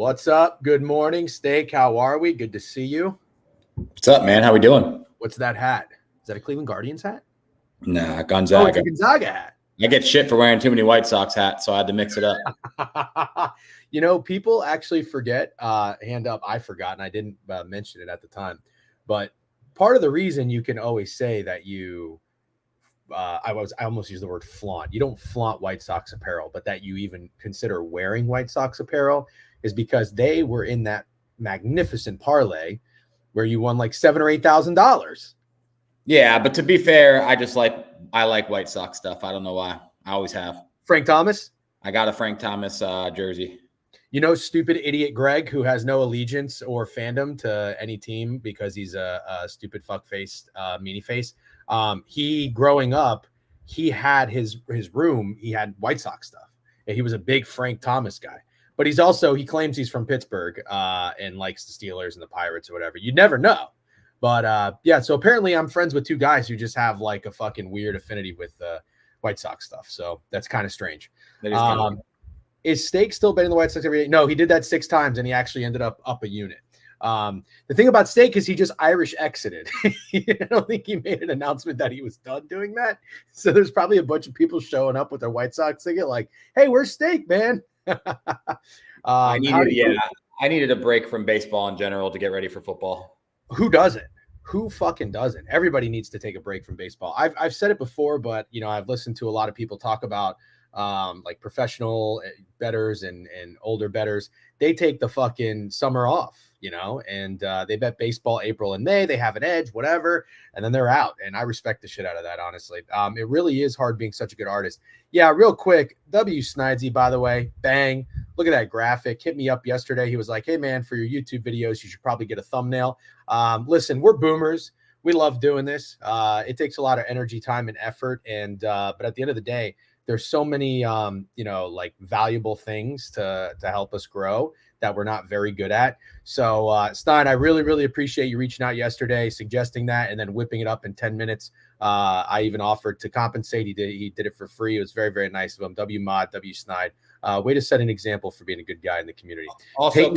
What's up? Good morning, Steak. How are we? Good to see you. What's up, man? How we doing? What's that hat? Is that a Cleveland Guardians hat? Nah, Oh, it's Gonzaga. a Gonzaga hat. I get shit for wearing too many White Sox hats, so I had to mix it up. People actually forget, hand up, I forgot, and I didn't mention it at the time. But part of the reason you can always say that I almost used the word flaunt. You don't flaunt White Sox apparel, but that you even consider wearing White Sox apparel is because they were in that magnificent parlay where you won like $7,000 or $8,000. Yeah, but to be fair, I like White Sox stuff. I don't know why. I always have. Frank Thomas? I got a Frank Thomas jersey. Stupid idiot Greg, who has no allegiance or fandom to any team because he's a stupid fuck-faced meanie face. He, growing up, he had his room. He had White Sox stuff. And he was a big Frank Thomas guy. But he claims he's from Pittsburgh and likes the Steelers and the Pirates or whatever. You never know. But so apparently I'm friends with two guys who just have like a fucking weird affinity with White Sox stuff. So that's kind of strange. Is Steak still betting the White Sox every day? No, he did that 6 times and he actually ended up a unit. The thing about Steak is he just Irish exited. I don't think he made an announcement that he was done doing that. So there's probably a bunch of people showing up with their White Sox ticket like, hey, where's Steak, man? I needed a break from baseball in general to get ready for football. Who doesn't? Who fucking doesn't? Everybody needs to take a break from baseball. I've said it before, but I've listened to a lot of people talk about like professional bettors and older bettors. They take the fucking summer off, and they bet baseball April and May. They have an edge, whatever, and then they're out. And I respect the shit out of that, honestly. It really is hard being such a good artist. Yeah, real quick, W. Snidesy, by the way, bang. Look at that graphic. Hit me up yesterday. He was like, hey, man, for your YouTube videos, you should probably get a thumbnail. Listen, we're boomers. We love doing this. It takes a lot of energy, time, and effort. But at the end of the day, there's so many, like valuable things to help us grow that we're not very good at. So, Stein, I really, really appreciate you reaching out yesterday, suggesting that, and then whipping it up in 10 minutes. I even offered to compensate. He did it for free. It was very, very nice of him. W Snide. Way to set an example for being a good guy in the community. Also,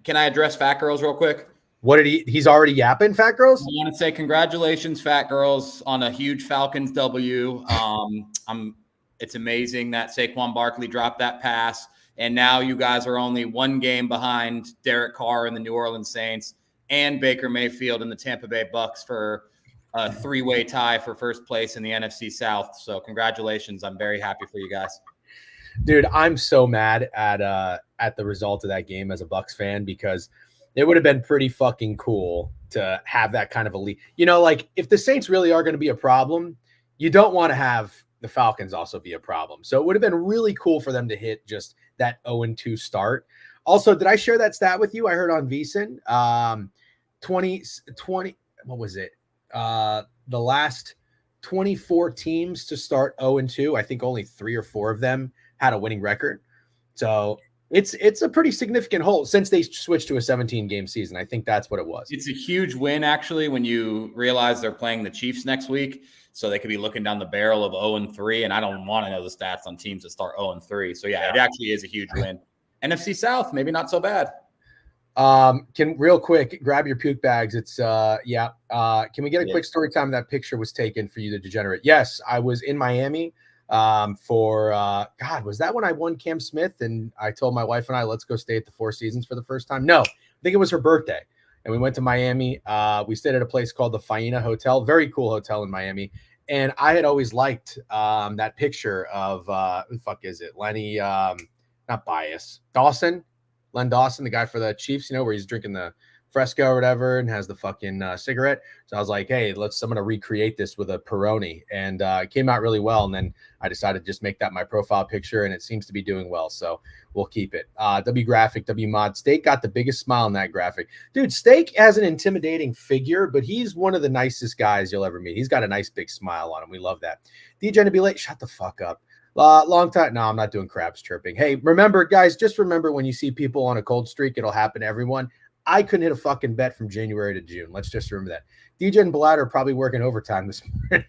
can I address Fat Girls real quick? What did he's already yapping, Fat Girls? I want to say congratulations, Fat Girls, on a huge Falcons W. It's amazing that Saquon Barkley dropped that pass. And now you guys are only 1 game behind Derek Carr and the New Orleans Saints and Baker Mayfield and the Tampa Bay Bucks for a 3-way tie for first place in the NFC South. So congratulations. I'm very happy for you guys. Dude, I'm so mad at the result of that game as a Bucks fan because it would have been pretty fucking cool to have that kind of a lead. Like if the Saints really are going to be a problem, you don't want to have the Falcons also be a problem. So it would have been really cool for them to hit just that 0-2 start. Also, did I share that stat with you? I heard on VSiN, 20, what was it? The last 24 teams to start 0-2. I think only 3 or 4 of them had a winning record. So it's a pretty significant hole since they switched to a 17-game season. I think that's what it was. It's a huge win, actually, when you realize they're playing the Chiefs next week. So they could be looking down the barrel of 0-3, and I don't want to know the stats on teams that start 0-3. So, yeah, it actually is a huge win. NFC South, maybe not so bad. Can real quick grab your puke bags. It's can we get a quick story time that picture was taken for you, the degenerate? Yes, I was in Miami for was that when I won Cam Smith and I told my wife and I, let's go stay at the Four Seasons for the first time? No, I think it was her birthday. And we went to Miami. We stayed at a place called the Faena Hotel, very cool hotel in Miami. And I had always liked that picture of who the fuck is it? Lenny, not Bias, Dawson, Len Dawson, the guy for the Chiefs, where he's drinking the Fresco or whatever and has the fucking cigarette. So I was like, hey, I'm going to recreate this with a Peroni. And it came out really well. And then I decided to just make that my profile picture, and it seems to be doing well. So we'll keep it. W graphic, W mod. Steak got the biggest smile in that graphic. Dude, Steak has an intimidating figure, but he's one of the nicest guys you'll ever meet. He's got a nice big smile on him. We love that. DJ to be late. Shut the fuck up. Long time. No, I'm not doing crabs chirping. Hey, remember, guys, just remember when you see people on a cold streak, it'll happen to everyone. I couldn't hit a fucking bet from January to June. Let's just remember that. DJ and Blatt are probably working overtime this morning.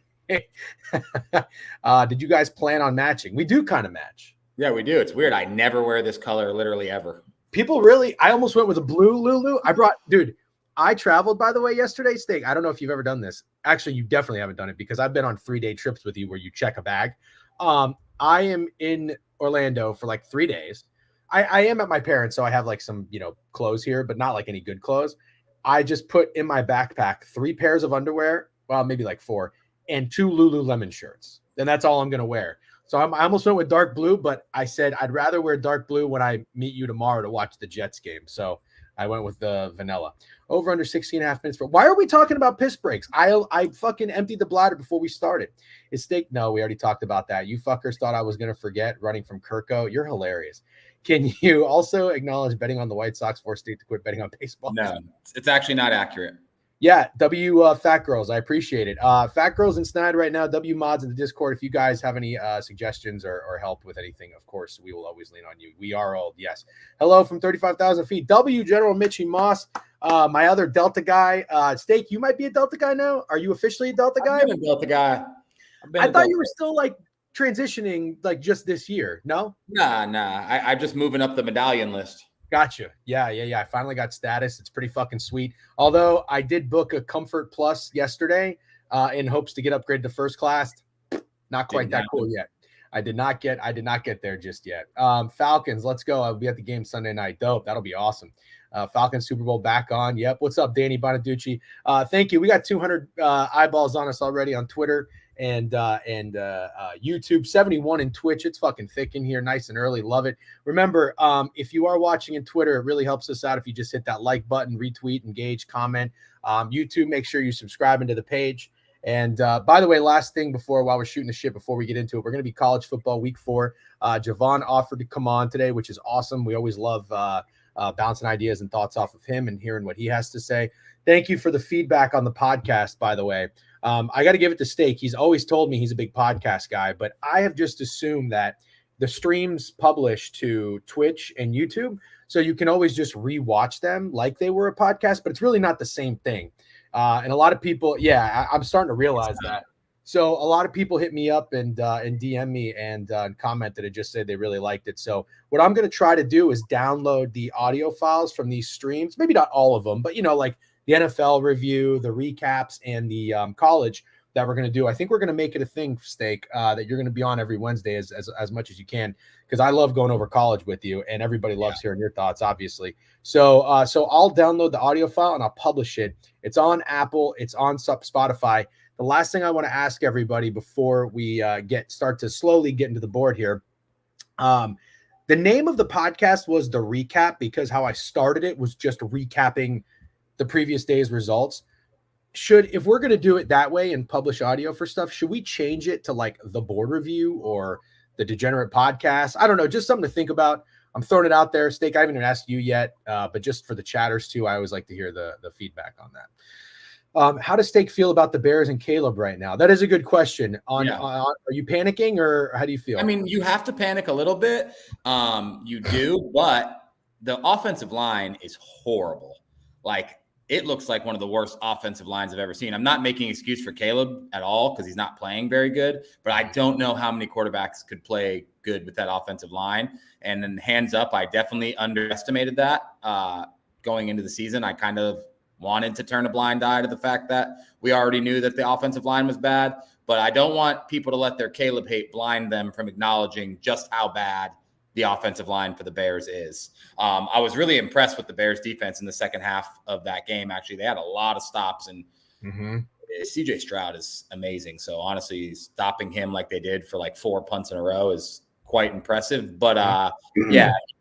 Did you guys plan on matching? We do kind of match. Yeah, we do. It's weird. I never wear this color literally ever. People really, I almost went with a blue Lulu. I traveled, by the way, yesterday, Steak. I don't know if you've ever done this. Actually, you definitely haven't done it because I've been on 3-day trips with you where you check a bag. I am in Orlando for like 3 days. I am at my parents', so I have like some, clothes here, but not like any good clothes. I just put in my backpack 3 pairs of underwear, well, maybe like 4, and 2 Lululemon shirts. And that's all I'm going to wear. So I almost went with dark blue, but I said I'd rather wear dark blue when I meet you tomorrow to watch the Jets game. So I went with the vanilla. Over under 16 and a half minutes. Why are we talking about piss breaks? I fucking emptied the bladder before we started. Is Steak? No, we already talked about that. You fuckers thought I was going to forget running from Kirko. You're hilarious. Can you also acknowledge betting on the White Sox forced Steak to quit betting on baseball? No, it's actually not accurate. Yeah, Fat Girls. I appreciate it. Fat Girls and Snide right now, W Mods in the Discord. If you guys have any suggestions or help with anything, of course, we will always lean on you. We are old, yes. Hello from 35,000 feet. W General Mitchie Moss, my other Delta guy. Steak, you might be a Delta guy now. Are you officially a Delta guy? I've been a Delta guy. I thought you were still like transitioning like just this year. No? Nah. I'm just moving up the medallion list. Gotcha. Yeah. I finally got status. It's pretty fucking sweet. Although I did book a Comfort Plus yesterday in hopes to get upgraded to first class. Not quite that cool yet. I did not get there just yet. Falcons, let's go. I'll be at the game Sunday night. Dope. That'll be awesome. Falcons Super Bowl back on. Yep. What's up, Danny Bonaducci? Thank you. We got 200 eyeballs on us already on Twitter and YouTube, 71 in Twitch. It's fucking thick in here, nice and early. Love it. Remember, if you are watching in Twitter, it really helps us out if you just hit that like button, retweet, engage, comment. YouTube, make sure you subscribe into the page. And by the way, last thing while we're shooting the shit, before we get into it, we're going to be college football week 4. Jovan offered to come on today, which is awesome. We always love bouncing ideas and thoughts off of him and hearing what he has to say. Thank you for the feedback on the podcast, by the way. I got to give it to Steak. He's always told me he's a big podcast guy, but I have just assumed that the streams publish to Twitch and YouTube, so you can always just rewatch them like they were a podcast, but it's really not the same thing. And a lot of people, I'm starting to realize that. So a lot of people hit me up and DM me and commented and just said they really liked it. So what I'm going to try to do is download the audio files from these streams, maybe not all of them, but like the NFL review, the recaps, and the college that we're going to do. I think we're going to make it a thing, Steak, that you're going to be on every Wednesday as much as you can, because I love going over college with you, and everybody loves hearing your thoughts, obviously. So I'll download the audio file and I'll publish it. It's on Apple. It's on Spotify. The last thing I want to ask everybody before we start to slowly get into the board here, the name of the podcast was The Recap, because how I started it was just recapping the previous day's results. If we're going to do it that way and publish audio for stuff, should we change it to like the board review or the Degenerate Podcast? I don't know, just something to think about. I'm throwing it out there. Steak, I haven't even asked you yet, but just for the chatters too, I always like to hear the feedback on that. How does Steak feel about the Bears and Caleb right now? That is a good question. Are you panicking, or how do you feel? I mean, you have to panic a little bit. You do, but the offensive line is horrible. Like, it looks like one of the worst offensive lines I've ever seen. I'm not making an excuse for Caleb at all because he's not playing very good, but I don't know how many quarterbacks could play good with that offensive line. And then hands up, I definitely underestimated that going into the season. I kind of wanted to turn a blind eye to the fact that we already knew that the offensive line was bad, but I don't want people to let their Caleb hate blind them from acknowledging just how bad the offensive line for the Bears is. I was really impressed with the Bears defense in the second half of that game. Actually, they had a lot of stops, and CJ Stroud is amazing. So honestly, stopping him like they did for like 4 punts in a row is quite impressive. But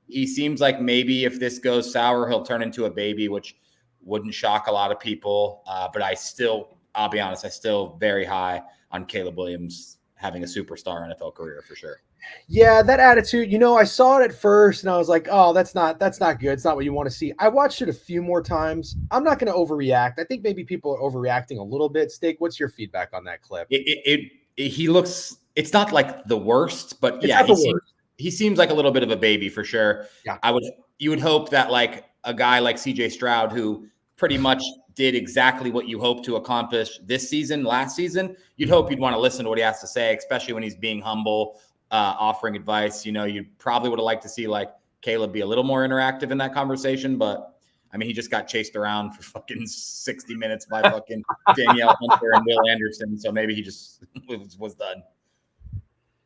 he seems like maybe if this goes sour, he'll turn into a baby, which wouldn't shock a lot of people. But I'll be honest, I still very high on Caleb Williams having a superstar NFL career for sure. Yeah, that attitude, I saw it at first and I was like, oh, that's not good. It's not what you want to see. I watched it a few more times. I'm not going to overreact. I think maybe people are overreacting a little bit. Steak, what's your feedback on that clip? He looks, it's not like the worst, but he seems like a little bit of a baby for sure. Yeah. You would hope that like a guy like CJ Stroud, who pretty much did exactly what you hope to accomplish this season, last season, you'd hope you'd want to listen to what he has to say, especially when he's being humble, offering advice. You probably would have liked to see like Caleb be a little more interactive in that conversation, but I mean, he just got chased around for fucking 60 minutes by fucking Danielle Hunter and Will Anderson. So maybe he just was done.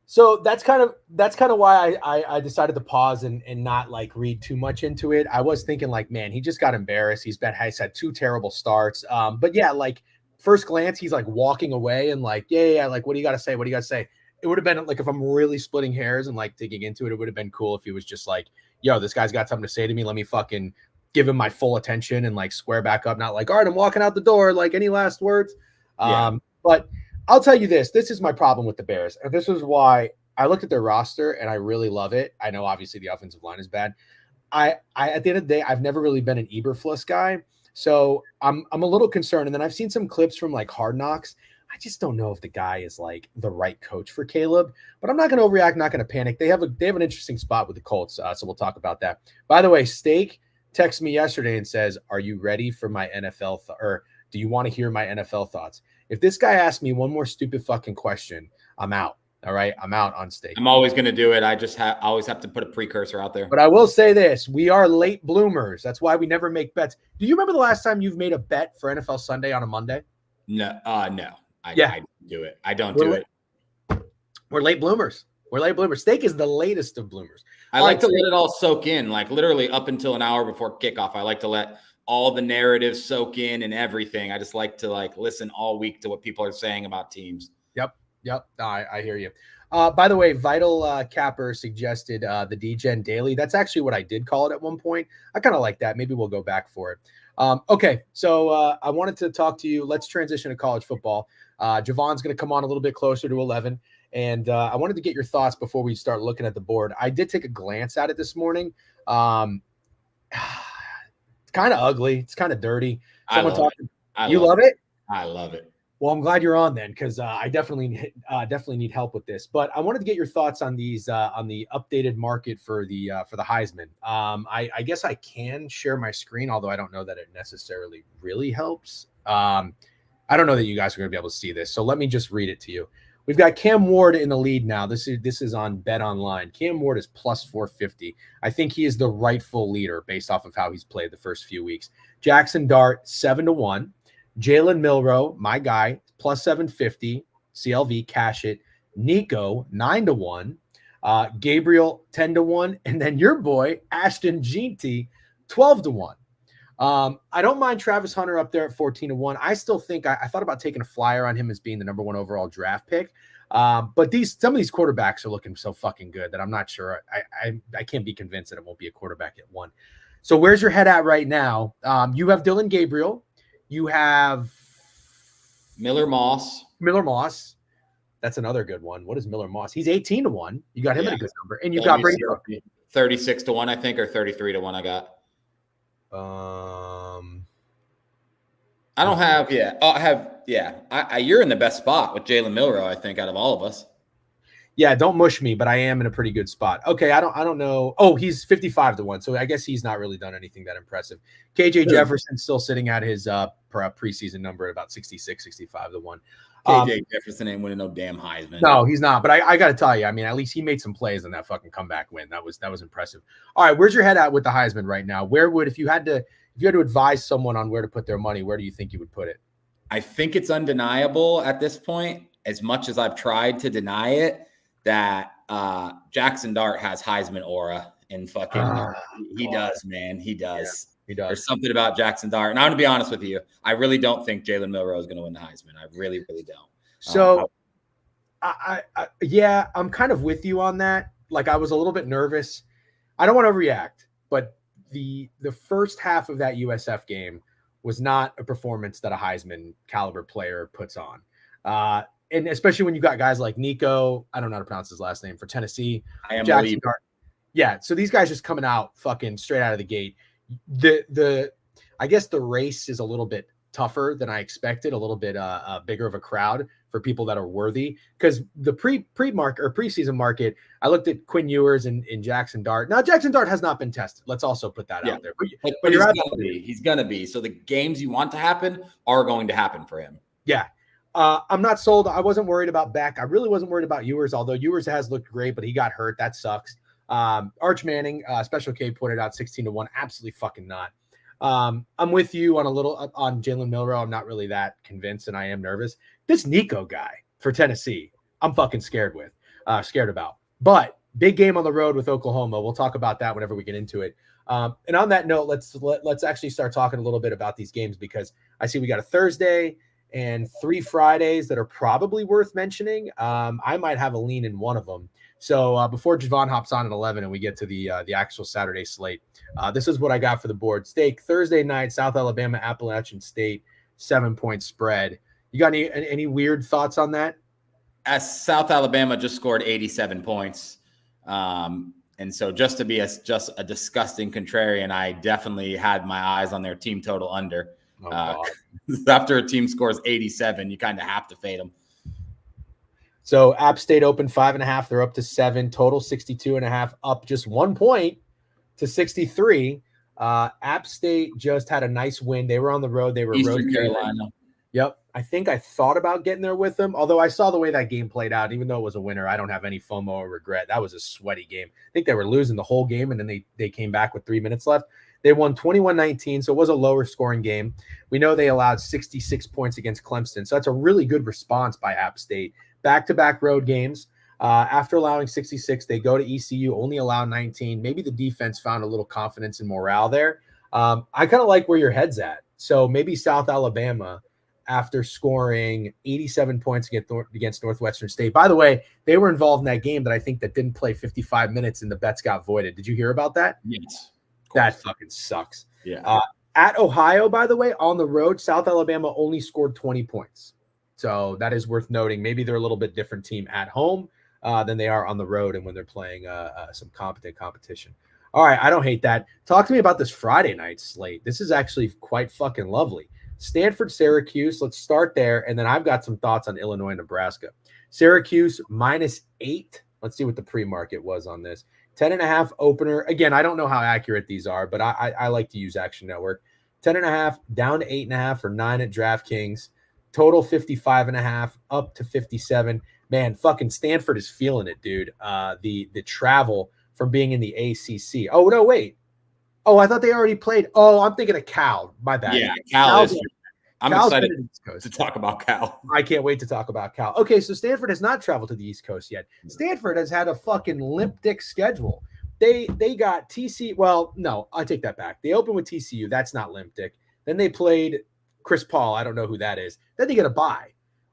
So that's kind of why I decided to pause and not like read too much into it. I was thinking like, man, he just got embarrassed. He's had 2 terrible starts. But yeah, like first glance, he's like walking away and like, yeah, like what do you got to say? What do you got to say? It would have been like, if I'm really splitting hairs and like digging into it, it would have been cool if he was just like, yo, this guy's got something to say to me. Let me fucking give him my full attention and like square back up. Not like, all right, I'm walking out the door. Like, any last words? Yeah. But I'll tell you this. This is my problem with the Bears. And this is why I looked at their roster and I really love it. I know obviously the offensive line is bad. I at the end of the day, I've never really been an Eberflus guy. So I'm a little concerned. And then I've seen some clips from like Hard Knocks. I just don't know if the guy is like the right coach for Caleb, but I'm not going to overreact, not going to panic. They have an interesting spot with the Colts. So we'll talk about that. By the way, Steak texted me yesterday and says, are you ready for my NFL or do you want to hear my NFL thoughts? If this guy asks me one more stupid fucking question, I'm out. All right. I'm out on Steak. I'm always going to do it. I just always have to put a precursor out there. But I will say this. We are late bloomers. That's why we never make bets. Do you remember the last time you've made a bet for NFL Sunday on a Monday? No. No. I do it. I don't We're do it. We're late bloomers. We're late bloomers. Steak is the latest of bloomers. I like to let it all soak in, like literally up until an hour before kickoff. I like to let all the narratives soak in and everything. I just like to like listen all week to what people are saying about teams. Yep. I hear you. By the way, Vital Capper suggested the DGen Daily. That's actually what I did call it at one point. I kind of like that. Maybe we'll go back for it. Okay, so I wanted to talk to you. Let's transition to college football. Jovan's going to come on a little bit closer to 11. And I wanted to get your thoughts before we start looking at the board. I did take a glance at it this morning. It's kind of ugly. It's kind of dirty. Love it. I love it. Well, I'm glad you're on then, because I definitely need help with this. But I wanted to get your thoughts on these on the updated market for the Heisman. I guess I can share my screen, although I don't know that it necessarily really helps. I don't know that you guys are going to be able to see this, so let me just read it to you. We've got Cam Ward in the lead now. This is on Bet Online. Cam Ward is plus 450. I think he is the rightful leader based off of how he's played the first few weeks. Jackson Dart 7-1. Jalen Milroe, my guy, plus 750. CLV, cash it. Nico 9-1. Gabriel 10-1, and then your boy Ashton Jeanty 12-1. I don't mind Travis Hunter up there at 14-1. I still think I thought about taking a flyer on him as being the number 1 overall draft pick. But some of these quarterbacks are looking so fucking good that I'm not sure. I can't be convinced that it won't be a quarterback at 1. So where's your head at right now? You have Dylan Gabriel. You have Miller Moss. That's another good one. What is Miller Moss? He's 18-1. You got him at a good number. And you got Brady 36-1, I think, or 33-1 I got. I don't have, you're in the best spot with Jalen Milroe, I think, out of all of us. Yeah, don't mush me, but I am in a pretty good spot. Okay, I don't know. Oh, he's 55-1, so I guess he's not really done anything that impressive. KJ Jefferson's still sitting at his preseason number at about 66, 65-1. KJ Jefferson ain't winning no damn Heisman. No, he's not. But I got to tell you, I mean, at least he made some plays on that fucking comeback win. That was impressive. All right, where's your head at with the Heisman right now? Where would if you had to advise someone on where to put their money, where do you think you would put it? I think it's undeniable at this point, as much as I've tried to deny it, that Jackson Dart has Heisman aura, and fucking he does, man. He does. Yeah, he does. There's something about Jackson Dart. And I'm going to be honest with you. I really don't think Jalen Milroe is going to win the Heisman. I really, really don't. So, I'm kind of with you on that. Like, I was a little bit nervous. I don't want to react, but the first half of that USF game was not a performance that a Heisman caliber player puts on. And especially when you got guys like Nico, I don't know how to pronounce his last name, for Tennessee. I am Jackson Dart. Yeah, so these guys just coming out fucking straight out of the gate. I guess the race is a little bit tougher than I expected, a little bit bigger of a crowd for people that are worthy, because the preseason market, I looked at Quinn Ewers and Jackson Dart. Now, Jackson Dart has not been tested. Let's also put that out there. But he's going to be. So the games you want to happen are going to happen for him. Yeah. I'm not sold. I wasn't worried about Beck. I really wasn't worried about Ewers, although Ewers has looked great, but he got hurt. That sucks. Arch Manning, Special K pointed out 16-1. Absolutely fucking not. I'm with you on a little on Jalen Milroe. I'm not really that convinced, and I am nervous. This Nico guy for Tennessee, I'm fucking scared about. But big game on the road with Oklahoma. We'll talk about that whenever we get into it. And on that note, let's actually start talking a little bit about these games, because I see we got a Thursday and 3 Fridays that are probably worth mentioning. I might have a lean in one of them. So before Jovan hops on at 11 and we get to the actual Saturday slate, this is what I got for the board. Steak Thursday night, South Alabama, Appalachian State, 7-point spread. You got any weird thoughts on that? As South Alabama just scored 87 points. And so just to be just a disgusting contrarian, I definitely had my eyes on their team total under. After a team scores 87, you kind of have to fade them. So App State opened 5.5. They're up to 7. Total 62.5, up just 1 point to 63. App State just had a nice win. They were on the road. They were Eastern Carolina. Yep. I think I thought about getting there with them, although I saw the way that game played out. Even though it was a winner, I don't have any FOMO or regret. That was a sweaty game. I think they were losing the whole game, and then they came back with 3 minutes left. They won 21-19, so it was a lower scoring game. We know they allowed 66 points against Clemson, so that's a really good response by App State. Back-to-back road games. After allowing 66, they go to ECU, only allow 19. Maybe the defense found a little confidence and morale there. I kind of like where your head's at. So maybe South Alabama, after scoring 87 points against Northwestern State. By the way, they were involved in that game that didn't play 55 minutes and the bets got voided. Did you hear about that? Yes. That fucking sucks. Yeah. At Ohio, by the way, on the road, South Alabama only scored 20 points. So that is worth noting. Maybe they're a little bit different team at home than they are on the road and when they're playing some competent competition. All right, I don't hate that. Talk to me about this Friday night slate. This is actually quite fucking lovely. Stanford, Syracuse. Let's start there, and then I've got some thoughts on Illinois, Nebraska. Syracuse -8. Let's see what the pre-market was on this. 10.5 opener. Again, I don't know how accurate these are, but I like to use Action Network. 10.5 down to 8.5 or 9 at DraftKings. Total 55.5 up to 57. Man, fucking Stanford is feeling it, dude. The travel from being in the ACC. Oh no, wait. Oh, I thought they already played. Oh, I'm thinking of Cal. My bad. Yeah, Cal is. I'm Cal's excited to talk about Cal. I can't wait to talk about Cal. Okay, so Stanford has not traveled to the East Coast yet. Stanford has had a fucking limp dick schedule. They got TCU. Well, no, I take that back. They opened with TCU. That's not limp dick. Then they played Chris Paul. I don't know who that is. Then they get a bye.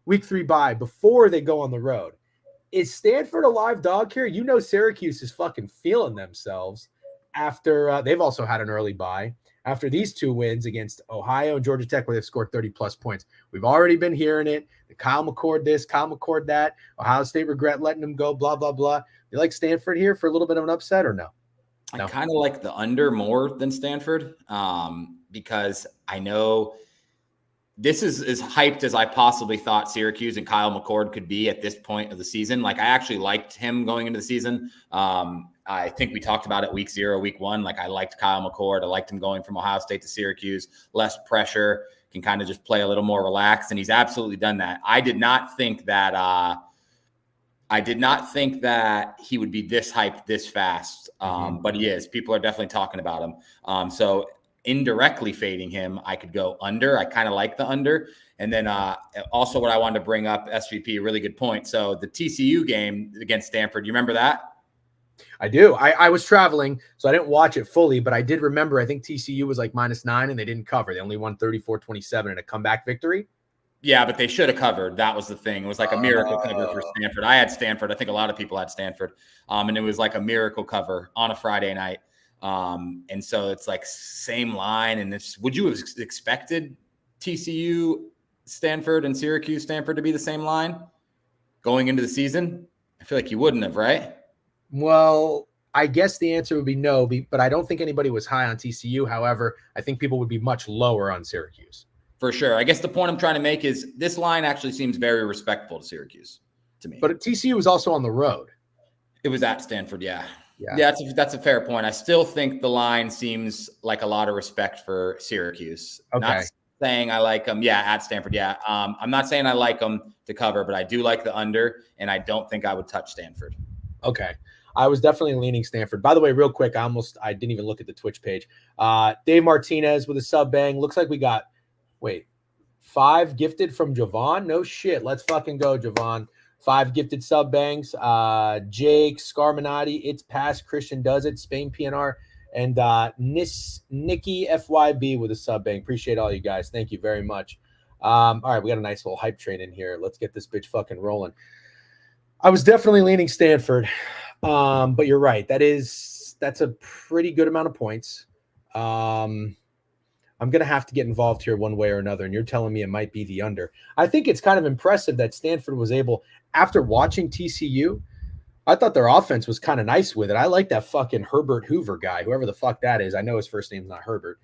Week 3 bye before they go on the road. Is Stanford a live dog here? You know Syracuse is fucking feeling themselves after they've also had an early bye. After these 2 wins against Ohio and Georgia Tech, where they've scored 30-plus points. We've already been hearing it. Kyle McCord this, Kyle McCord that. Ohio State regret letting them go, blah, blah, blah. You like Stanford here for a little bit of an upset or no? I kind of like the under more than Stanford because I know this is as hyped as I possibly thought Syracuse and Kyle McCord could be at this point of the season. Like, I actually liked him going into the season. I think we talked about it week 0, week 1. Like, I liked Kyle McCord. I liked him going from Ohio State to Syracuse, less pressure, can kind of just play a little more relaxed. And he's absolutely done that. I did not think that he would be this hyped this fast. But he is. People are definitely talking about him. So indirectly fading him, I could go under. I kind of like the under. And then also what I wanted to bring up, SVP, really good point. So the TCU game against Stanford, you remember that? I do. I was traveling, so I didn't watch it fully, but I did remember, I think TCU was like -9 and they didn't cover. They only won 34-27 in a comeback victory. Yeah, but they should have covered. That was the thing. It was like a miracle cover for Stanford. I had Stanford. I think a lot of people had Stanford. And it was like a miracle cover on a Friday night. And so it's like same line. And it's, would you have expected TCU, Stanford, and Syracuse, Stanford to be the same line going into the season? I feel like you wouldn't have, right? Well, I guess the answer would be no, but I don't think anybody was high on TCU. However, I think people would be much lower on Syracuse. For sure. I guess the point I'm trying to make is this line actually seems very respectful to Syracuse to me. But TCU was also on the road. It was at Stanford, yeah. That's a fair point. I still think the line seems like a lot of respect for Syracuse. Okay. Not saying I like them. Yeah, at Stanford, yeah. I'm not saying I like them to cover, but I do like the under, and I don't think I would touch Stanford. Okay. I was definitely leaning Stanford. By the way, real quick, I didn't even look at the Twitch page. Dave Martinez with a sub bang. Looks like we got 5 gifted from Jovan. No shit. Let's fucking go, Jovan. 5 gifted sub bangs. Jake, Scarminati, It's Past, Christian Does It, Spain PNR, and Nikki FYB with a sub bang. Appreciate all you guys. Thank you very much. All right, we got a nice little hype train in here. Let's get this bitch fucking rolling. I was definitely leaning Stanford, but you're right. That's a pretty good amount of points. I'm going to have to get involved here one way or another, and you're telling me it might be the under. I think it's kind of impressive that Stanford was able, after watching TCU, I thought their offense was kind of nice with it. I like that fucking Herbert Hoover guy, whoever the fuck that is. I know his first name's not Herbert.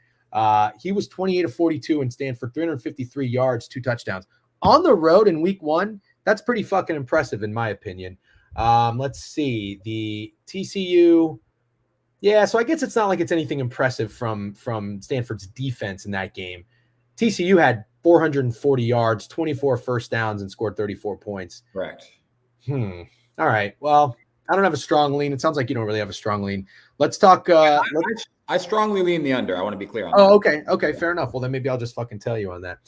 He was 28 of 42 in Stanford, 353 yards, 2 touchdowns. On the road in week 1, that's pretty fucking impressive in my opinion. Let's see. The TCU... Yeah, so I guess it's not like it's anything impressive from Stanford's defense in that game. TCU had 440 yards, 24 first downs, and scored 34 points. Correct. All right. Well, I don't have a strong lean. It sounds like you don't really have a strong lean. Let's talk. I strongly lean the under. I want to be clear on that. Oh, okay. Okay, fair enough. Well, then maybe I'll just fucking tell you on that.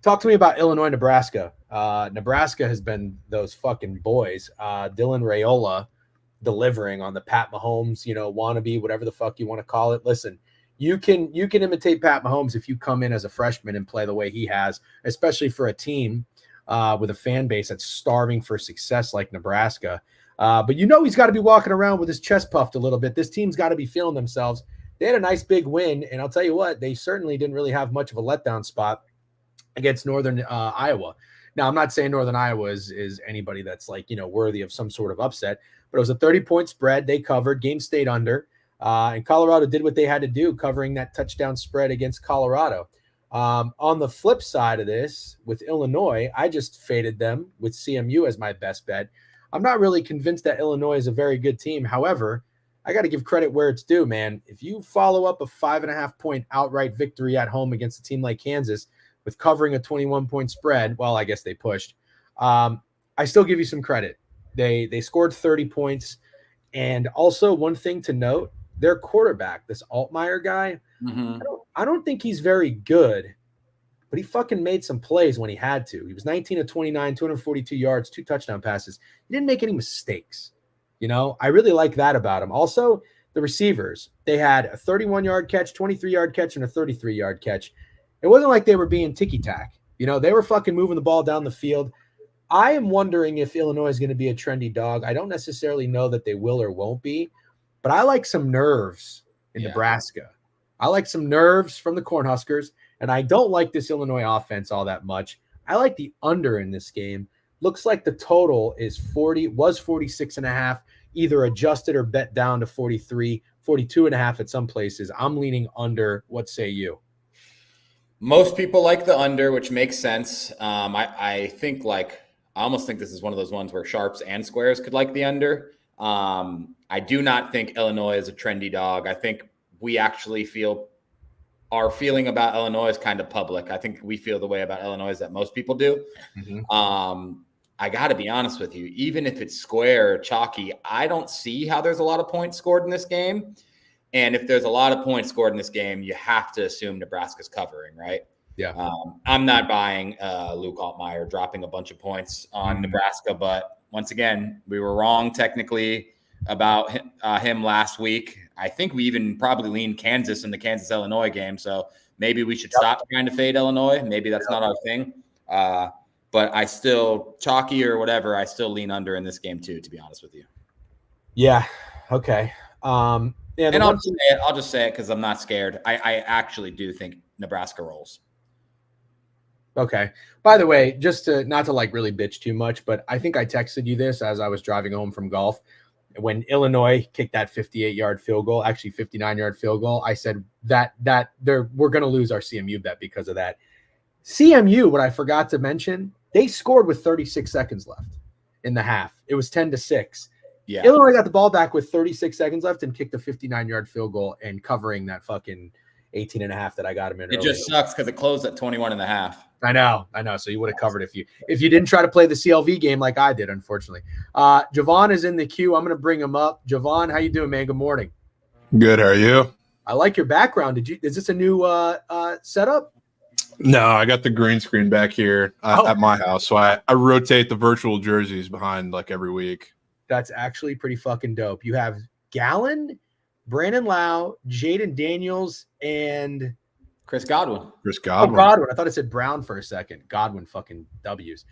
Talk to me about Illinois, Nebraska. Nebraska has been those fucking boys. Dylan Raiola delivering on the Pat Mahomes, wannabe, whatever the fuck you want to call it. Listen, you can imitate Pat Mahomes if you come in as a freshman and play the way he has, especially for a team with a fan base that's starving for success like Nebraska. But he's got to be walking around with his chest puffed a little bit. This team's got to be feeling themselves. They had a nice big win, and I'll tell you what, they certainly didn't really have much of a letdown spot against Northern Iowa. Now, I'm not saying Northern Iowa is anybody that's worthy of some sort of upset, but it was a 30-point spread. They covered. Game stayed under. And Colorado did what they had to do, covering that touchdown spread against Colorado. On the flip side of this, with Illinois, I just faded them with CMU as my best bet. I'm not really convinced that Illinois is a very good team. However, I got to give credit where it's due, man. If you follow up a 5.5-point outright victory at home against a team like Kansas with covering a 21-point spread, well, I guess they pushed. I still give you some credit. They scored 30 points. And also one thing to note, their quarterback, this Altmaier guy, I don't think he's very good, but he fucking made some plays when he had to. He was 19 of 29, 242 yards, 2 touchdown passes. He didn't make any mistakes. I really like that about him. Also, the receivers, they had a 31-yard catch, 23-yard catch, and a 33-yard catch. It wasn't like they were being ticky-tack. They were fucking moving the ball down the field. I am wondering if Illinois is going to be a trendy dog. I don't necessarily know that they will or won't be, but I like some nerves in Nebraska. I like some nerves from the Cornhuskers, and I don't like this Illinois offense all that much. I like the under in this game. Looks like the total is 46.5, either adjusted or bet down to 43, 42.5 at some places. I'm leaning under. What say you? Most people like the under, which makes sense. I almost think this is one of those ones where sharps and squares could like the under. I do not think Illinois is a trendy dog. I think we actually our feeling about Illinois is kind of public. I think we feel the way about Illinois that most people do. I got to be honest with you. Even if it's square or chalky, I don't see how there's a lot of points scored in this game. And if there's a lot of points scored in this game, you have to assume Nebraska's covering, right? Yeah. I'm not buying Luke Altmaier dropping a bunch of points on Nebraska. But once again, we were wrong technically about him last week. I think we even probably leaned Kansas in the Kansas-Illinois game. So maybe we should stop trying to fade Illinois. Maybe that's not our thing. But I still, chalky or whatever, I still lean under in this game too, to be honest with you. Yeah. Okay. And I'll just say it because I'm not scared. I actually do think Nebraska rolls. Okay. By the way, just not to really bitch too much, but I think I texted you this as I was driving home from golf. When Illinois kicked that 58-yard field goal, actually 59-yard field goal, I said that we're going to lose our CMU bet because of that. CMU, what I forgot to mention, they scored with 36 seconds left in the half. It was 10-6. Yeah. Illinois got the ball back with 36 seconds left and kicked a 59-yard field goal and covering that fucking 18.5 that I got him in It early. just sucks because it closed at 21.5. I know. So you would have covered if you didn't try to play the CLV game like I did, unfortunately. Jovan is in the queue. I'm going to bring him up. Jovan, how you doing, man? Good morning. Good. How are you? I like your background. Is this a new setup? No, I got the green screen back here at my house. So I rotate the virtual jerseys behind like every week. That's actually pretty fucking dope. You have Gallon, Brandon Lau, Jaden Daniels, and Chris Godwin. Oh, Godwin. I thought it said Brown for a second. Godwin fucking W's.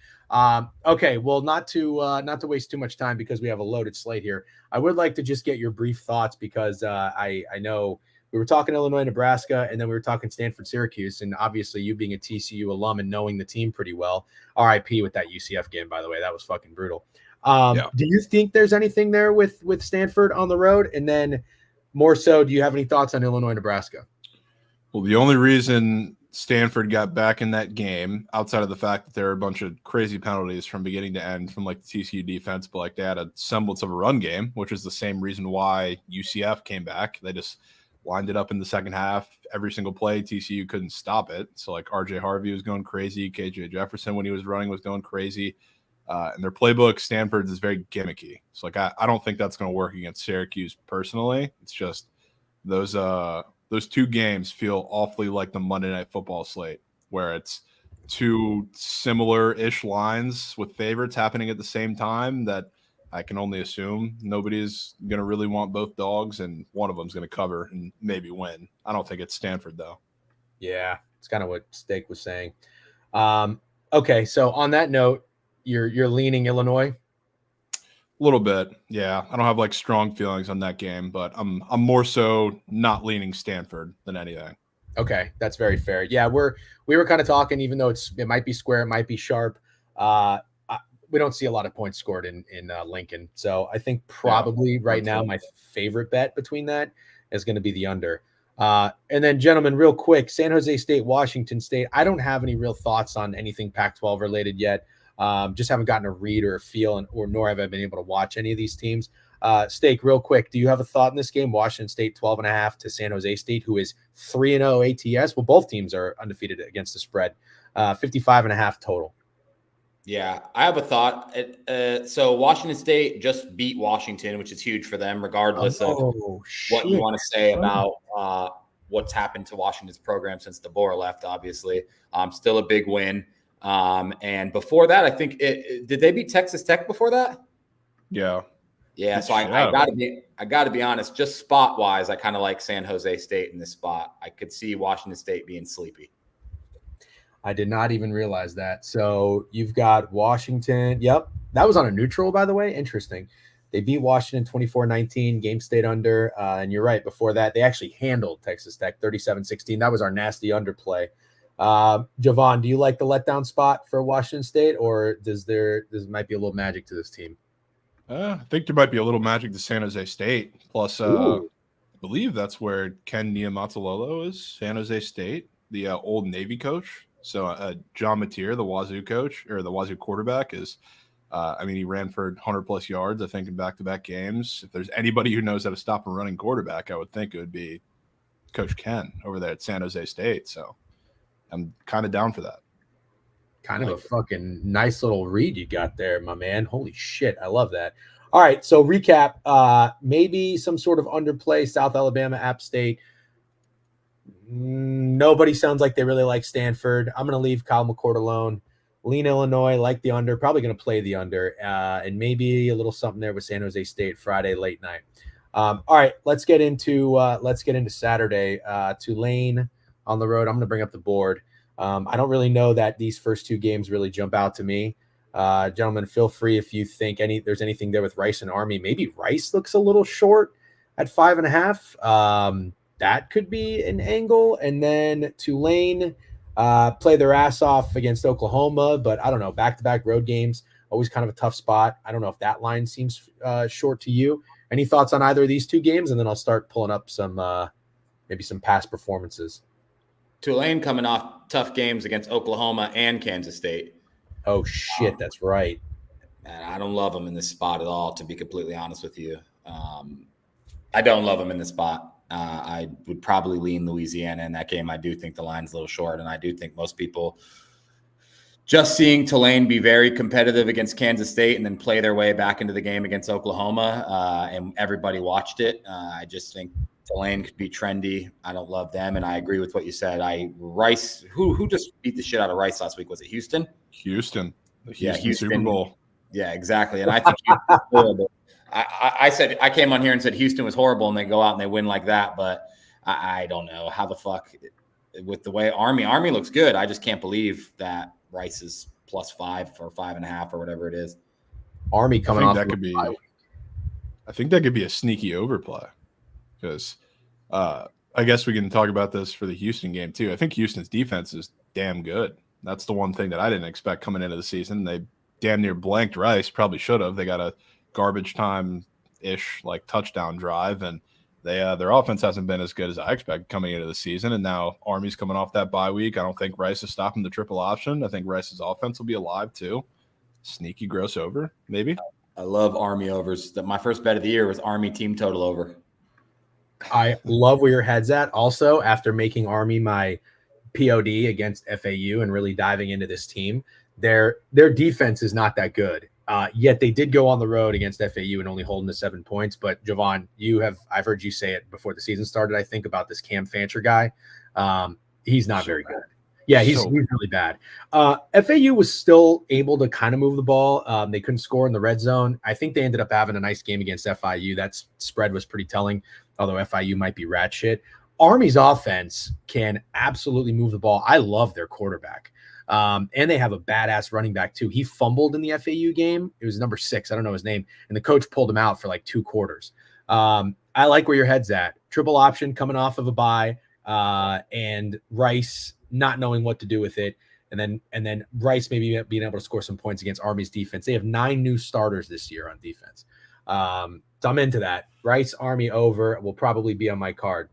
Okay, well, not to waste too much time because we have a loaded slate here. I would like to just get your brief thoughts because I know we were talking Illinois, Nebraska, and then we were talking Stanford, Syracuse, and obviously you being a TCU alum and knowing the team pretty well. RIP with that UCF game, by the way. That was fucking brutal. Do you think there's anything there with Stanford on the road? And then more so, do you have any thoughts on Illinois, Nebraska? Well, the only reason Stanford got back in that game, outside of the fact that there were a bunch of crazy penalties from beginning to end from like the TCU defense, but like they had a semblance of a run game, which is the same reason why UCF came back. They just lined it up in the second half. Every single play, TCU couldn't stop it. So like RJ Harvey was going crazy. KJ Jefferson, when he was running, was going crazy. And their playbook, Stanford's, is very gimmicky. So like I don't think that's going to work against Syracuse personally. It's just those two games feel awfully like the Monday Night Football slate, where it's two similar-ish lines with favorites happening at the same time that I can only assume nobody's going to really want both dogs, and one of them's going to cover and maybe win. I don't think it's Stanford, though. Yeah, it's kind of what Steak was saying. Okay, so on that note, you're leaning Illinois? A little bit, yeah. I don't have like strong feelings on that game, but I'm more so not leaning Stanford than anything. Okay, that's very fair. Yeah, we were kind of talking, even though it might be square, it might be sharp. We don't see a lot of points scored in Lincoln, so I think probably right now my favorite bet between that is going to be the under. And then, gentlemen, real quick, San Jose State, Washington State. I don't have any real thoughts on anything Pac-12 related yet. Just haven't gotten a read or a feel, nor have I been able to watch any of these teams. Steak, real quick, do you have a thought in this game? Washington State 12.5 to San Jose State, who is 3-0 ATS. Well, both teams are undefeated against the spread. 55.5 total. Yeah, I have a thought. So Washington State just beat Washington, which is huge for them, regardless of what you want to say about what's happened to Washington's program since DeBoer left, obviously. Still a big win. And before that, I think did they beat Texas Tech before that? Yeah. Yeah. So I gotta be honest, just spot wise, I kind of like San Jose State in this spot. I could see Washington State being sleepy. I did not even realize that. So you've got Washington. Yep. That was on a neutral, by the way. Interesting. They beat Washington 24-19, game stayed under. And you're right. Before that, they actually handled Texas Tech 37-16. That was our nasty underplay. Jovan, do you like the letdown spot for Washington State, or might be a little magic to this team? I think there might be a little magic to San Jose State. Plus, I believe that's where Ken Niumatalolo is, San Jose State, the old Navy coach. So John Mateer, the Wazoo coach or the Wazoo quarterback, is he ran for 100+ yards, I think, in back-to-back games. If there's anybody who knows how to stop a running quarterback, I would think it would be Coach Ken over there at San Jose State. So I'm kind of down for that. Kind of a fucking nice little read you got there, my man. Holy shit. I love that. All right. So recap, maybe some sort of underplay, South Alabama, App State. Nobody sounds like they really like Stanford. I'm going to leave Kyle McCord alone. Lean Illinois, like the under, probably going to play the under, and maybe a little something there with San Jose State Friday late night. All right, let's get into Saturday. Tulane on the road. I'm going to bring up the board. I don't really know that these first two games really jump out to me. Gentlemen, feel free if you think there's anything there with Rice and Army. Maybe Rice looks a little short at 5.5. That could be an angle. And then Tulane play their ass off against Oklahoma, but I don't know. Back-to-back road games, always kind of a tough spot. I don't know if that line seems short to you. Any thoughts on either of these two games? And then I'll start pulling up maybe some past performances. Tulane coming off tough games against Oklahoma and Kansas State. Oh, shit, that's right. And I don't love them in this spot at all, to be completely honest with you. I don't love them in this spot. I would probably lean Louisiana in that game. I do think the line's a little short, and I do think most people just seeing Tulane be very competitive against Kansas State and then play their way back into the game against Oklahoma, and everybody watched it. I just think Tulane could be trendy. I don't love them, and I agree with what you said. Rice, who just beat the shit out of Rice last week? Was it Houston? Houston, the Houston Super Bowl. Yeah, exactly. And I think Houston was horrible. I said I came on here and said Houston was horrible, and they go out and they win like that. But I don't know how the fuck with the way Army looks good. I just can't believe that Rice is +5 or 5.5 or whatever it is. Army coming off. I think that could be a sneaky overplay because I guess we can talk about this for the Houston game too. I think Houston's defense is damn good. That's the one thing that I didn't expect coming into the season. They damn near blanked Rice. Probably should have. They got a garbage time-ish like touchdown drive, and their offense hasn't been as good as I expected coming into the season. And now Army's coming off that bye week. I don't think Rice is stopping the triple option. I think Rice's offense will be alive too. Sneaky gross over, maybe. I love Army overs. My first bet of the year was Army team total over. I love where your head's at. Also, after making Army my POD against FAU and really diving into this team, their defense is not that good. Yet they did go on the road against FAU and only holding to 7 points. But Jovan, I've heard you say it before the season started, I think, about this Cam Fancher guy. He's not very good. Yeah, he's really bad. FAU was still able to kind of move the ball. They couldn't score in the red zone. I think they ended up having a nice game against FIU. That spread was pretty telling, although FIU might be rat shit. Army's offense can absolutely move the ball. I love their quarterback. And they have a badass running back too. He fumbled in the FAU game. It was number 6. I don't know his name. And the coach pulled him out for like 2 quarters. I like where your head's at. Triple option coming off of a bye, and Rice not knowing what to do with it. And then Rice maybe being able to score some points against Army's defense. They have 9 new starters this year on defense. So I'm into that. Rice Army over will probably be on my card.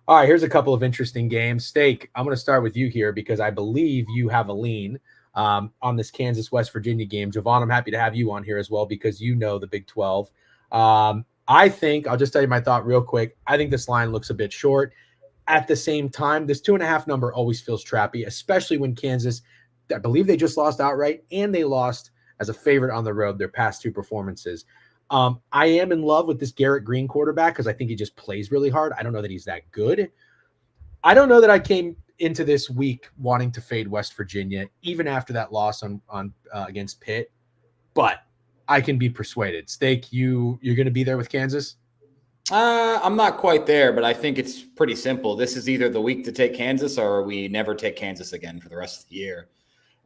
All right, here's a couple of interesting games. Steak, I'm going to start with you here because I believe you have a lean on this Kansas-West Virginia game. Jovan, I'm happy to have you on here as well because you know the Big 12. I think, I'll just tell you my thought real quick. I think this line looks a bit short. At the same time, this 2.5 number always feels trappy, especially when Kansas, I believe they just lost outright, and they lost as a favorite on the road their past 2 performances. I am in love with this Garrett Green quarterback because I think he just plays really hard. I don't know that he's that good. I don't know that I came into this week wanting to fade West Virginia, even after that loss on against Pitt, but I can be persuaded. Steak, you're going to be there with Kansas? I'm not quite there, but I think it's pretty simple. This is either the week to take Kansas or we never take Kansas again for the rest of the year.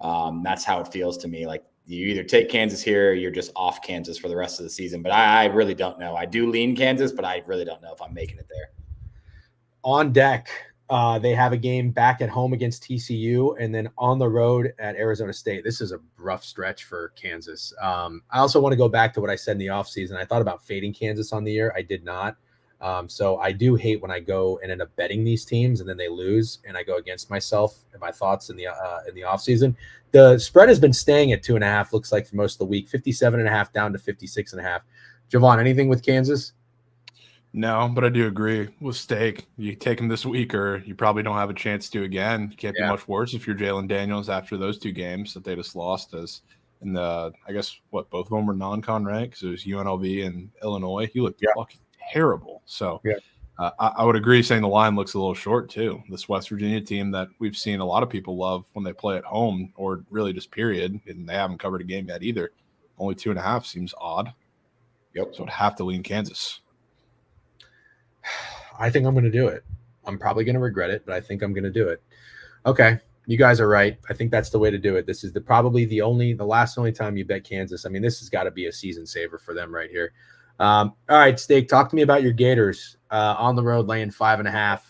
That's how it feels to me. Like you either take Kansas here or you're just off Kansas for the rest of the season. But I really don't know. I do lean Kansas, but I really don't know if I'm making it there. On deck, they have a game back at home against TCU and then on the road at Arizona State. This is a rough stretch for Kansas. I also want to go back to what I said in the offseason. I thought about fading Kansas on the year. I did not. So I do hate when I go and end up betting these teams and then they lose and I go against myself and my thoughts in the offseason. The spread has been staying at 2.5, looks like for most of the week, 57.5 down to 56.5. Jovan, anything with Kansas? No, but I do agree with Steak. You take him this week or you probably don't have a chance to again. Can't be much worse if you're Jalen Daniels after those 2 games that they just lost as in the, I guess, both of them were non-con ranks. It was UNLV and Illinois. He looked fucking terrible. So I would agree saying the line looks a little short too. This West Virginia team that we've seen a lot of people love when they play at home or really just period, and they haven't covered a game yet either. Only 2.5 seems odd. Yep. So I'd have to lean Kansas. I think I'm going to do it. I'm probably going to regret it, but I think I'm going to do it. Okay. You guys are right. I think that's the way to do it. This is probably the last time you bet Kansas. I mean, this has got to be a season saver for them right here. All right, Steak, talk to me about your Gators on the road laying 5.5.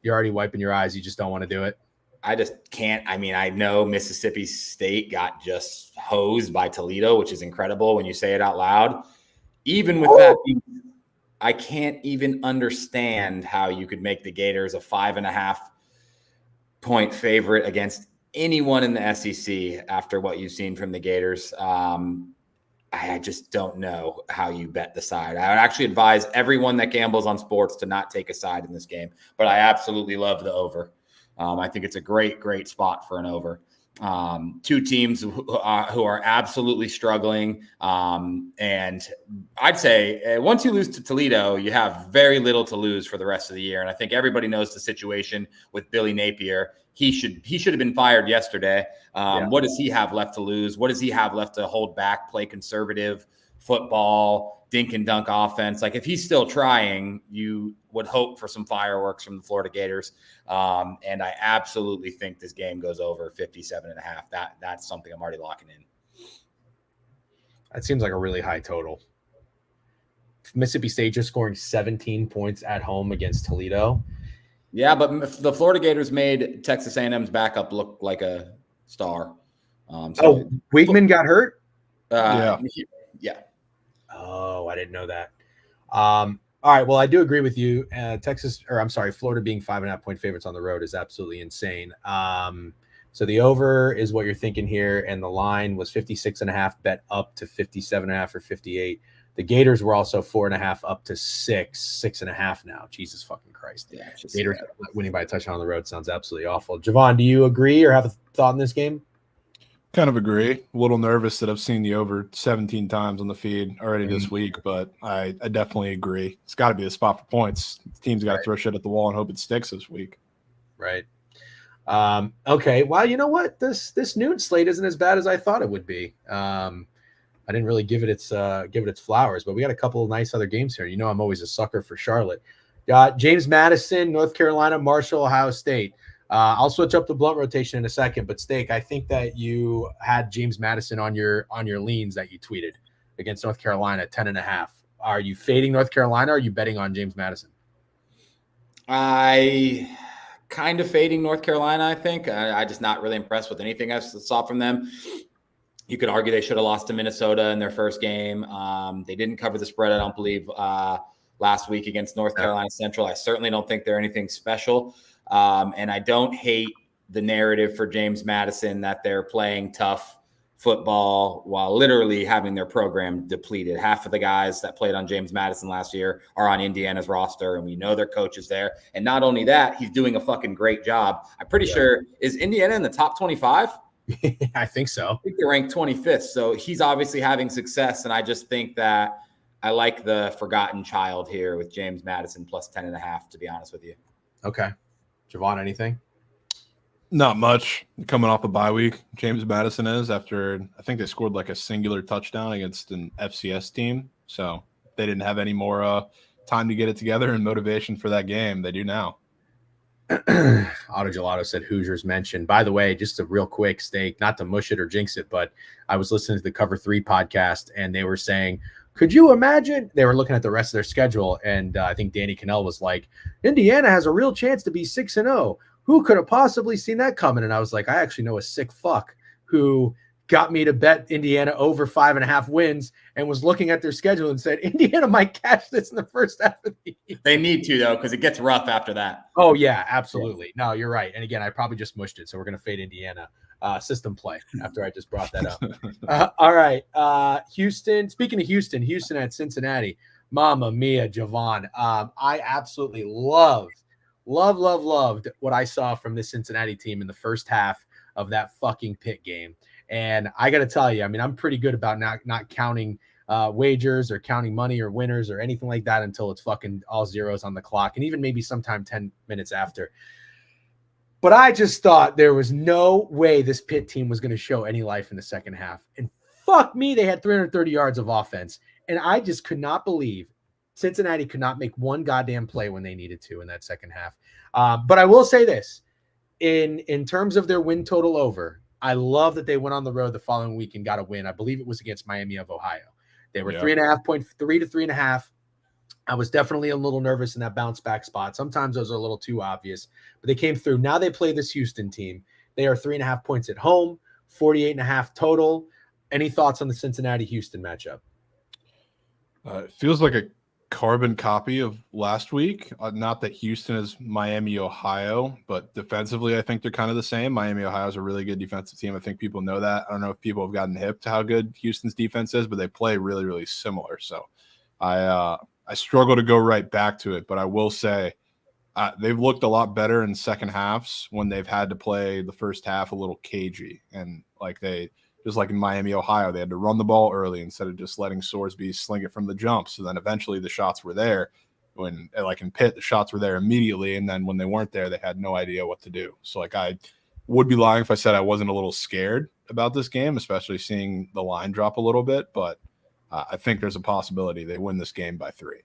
You're already wiping your eyes. You just don't want to do it. I just can't. I mean, I know Mississippi State got just hosed by Toledo, which is incredible when you say it out loud. Even with that, I can't even understand how you could make the Gators a 5.5 point favorite against anyone in the SEC after what you've seen from the Gators. I just don't know how you bet the side. I would actually advise everyone that gambles on sports to not take a side in this game, but I absolutely love the over. I think it's a great spot for an over. Two teams who are absolutely struggling. And I'd say once you lose to Toledo, you have very little to lose for the rest of the year. And I think everybody knows the situation with Billy Napier. He should have been fired yesterday. What does he have left to lose? What does he have left to hold back, play conservative football, dink and dunk offense? Like, if he's still trying, you would hope for some fireworks from the Florida Gators. And I absolutely think this game goes over 57.5. That's something I'm already locking in. That seems like a really high total. Mississippi State just scoring 17 points at home against Toledo. Yeah, but the Florida Gators made Texas A&M's backup look like a star. Weigman got hurt? Yeah. Oh, I didn't know that. All right, well, I do agree with you. Florida being 5.5-point favorites on the road is absolutely insane. So the over is what you're thinking here, and the line was 56.5, bet up to 57.5 or 58. The Gators were also 4.5 up to 6.5 now. Jesus fucking Christ. Yeah, Gators winning by a touchdown on the road sounds absolutely awful. Jovan, do you agree or have a thought in this game? Kind of agree. A little nervous that I've seen the over 17 times on the feed already this week, but I definitely agree. It's got to be a spot for points. The team's got to throw shit at the wall and hope it sticks this week. Right. Okay. Well, you know what? This noon slate isn't as bad as I thought it would be. I didn't really give it its flowers, but we got a couple of nice other games here. You know, I'm always a sucker for Charlotte. James Madison, North Carolina, Marshall, Ohio State. I'll switch up the blunt rotation in a second, but Steak, I think that you had James Madison on your leans that you tweeted against North Carolina, 10.5. Are you fading North Carolina or are you betting on James Madison? I kind of fading North Carolina, I think. I just not really impressed with anything I saw from them. You could argue they should have lost to Minnesota in their first game. They didn't cover the spread, I don't believe, last week against North Carolina Central. I certainly don't think they're anything special. And I don't hate the narrative for James Madison that they're playing tough football while literally having their program depleted. Half of the guys that played on James Madison last year are on Indiana's roster, and we know their coach is there. And not only that, he's doing a fucking great job. I'm pretty sure, is Indiana in the top 25? I think so. I think they're ranked 25th. So he's obviously having success. And I just think that I like the forgotten child here with James Madison plus 10.5, to be honest with you. Okay. Jovan, anything? Not much. Coming off a bye week, James Madison is, after I think they scored like a singular touchdown against an FCS team. So they didn't have any more time to get it together and motivation for that game. They do now. Auto Gelato said Hoosiers mentioned. By the way, just a real quick Steak, not to mush it or jinx it, but I was listening to the Cover 3 podcast and they were saying, could you imagine? They were looking at the rest of their schedule, and I think Danny Cannell was like, Indiana has a real chance to be 6-0. Who could have possibly seen that coming? And I was like, I actually know a sick fuck who got me to bet Indiana over 5.5 wins and was looking at their schedule and said, Indiana might catch this in the first half of the year. They need to, though, because it gets rough after that. Oh, yeah, absolutely. No, you're right. And again, I probably just mushed it, so we're going to fade Indiana. System play after I just brought that up. All right. Houston. Speaking of Houston at Cincinnati. Mamma mia, Jovan. I absolutely loved what I saw from this Cincinnati team in the first half of that fucking Pitt game. And I got to tell you, I mean, I'm pretty good about not counting wagers or counting money or winners or anything like that until it's fucking all zeros on the clock, and even maybe sometime 10 minutes after. But I just thought there was no way this Pitt team was going to show any life in the second half. And fuck me, they had 330 yards of offense. And I just could not believe Cincinnati could not make one goddamn play when they needed to in that second half. But I will say this, in terms of their win total over, I love that they went on the road the following week and got a win. I believe it was against Miami of Ohio. They were 3.5 to 3.5. I was definitely a little nervous in that bounce back spot. Sometimes those are a little too obvious, but they came through. Now they play this Houston team. They are 3.5 points at home, 48.5 total. Any thoughts on the Cincinnati-Houston matchup? It feels like a carbon copy of last week. Not that Houston is Miami, Ohio, but defensively, I think they're kind of the same. Miami, Ohio is a really good defensive team. I think people know that. I don't know if people have gotten hip to how good Houston's defense is, but they play really, really similar. So I struggle to go right back to it, but I will say they've looked a lot better in second halves when they've had to play the first half a little cagey. And like just like in Miami, Ohio, they had to run the ball early instead of just letting Sorsby sling it from the jump. So then eventually the shots were there. When like in Pitt, the shots were there immediately. And then when they weren't there, they had no idea what to do. So like I would be lying if I said I wasn't a little scared about this game, especially seeing the line drop a little bit. But I think there's a possibility they win this game by 3.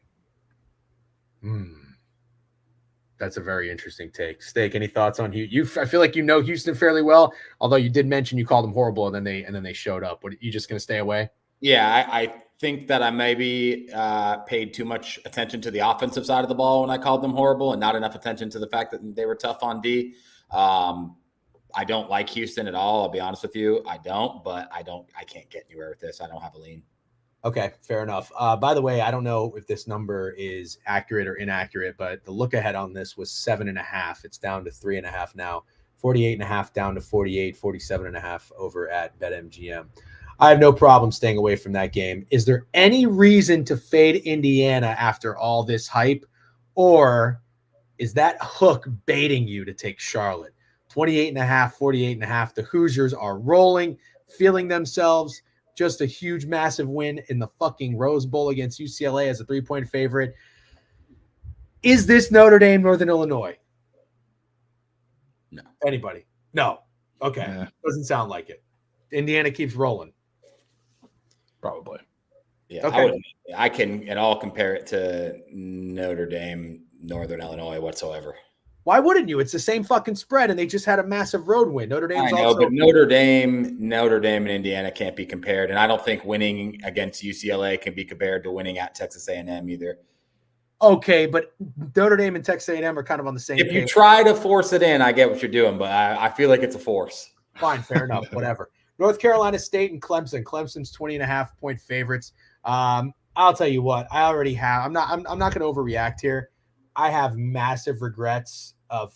That's a very interesting take. Steak, any thoughts on I feel like you know Houston fairly well, although you did mention you called them horrible and then they showed up. What, you just going to stay away? Yeah, I think that I maybe paid too much attention to the offensive side of the ball when I called them horrible and not enough attention to the fact that they were tough on D. I don't like Houston at all. I'll be honest with you. I don't, but I can't get anywhere with this. I don't have a lean. Okay, fair enough. By the way, I don't know if this number is accurate or inaccurate, but the look ahead on this was 7.5. It's down to 3.5 now. 48.5 down to 48, 47.5 over at BetMGM. I have no problem staying away from that game. Is there any reason to fade Indiana after all this hype, or is that hook baiting you to take Charlotte? 28.5, 48.5. The Hoosiers are rolling, feeling themselves. Just a huge, massive win in the fucking Rose Bowl against UCLA as a 3-point favorite. Is this Notre Dame, Northern Illinois? No. Anybody? No. Okay. Yeah. Doesn't sound like it. Indiana keeps rolling. Probably. Yeah. Okay. I can at all compare it to Notre Dame, Northern Illinois whatsoever. Why wouldn't you? It's the same fucking spread, and they just had a massive road win. Notre Dame's but Notre Dame and Indiana can't be compared, and I don't think winning against UCLA can be compared to winning at Texas A&M either. Okay, but Notre Dame and Texas A&M are kind of on the same If page. you try to force it in, I get what you're doing, but I feel like it's a force. Fine, fair enough, whatever. North Carolina State and Clemson. Clemson's 20.5-point favorites. I'll tell you what, I already have. I'm not going to overreact here. I have massive regrets of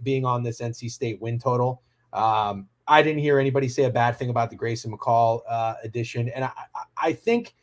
being on this NC State win total. I didn't hear anybody say a bad thing about the Grayson McCall edition. And I think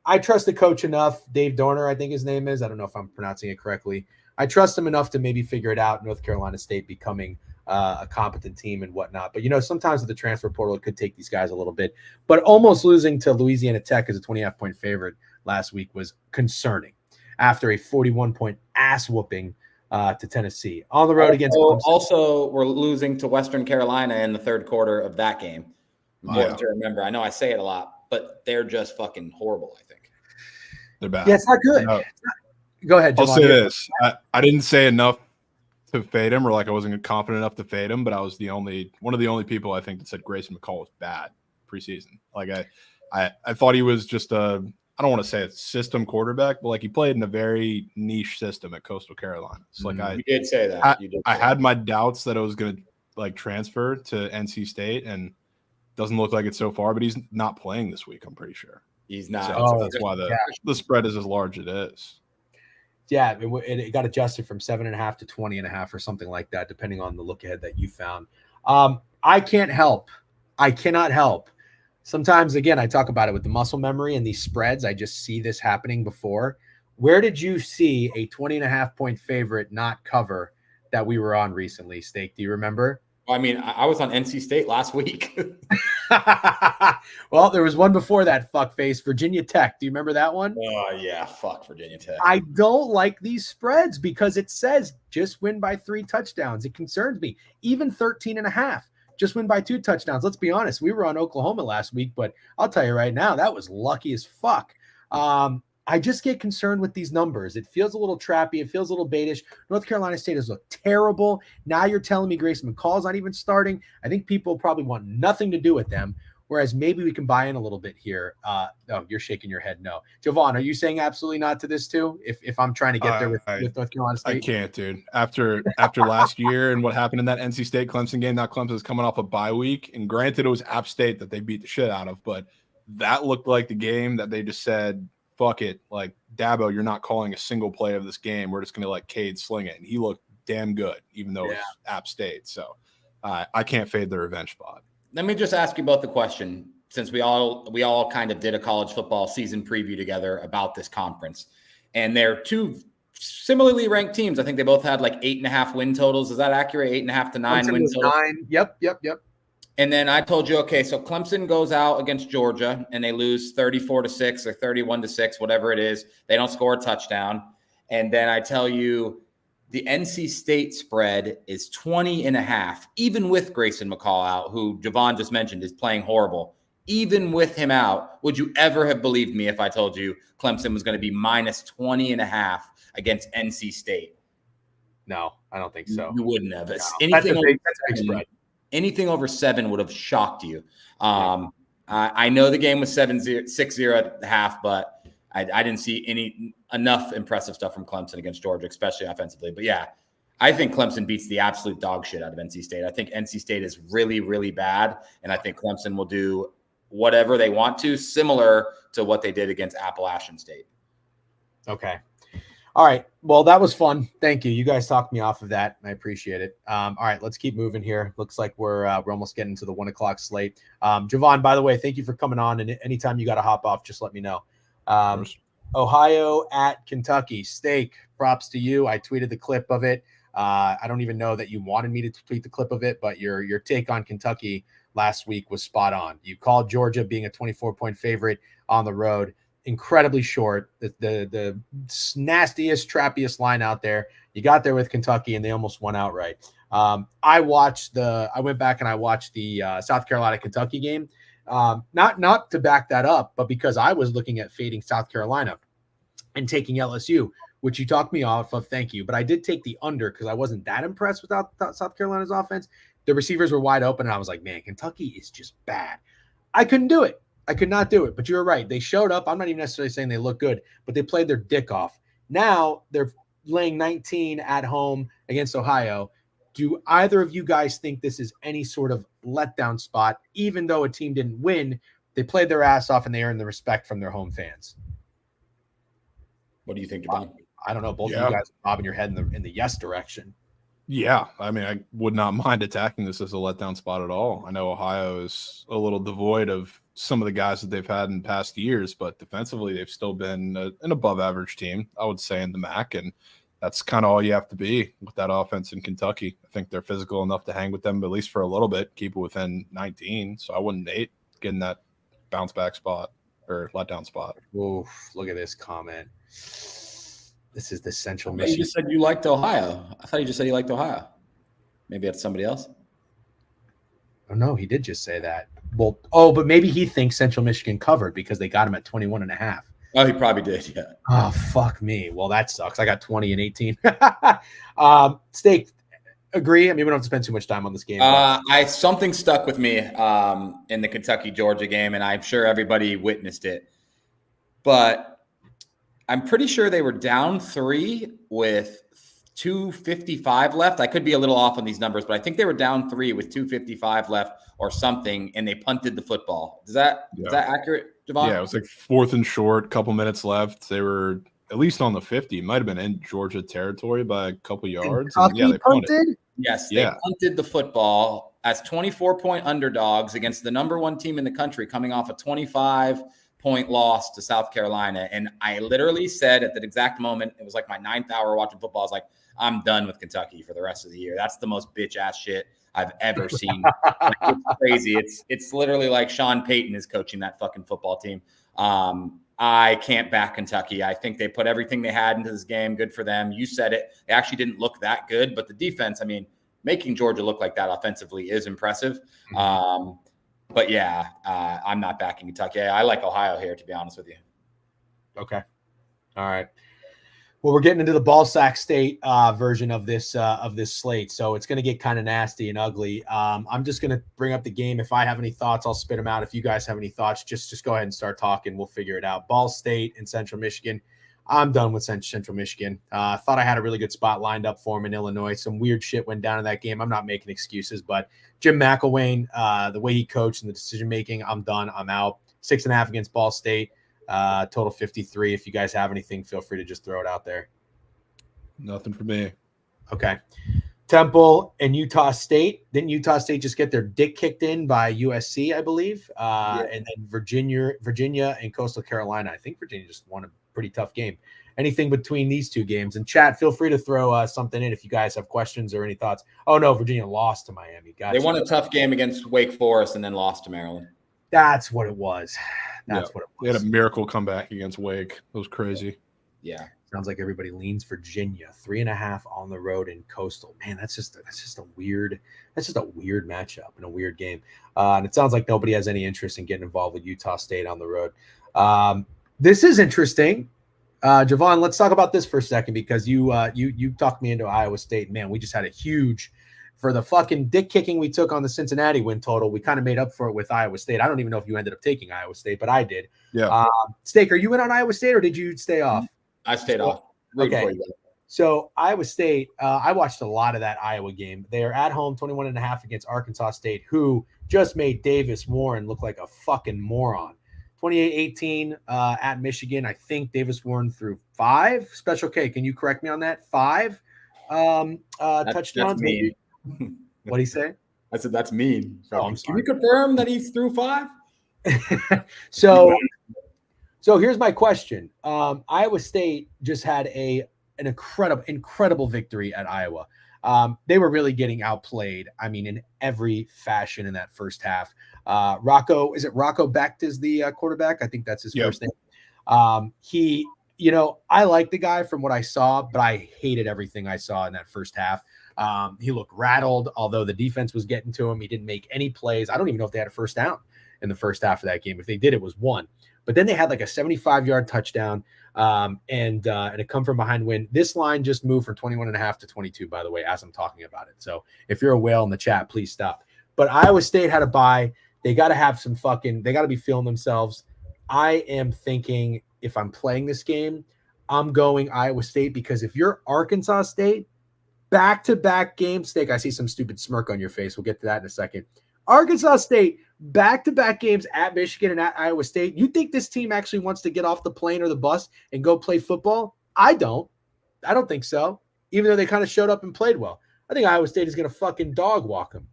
I trust the coach enough. Dave Dorner, I think his name is. I don't know if I'm pronouncing it correctly. I trust him enough to maybe figure it out. North Carolina State becoming a competent team and whatnot. But, sometimes with the transfer portal, it could take these guys a little bit. But almost losing to Louisiana Tech as a 20.5-point favorite last week was concerning after a 41-point ass whooping to Tennessee on the road against Clemson. Also, we're losing to Western Carolina in the third quarter of that game. Important to remember. I know I say it a lot, but they're just fucking horrible, I think. They're bad. Yeah, it's not good. No. Go ahead, Jovan. I'll say this. I didn't say enough to fade him, or like I wasn't confident enough to fade him, but I was one of the only people I think that said Grayson McCall was bad preseason. Like I thought he was just I don't want to say a system quarterback, but like he played in a very niche system at Coastal Carolina. So like you did say that. I had my doubts that it was going to like transfer to NC State, and doesn't look like it so far. But he's not playing this week. I'm pretty sure he's not. So that's why the spread is as large as it is. Yeah, it got adjusted from 7.5 to 20.5 or something like that, depending on the look ahead that you found. I cannot help. Sometimes, again, I talk about it with the muscle memory and these spreads. I just see this happening before. Where did you see a 20.5-point favorite not cover that we were on recently, Steak? Do you remember? I mean, I was on NC State last week. Well, there was one before that, fuckface, Virginia Tech. Do you remember that one? Oh, yeah. Fuck Virginia Tech. I don't like these spreads because it says just win by 3 touchdowns. It concerns me. Even 13.5. Just win by 2 touchdowns. Let's be honest. We were on Oklahoma last week, but I'll tell you right now, that was lucky as fuck. I just get concerned with these numbers. It feels a little trappy. It feels a little baitish. North Carolina State has looked terrible. Now you're telling me Grayson McCall's not even starting. I think people probably want nothing to do with them, whereas maybe we can buy in a little bit here. Oh, you're shaking your head no. Jovan, are you saying absolutely not to this too? If I'm trying to get there with North Carolina State? I can't, dude. After last year and what happened in that NC State Clemson game, now Clemson's coming off a bye week. And granted, it was App State that they beat the shit out of, but that looked like the game that they just said, fuck it. Like, Dabo, you're not calling a single play of this game. We're just going to let Cade sling it. And he looked damn good, even though it's App State. So I can't fade the revenge spot. Let me just ask you both the question, since we all kind of did a college football season preview together about this conference. And they're two similarly ranked teams. I think they both had like 8.5 win totals. Is that accurate? 8.5 to 9 win totals? 9. Yep. And then I told you, okay, so Clemson goes out against Georgia and they lose 34-6 or 31-6, whatever it is. They don't score a touchdown. And then I tell you the NC State spread is 20.5, even with Grayson McCall out, who Jovan just mentioned is playing horrible. Even with him out, would you ever have believed me if I told you Clemson was going to be minus 20.5 against NC State? No, I don't think so. You wouldn't have. No, that's a big spread. Anything over 7 would have shocked you. I know the game was 6-0 at the half, but I didn't see enough impressive stuff from Clemson against Georgia, especially offensively. But yeah, I think Clemson beats the absolute dog shit out of NC State. I think NC State is really, really bad, and I think Clemson will do whatever they want to, similar to what they did against Appalachian State. Okay. All right. Well, that was fun. Thank you. You guys talked me off of that. I appreciate it. All right, let's keep moving here. Looks like we're almost getting to the 1 o'clock slate. Jovan, by the way, thank you for coming on. And anytime you got to hop off, just let me know. Ohio at Kentucky. Steak, props to you. I tweeted the clip of it. I don't even know that you wanted me to tweet the clip of it, but your take on Kentucky last week was spot on. You called Georgia being a 24-point favorite on the road. Incredibly short, the nastiest, trappiest line out there. You got there with Kentucky, and they almost won outright. I went back and I watched the South Carolina Kentucky game, not to back that up, but because I was looking at fading South Carolina and taking LSU, which you talked me off of. Thank you, but I did take the under because I wasn't that impressed with South Carolina's offense. The receivers were wide open, and I was like, man, Kentucky is just bad. I couldn't do it. I could not do it, but you're right. They showed up. I'm not even necessarily saying they look good, but they played their dick off. Now they're laying 19 at home against Ohio. Do either of you guys think this is any sort of letdown spot, even though a team didn't win? They played their ass off and they earned the respect from their home fans. What do you think, Jovan? I don't know. Both of you guys are bobbing your head in the yes direction. Yeah, I mean, I would not mind attacking this as a letdown spot at all. I know Ohio is a little devoid of some of the guys that they've had in past years, but defensively, they've still been an above-average team, I would say, in the MAC, and that's kind of all you have to be with that offense in Kentucky. I think they're physical enough to hang with them, at least for a little bit, keep it within 19, so I wouldn't hate getting that bounce-back spot or letdown spot. Oof, look at this comment. This is the Central Michigan. You just said you liked Ohio. I thought you just said you liked Ohio. Maybe that's somebody else. Oh, no, he did just say that. Well, but maybe he thinks Central Michigan covered because they got him at 21.5. Oh, he probably did, yeah. Oh, fuck me. Well, that sucks. I got 20 and 18. Steak, agree? I mean, we don't have to spend too much time on this game. Something stuck with me in the Kentucky-Georgia game, and I'm sure everybody witnessed it. But I'm pretty sure they were down 3 with 2:55 left. I could be a little off on these numbers, but I think they were down 3 with 2:55 left or something, and they punted the football. Is that accurate, Jovan? Yeah, it was like 4th and short, couple minutes left. They were at least on the 50. It might have been in Georgia territory by a couple yards. And they punted? Yes, they punted the football as 24-point underdogs against the number 1 team in the country, coming off a 25-point loss to South Carolina. And I literally said at that exact moment, it was like my 9th hour watching football, I was like, I'm done with Kentucky for the rest of the year. That's the most bitch ass shit I've ever seen. Like, it's crazy. It's literally like Sean Payton is coaching that fucking football team. I can't back Kentucky. I think they put everything they had into this game. Good for them. You said it. They actually didn't look that good, but the defense, I mean, making Georgia look like that offensively is impressive. But yeah, I'm not backing Kentucky. I like Ohio here, to be honest with you. Okay. All right. Well, we're getting into the ball sack state version of this slate, so it's going to get kind of nasty and ugly. I'm just going to bring up the game. If I have any thoughts, I'll spit them out. If you guys have any thoughts, just go ahead and start talking. We'll figure it out. Ball State and Central Michigan. I'm done with Central Michigan. Thought I had a really good spot lined up for him in Illinois. Some weird shit went down in that game. I'm not making excuses, but Jim McElwain, the way he coached and the decision making, I'm done. I'm out. 6.5 against Ball State. Total 53. If you guys have anything, feel free to just throw it out there. Nothing for me. Okay. Temple and Utah State. Didn't Utah State just get their dick kicked in by USC, I believe? And then Virginia and Coastal Carolina. I think Virginia just won a pretty tough game. Anything between these two games? And chat, feel free to throw something in if you guys have questions or any thoughts. Oh, no, Virginia lost to Miami. Gotcha. They won a tough game against Wake Forest and then lost to Maryland. That's what it was. That's what it was. They had a miracle comeback against Wake. It was crazy. Yeah. Sounds like everybody leans Virginia. 3.5 on the road in Coastal. Man, that's just a weird matchup and a weird game. And it sounds like nobody has any interest in getting involved with Utah State on the road. This is interesting. Jovan, let's talk about this for a second because you talked me into Iowa State. Man, we just had a huge for the fucking dick kicking we took on the Cincinnati win total. We kind of made up for it with Iowa State. I don't even know if you ended up taking Iowa State, but I did. Yeah. Steak, are you in on Iowa State or did you stay off? I stayed off. Okay. So Iowa State, I watched a lot of that Iowa game. They are at home 21.5 against Arkansas State, who just made Davis Warren look like a fucking moron. 28-18 at Michigan. I think Davis Warren threw 5. Special K, can you correct me on that? 5 touchdowns. That's mean. What did he say? I said that's mean. Oh, I'm Can you confirm that he threw 5? So here's my question. Iowa State just had an incredible victory at Iowa. They were really getting outplayed. I mean, in every fashion in that first half. Rocco Becht is the quarterback? I think that's his first name. He, I like the guy from what I saw, but I hated everything I saw in that first half. He looked rattled, although the defense was getting to him. He didn't make any plays. I don't even know if they had a first down in the first half of that game. If they did, it was 1. But then they had like a 75-yard touchdown and a come from behind win. This line just moved from 21.5 to 22, by the way, as I'm talking about it. So if you're a whale in the chat, please stop. But Iowa State had a bye. They got to have they got to be feeling themselves. I am thinking if I'm playing this game, I'm going Iowa State because if you're Arkansas State, back-to-back game Steak, I see some stupid smirk on your face. We'll get to that in a second. Arkansas State, back-to-back games at Michigan and at Iowa State. You think this team actually wants to get off the plane or the bus and go play football? I don't think so, even though they kind of showed up and played well. I think Iowa State is going to fucking dog walk them.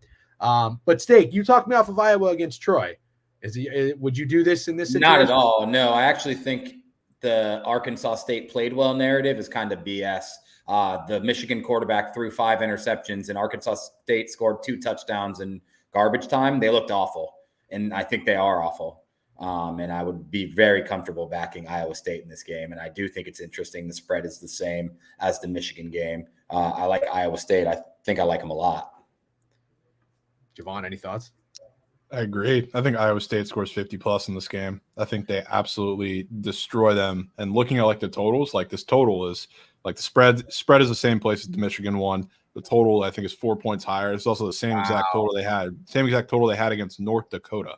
But Steak, you talked me off of Iowa against Troy. Would you do this in this situation? Not at all. No, I actually think the Arkansas State played well narrative is kind of BS. The Michigan quarterback threw 5 interceptions and Arkansas State scored 2 touchdowns in garbage time. They looked awful. And I think they are awful. And I would be very comfortable backing Iowa State in this game. And I do think it's interesting. The spread is the same as the Michigan game. I like Iowa State. I think I like them a lot. Jovan, any thoughts? I agree. I think Iowa State scores 50+ in this game. I think they absolutely destroy them. And looking at like the totals, like this total is like the spread is the same place as the Michigan one. The total I think is 4 points higher. It's also the same exact total they had against North Dakota.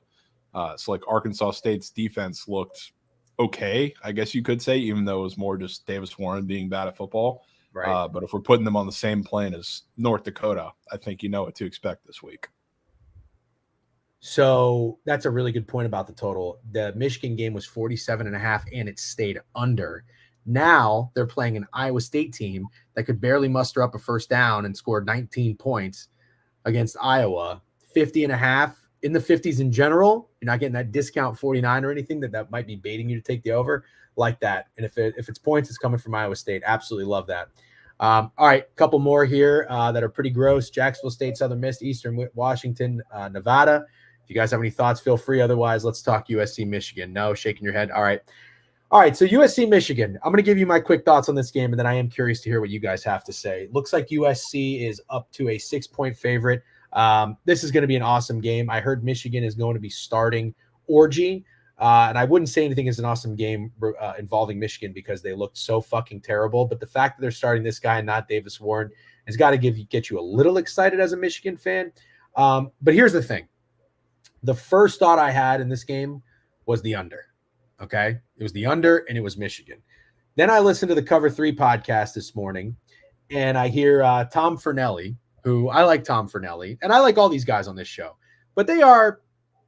So like Arkansas State's defense looked okay, I guess you could say, even though it was more just Davis Warren being bad at football. Right. But if we're putting them on the same plane as North Dakota, I think you know what to expect this week. So that's a really good point about the total. The Michigan game was 47.5 and it stayed under. Now they're playing an Iowa State team that could barely muster up a first down and scored 19 points against Iowa. 50.5 in the 50s in general. You're not getting that discount 49 or anything that might be baiting you to take the over like that. And if it's points, it's coming from Iowa State. Absolutely love that. All right, a couple more here that are pretty gross. Jacksonville State, Southern Miss, Eastern Washington, Nevada. If you guys have any thoughts, feel free. Otherwise, let's talk USC Michigan. No, shaking your head. All right. So USC Michigan. I'm going to give you my quick thoughts on this game, and then I am curious to hear what you guys have to say. Looks like USC is up to a 6-point favorite. This is going to be an awesome game. I heard Michigan is going to be starting Orji, and I wouldn't say anything is an awesome game involving Michigan because they looked so fucking terrible. But the fact that they're starting this guy and not Davis Warren has got to get you a little excited as a Michigan fan. But here's the thing. The first thought I had in this game was the under. Okay. It was the under and it was Michigan. Then I listened to the Cover 3 podcast this morning and I hear Tom Fernelli, who I like Tom Fernelli, and I like all these guys on this show, but they are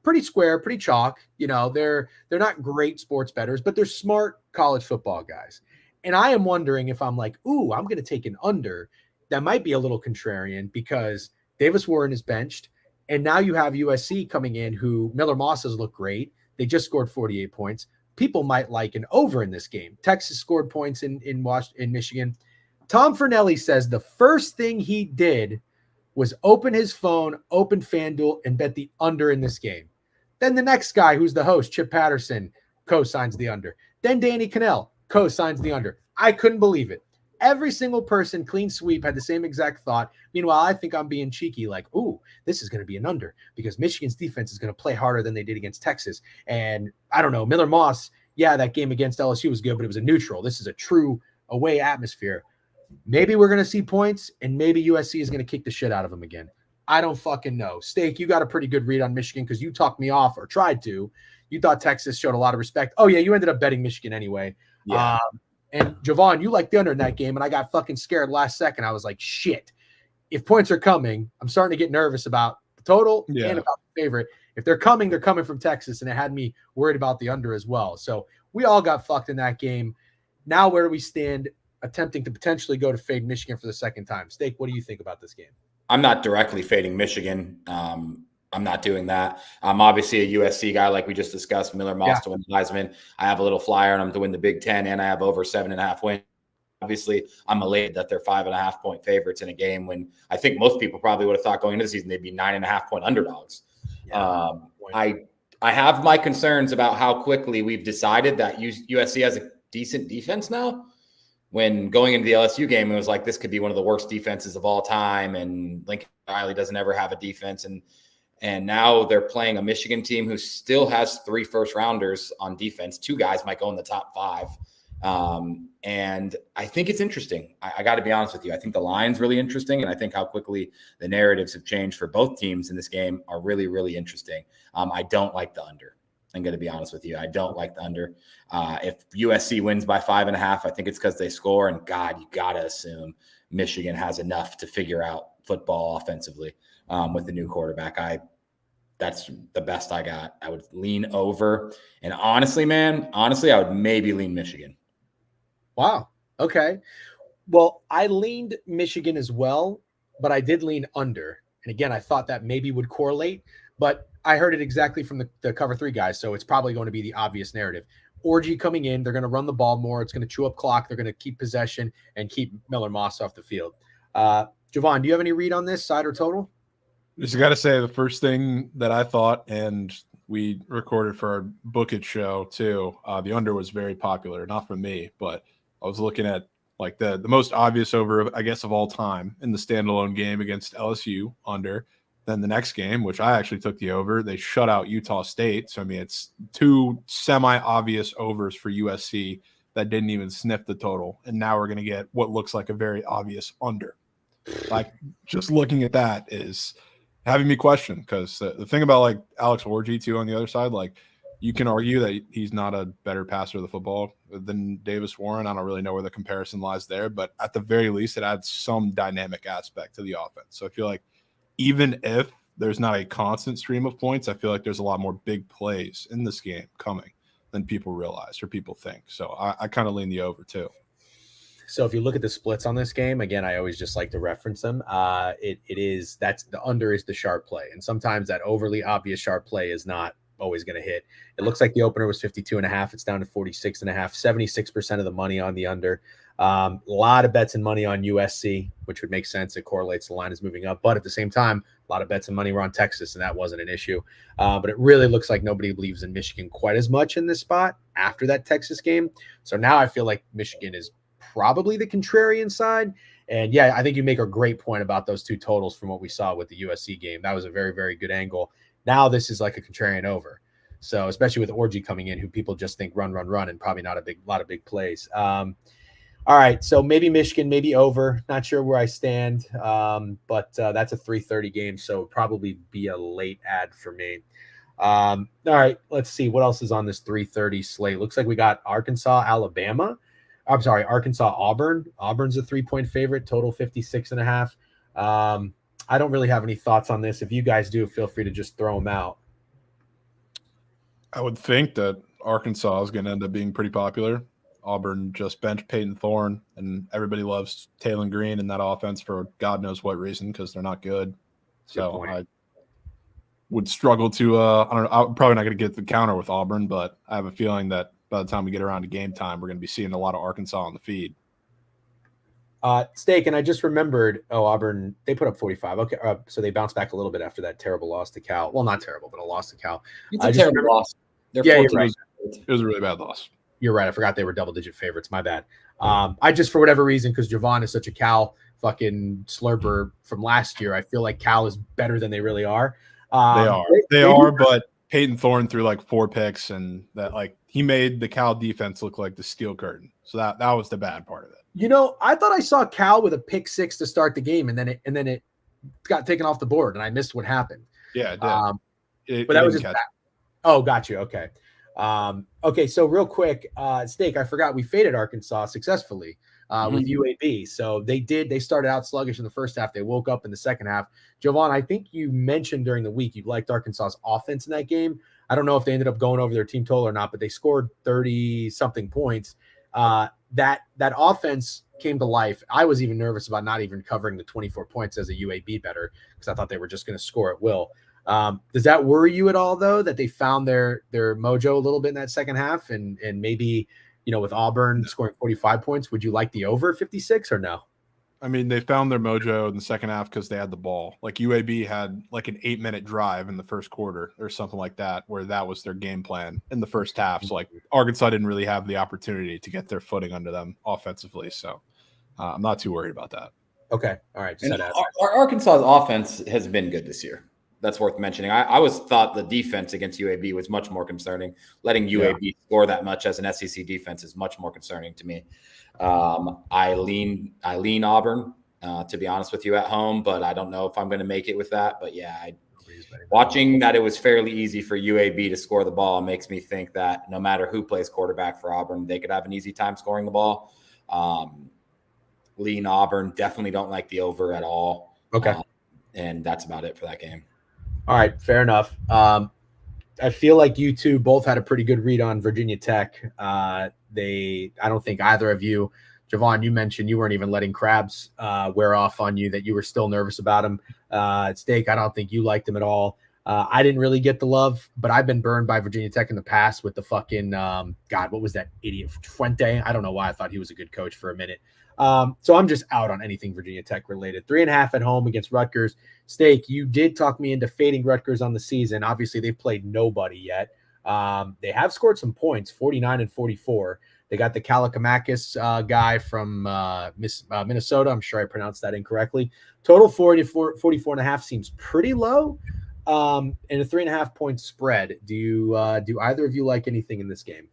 pretty square, pretty chalk. You know, they're not great sports bettors, but they're smart college football guys. And I am wondering if I'm like, ooh, I'm going to take an under. That might be a little contrarian because Davis Warren is benched. And now you have USC coming in who Miller Moss has looked great. They just scored 48 points. People might like an over in this game. Texas scored points in Michigan. Tom Fernelli says the first thing he did was open his phone, open FanDuel, and bet the under in this game. Then the next guy, who's the host, Chip Patterson, co-signs the under. Then Danny Cannell co-signs the under. I couldn't believe it. Every single person, clean sweep, had the same exact thought. Meanwhile, I think I'm being cheeky, like, ooh, this is going to be an under because Michigan's defense is going to play harder than they did against Texas. And I don't know, Miller Moss, yeah, that game against LSU was good, but it was a neutral. This is a true away atmosphere. Maybe we're going to see points, and maybe USC is going to kick the shit out of them again. I don't fucking know. Steak, you got a pretty good read on Michigan because you talked me off or tried to. You thought Texas showed a lot of respect. Oh, yeah, you ended up betting Michigan anyway. Yeah. And Jovan, you liked the under in that game, and I got fucking scared last second. I was like, shit. If points are coming, I'm starting to get nervous about the total and about the favorite. If they're coming from Texas, and it had me worried about the under as well. So we all got fucked in that game. Now where do we stand attempting to potentially go to fade Michigan for the second time? Steak, what do you think about this game? I'm not directly fading Michigan. I'm not doing that. I'm obviously a USC guy, like we just discussed. Miller Moss to win the Heisman. I have a little flyer on them to win the Big Ten, and I have over 7.5 wins. Obviously, I'm elated that they're 5.5 point favorites in a game when I think most people probably would have thought going into the season they'd be 9.5 point underdogs. Yeah, I have my concerns about how quickly we've decided that USC has a decent defense now. When going into the LSU game, it was like this could be one of the worst defenses of all time, and Lincoln Riley doesn't ever have a defense. And now they're playing a Michigan team who still has 3 first-rounders on defense. 2 guys might go in the top 5. And I think it's interesting. I got to be honest with you. I think the line's really interesting, and I think how quickly the narratives have changed for both teams in this game are really, really interesting. I don't like the under. I'm going to be honest with you. I don't like the under. If USC wins by 5.5, I think it's because they score. And God, you got to assume Michigan has enough to figure out football offensively with the new quarterback. That's the best I got. I would lean over. And honestly, I would maybe lean Michigan. Wow. Okay. Well, I leaned Michigan as well, but I did lean under. And again, I thought that maybe would correlate, but I heard it exactly from the cover 3 guys. So it's probably going to be the obvious narrative. Orgy coming in, they're going to run the ball more. It's going to chew up clock. They're going to keep possession and keep Miller Moss off the field. Jovan, do you have any read on this side or total? Just got to say the first thing that I thought, and we recorded for our Book It show too, the under was very popular, not from me, but I was looking at like the most obvious over, I guess, of all time in the standalone game against LSU under. Then the next game, which I actually took the over, they shut out Utah State. So, I mean, it's 2 semi-obvious overs for USC that didn't even sniff the total. And now we're going to get what looks like a very obvious under. Like, just looking at that is having me question, because the thing about, like, Alex Orji, too, on the other side, like, you can argue that he's not a better passer of the football than Davis Warren. I don't really know where the comparison lies there, but at the very least, it adds some dynamic aspect to the offense. So I feel like even if there's not a constant stream of points, I feel like there's a lot more big plays in this game coming than people realize or people think. So I kind of lean the over too. So if you look at the splits on this game, again, I always just like to reference them. That's the under is the sharp play. And sometimes that overly obvious sharp play is not always going to hit. It looks like the opener was 52.5. It's down to 46.5, 76% of the money on the under. A lot of bets and money on USC, which would make sense. It correlates. The line is moving up, but at the same time, a lot of bets and money were on Texas, and that wasn't an issue. But it really looks like nobody believes in Michigan quite as much in this spot after that Texas game. So now I feel like Michigan is probably the contrarian side. And yeah, I think you make a great point about those 2 totals from what we saw with the USC game. That was a very, very good angle. Now this is like a contrarian over. So especially with Orgy coming in, who people just think run, and probably not a lot of big plays. All right, so maybe Michigan, maybe over. Not sure where I stand, but that's a 3:30 game, so it'll probably be a late ad for me. All right, let's see what else is on this 3:30 slate. Looks like we got Arkansas, Alabama. I'm sorry, Arkansas, Auburn. Auburn's a 3-point favorite, total 56.5. I don't really have any thoughts on this. If you guys do, feel free to just throw them out. I would think that Arkansas is going to end up being pretty popular. Auburn just benched Peyton Thorne, and everybody loves Taylor Green in that offense for God knows what reason because they're not good. So I would struggle to I don't know. I'm probably not going to get the counter with Auburn, but I have a feeling that by the time we get around to game time, we're going to be seeing a lot of Arkansas on the feed. Steak, and I just remembered, Auburn, they put up 45. Okay, so they bounced back a little bit after that terrible loss to Cal. Well, not terrible, but a loss to Cal. It's a terrible loss. You're right. It was a really bad loss. You're right. I forgot they were double-digit favorites. My bad. I just, for whatever reason, because Jovan is such a Cal fucking slurper from last year, I feel like Cal is better than they really are. They are, but Peyton Thorne threw like 4 picks, and that he made the Cal defense look like the steel curtain. So that was the bad part of it. You know, I thought I saw Cal with a pick 6 to start the game, and then it got taken off the board, and I missed what happened. Yeah, it did. But that was just bad. Oh, got you. Okay. Okay, so real quick, Steak, I forgot we faded Arkansas successfully with UAB. So they started out sluggish in the first half. They woke up in the second half. Jovan, I think you mentioned during the week you liked Arkansas's offense in that game. I don't know if they ended up going over their team total or not, but they scored 30-something points. That offense came to life. I was even nervous about not even covering the 24 points as a UAB better because I thought they were just going to score at will. Does that worry you at all, though, that they found their mojo a little bit in that second half, and maybe, with Auburn scoring 45 points, would you like the over 56 or no? I mean, they found their mojo in the second half because they had the ball. Like UAB had like an 8-minute drive in the first quarter or something like that, where that was their game plan in the first half. So Arkansas didn't really have the opportunity to get their footing under them offensively. So I'm not too worried about that. Okay. All right. Arkansas's offense has been good this year. That's worth mentioning. I always thought the defense against UAB was much more concerning. Letting UAB score that much as an SEC defense is much more concerning to me. I lean Auburn, to be honest with you, at home, but I don't know if I'm going to make it with that. But yeah, watching that it was fairly easy for UAB to score the ball makes me think that no matter who plays quarterback for Auburn, they could have an easy time scoring the ball. Lean Auburn. Definitely don't like the over at all. Okay. And that's about it for that game. All right, fair enough. I feel like you two both had a pretty good read on Virginia Tech. I don't think either of you, Jovan, you mentioned you weren't even letting Krabs wear off on you, that you were still nervous about him. Steak, I don't think you liked him at all. I didn't really get the love, but I've been burned by Virginia Tech in the past with the fucking God, what was that idiot Fuente? I don't know why I thought he was a good coach for a minute. So I'm just out on anything Virginia Tech related. 3.5 at home against Rutgers. Steak, you did talk me into fading Rutgers on the season. Obviously, they've played nobody yet. They have scored some points, 49 and 44. They got the Kalakamakis guy from Minnesota. I'm sure I pronounced that incorrectly. Total 44.5 seems pretty low. And a 3.5 point spread. Do either of you like anything in this game?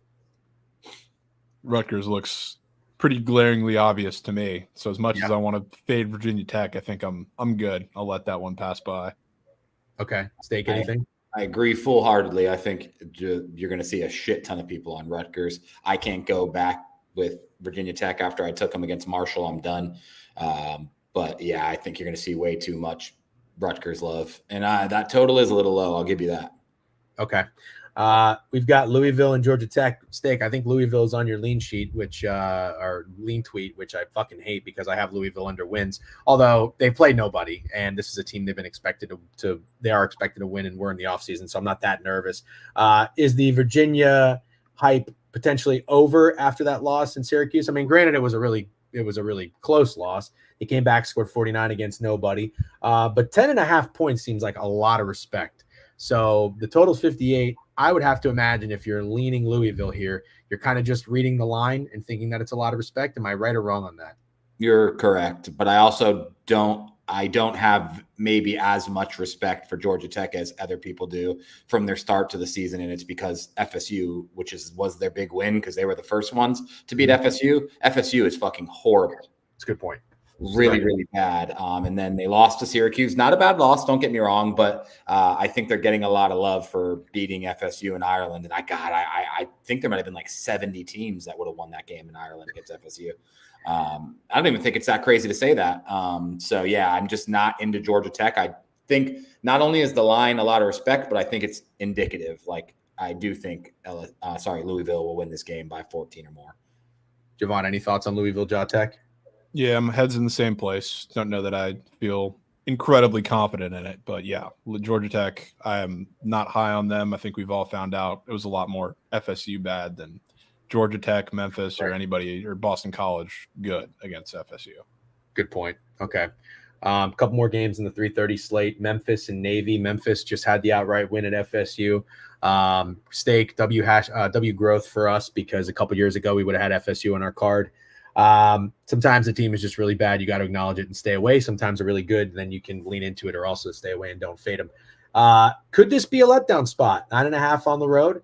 Rutgers looks pretty glaringly obvious to me. So as much as I want to fade Virginia Tech, I think I'm good. I'll let that one pass by. Okay. Steak, anything? I agree full-heartedly. I think you're going to see a shit ton of people on Rutgers. I can't go back with Virginia Tech after I took them against Marshall. I'm done. But yeah, I think you're going to see way too much Rutgers love. And that total is a little low. I'll give you that. Okay. We've got Louisville and Georgia Tech. Steak, I think Louisville is on your lean sheet, or lean tweet, which I fucking hate because I have Louisville under wins. Although they played nobody, and this is a team they've been expected they are expected to win, and we're in the offseason, so I'm not that nervous. Is the Virginia hype potentially over after that loss in Syracuse? I mean, granted, it was a really close loss. They came back, scored 49 against nobody, but 10.5 points seems like a lot of respect. So the total's 58. I would have to imagine if you're leaning Louisville here, you're kind of just reading the line and thinking that it's a lot of respect. Am I right or wrong on that? You're correct, but I also don't have maybe as much respect for Georgia Tech as other people do from their start to the season, and it's because FSU, which was their big win because they were the first ones to beat FSU. FSU is fucking horrible. That's a good point. Really, really bad. And then they lost to Syracuse. Not a bad loss, don't get me wrong, but I think they're getting a lot of love for beating FSU in Ireland. And I think there might have been like 70 teams that would have won that game in Ireland against FSU. I don't even think it's that crazy to say that. So yeah, I'm just not into Georgia Tech. I think not only is the line a lot of respect, but I think it's indicative. Like I do think Louisville will win this game by 14 or more. Jovan, any thoughts on Louisville, Ja Tech? Yeah, my head's in the same place. Don't know that I feel incredibly confident in it, but yeah, Georgia Tech, I am not high on them. I think we've all found out it was a lot more FSU bad than Georgia Tech, Memphis, or anybody, or Boston College good against FSU. Good point. Okay. A couple more games in the 3:30 slate. Memphis and Navy. Memphis just had the outright win at FSU. Stake W growth for us because a couple years ago we would have had FSU on our card. Sometimes the team is just really bad. You got to acknowledge it and stay away. Sometimes they're really good. Then you can lean into it or also stay away and don't fade them. Could this be a letdown spot? 9.5 on the road.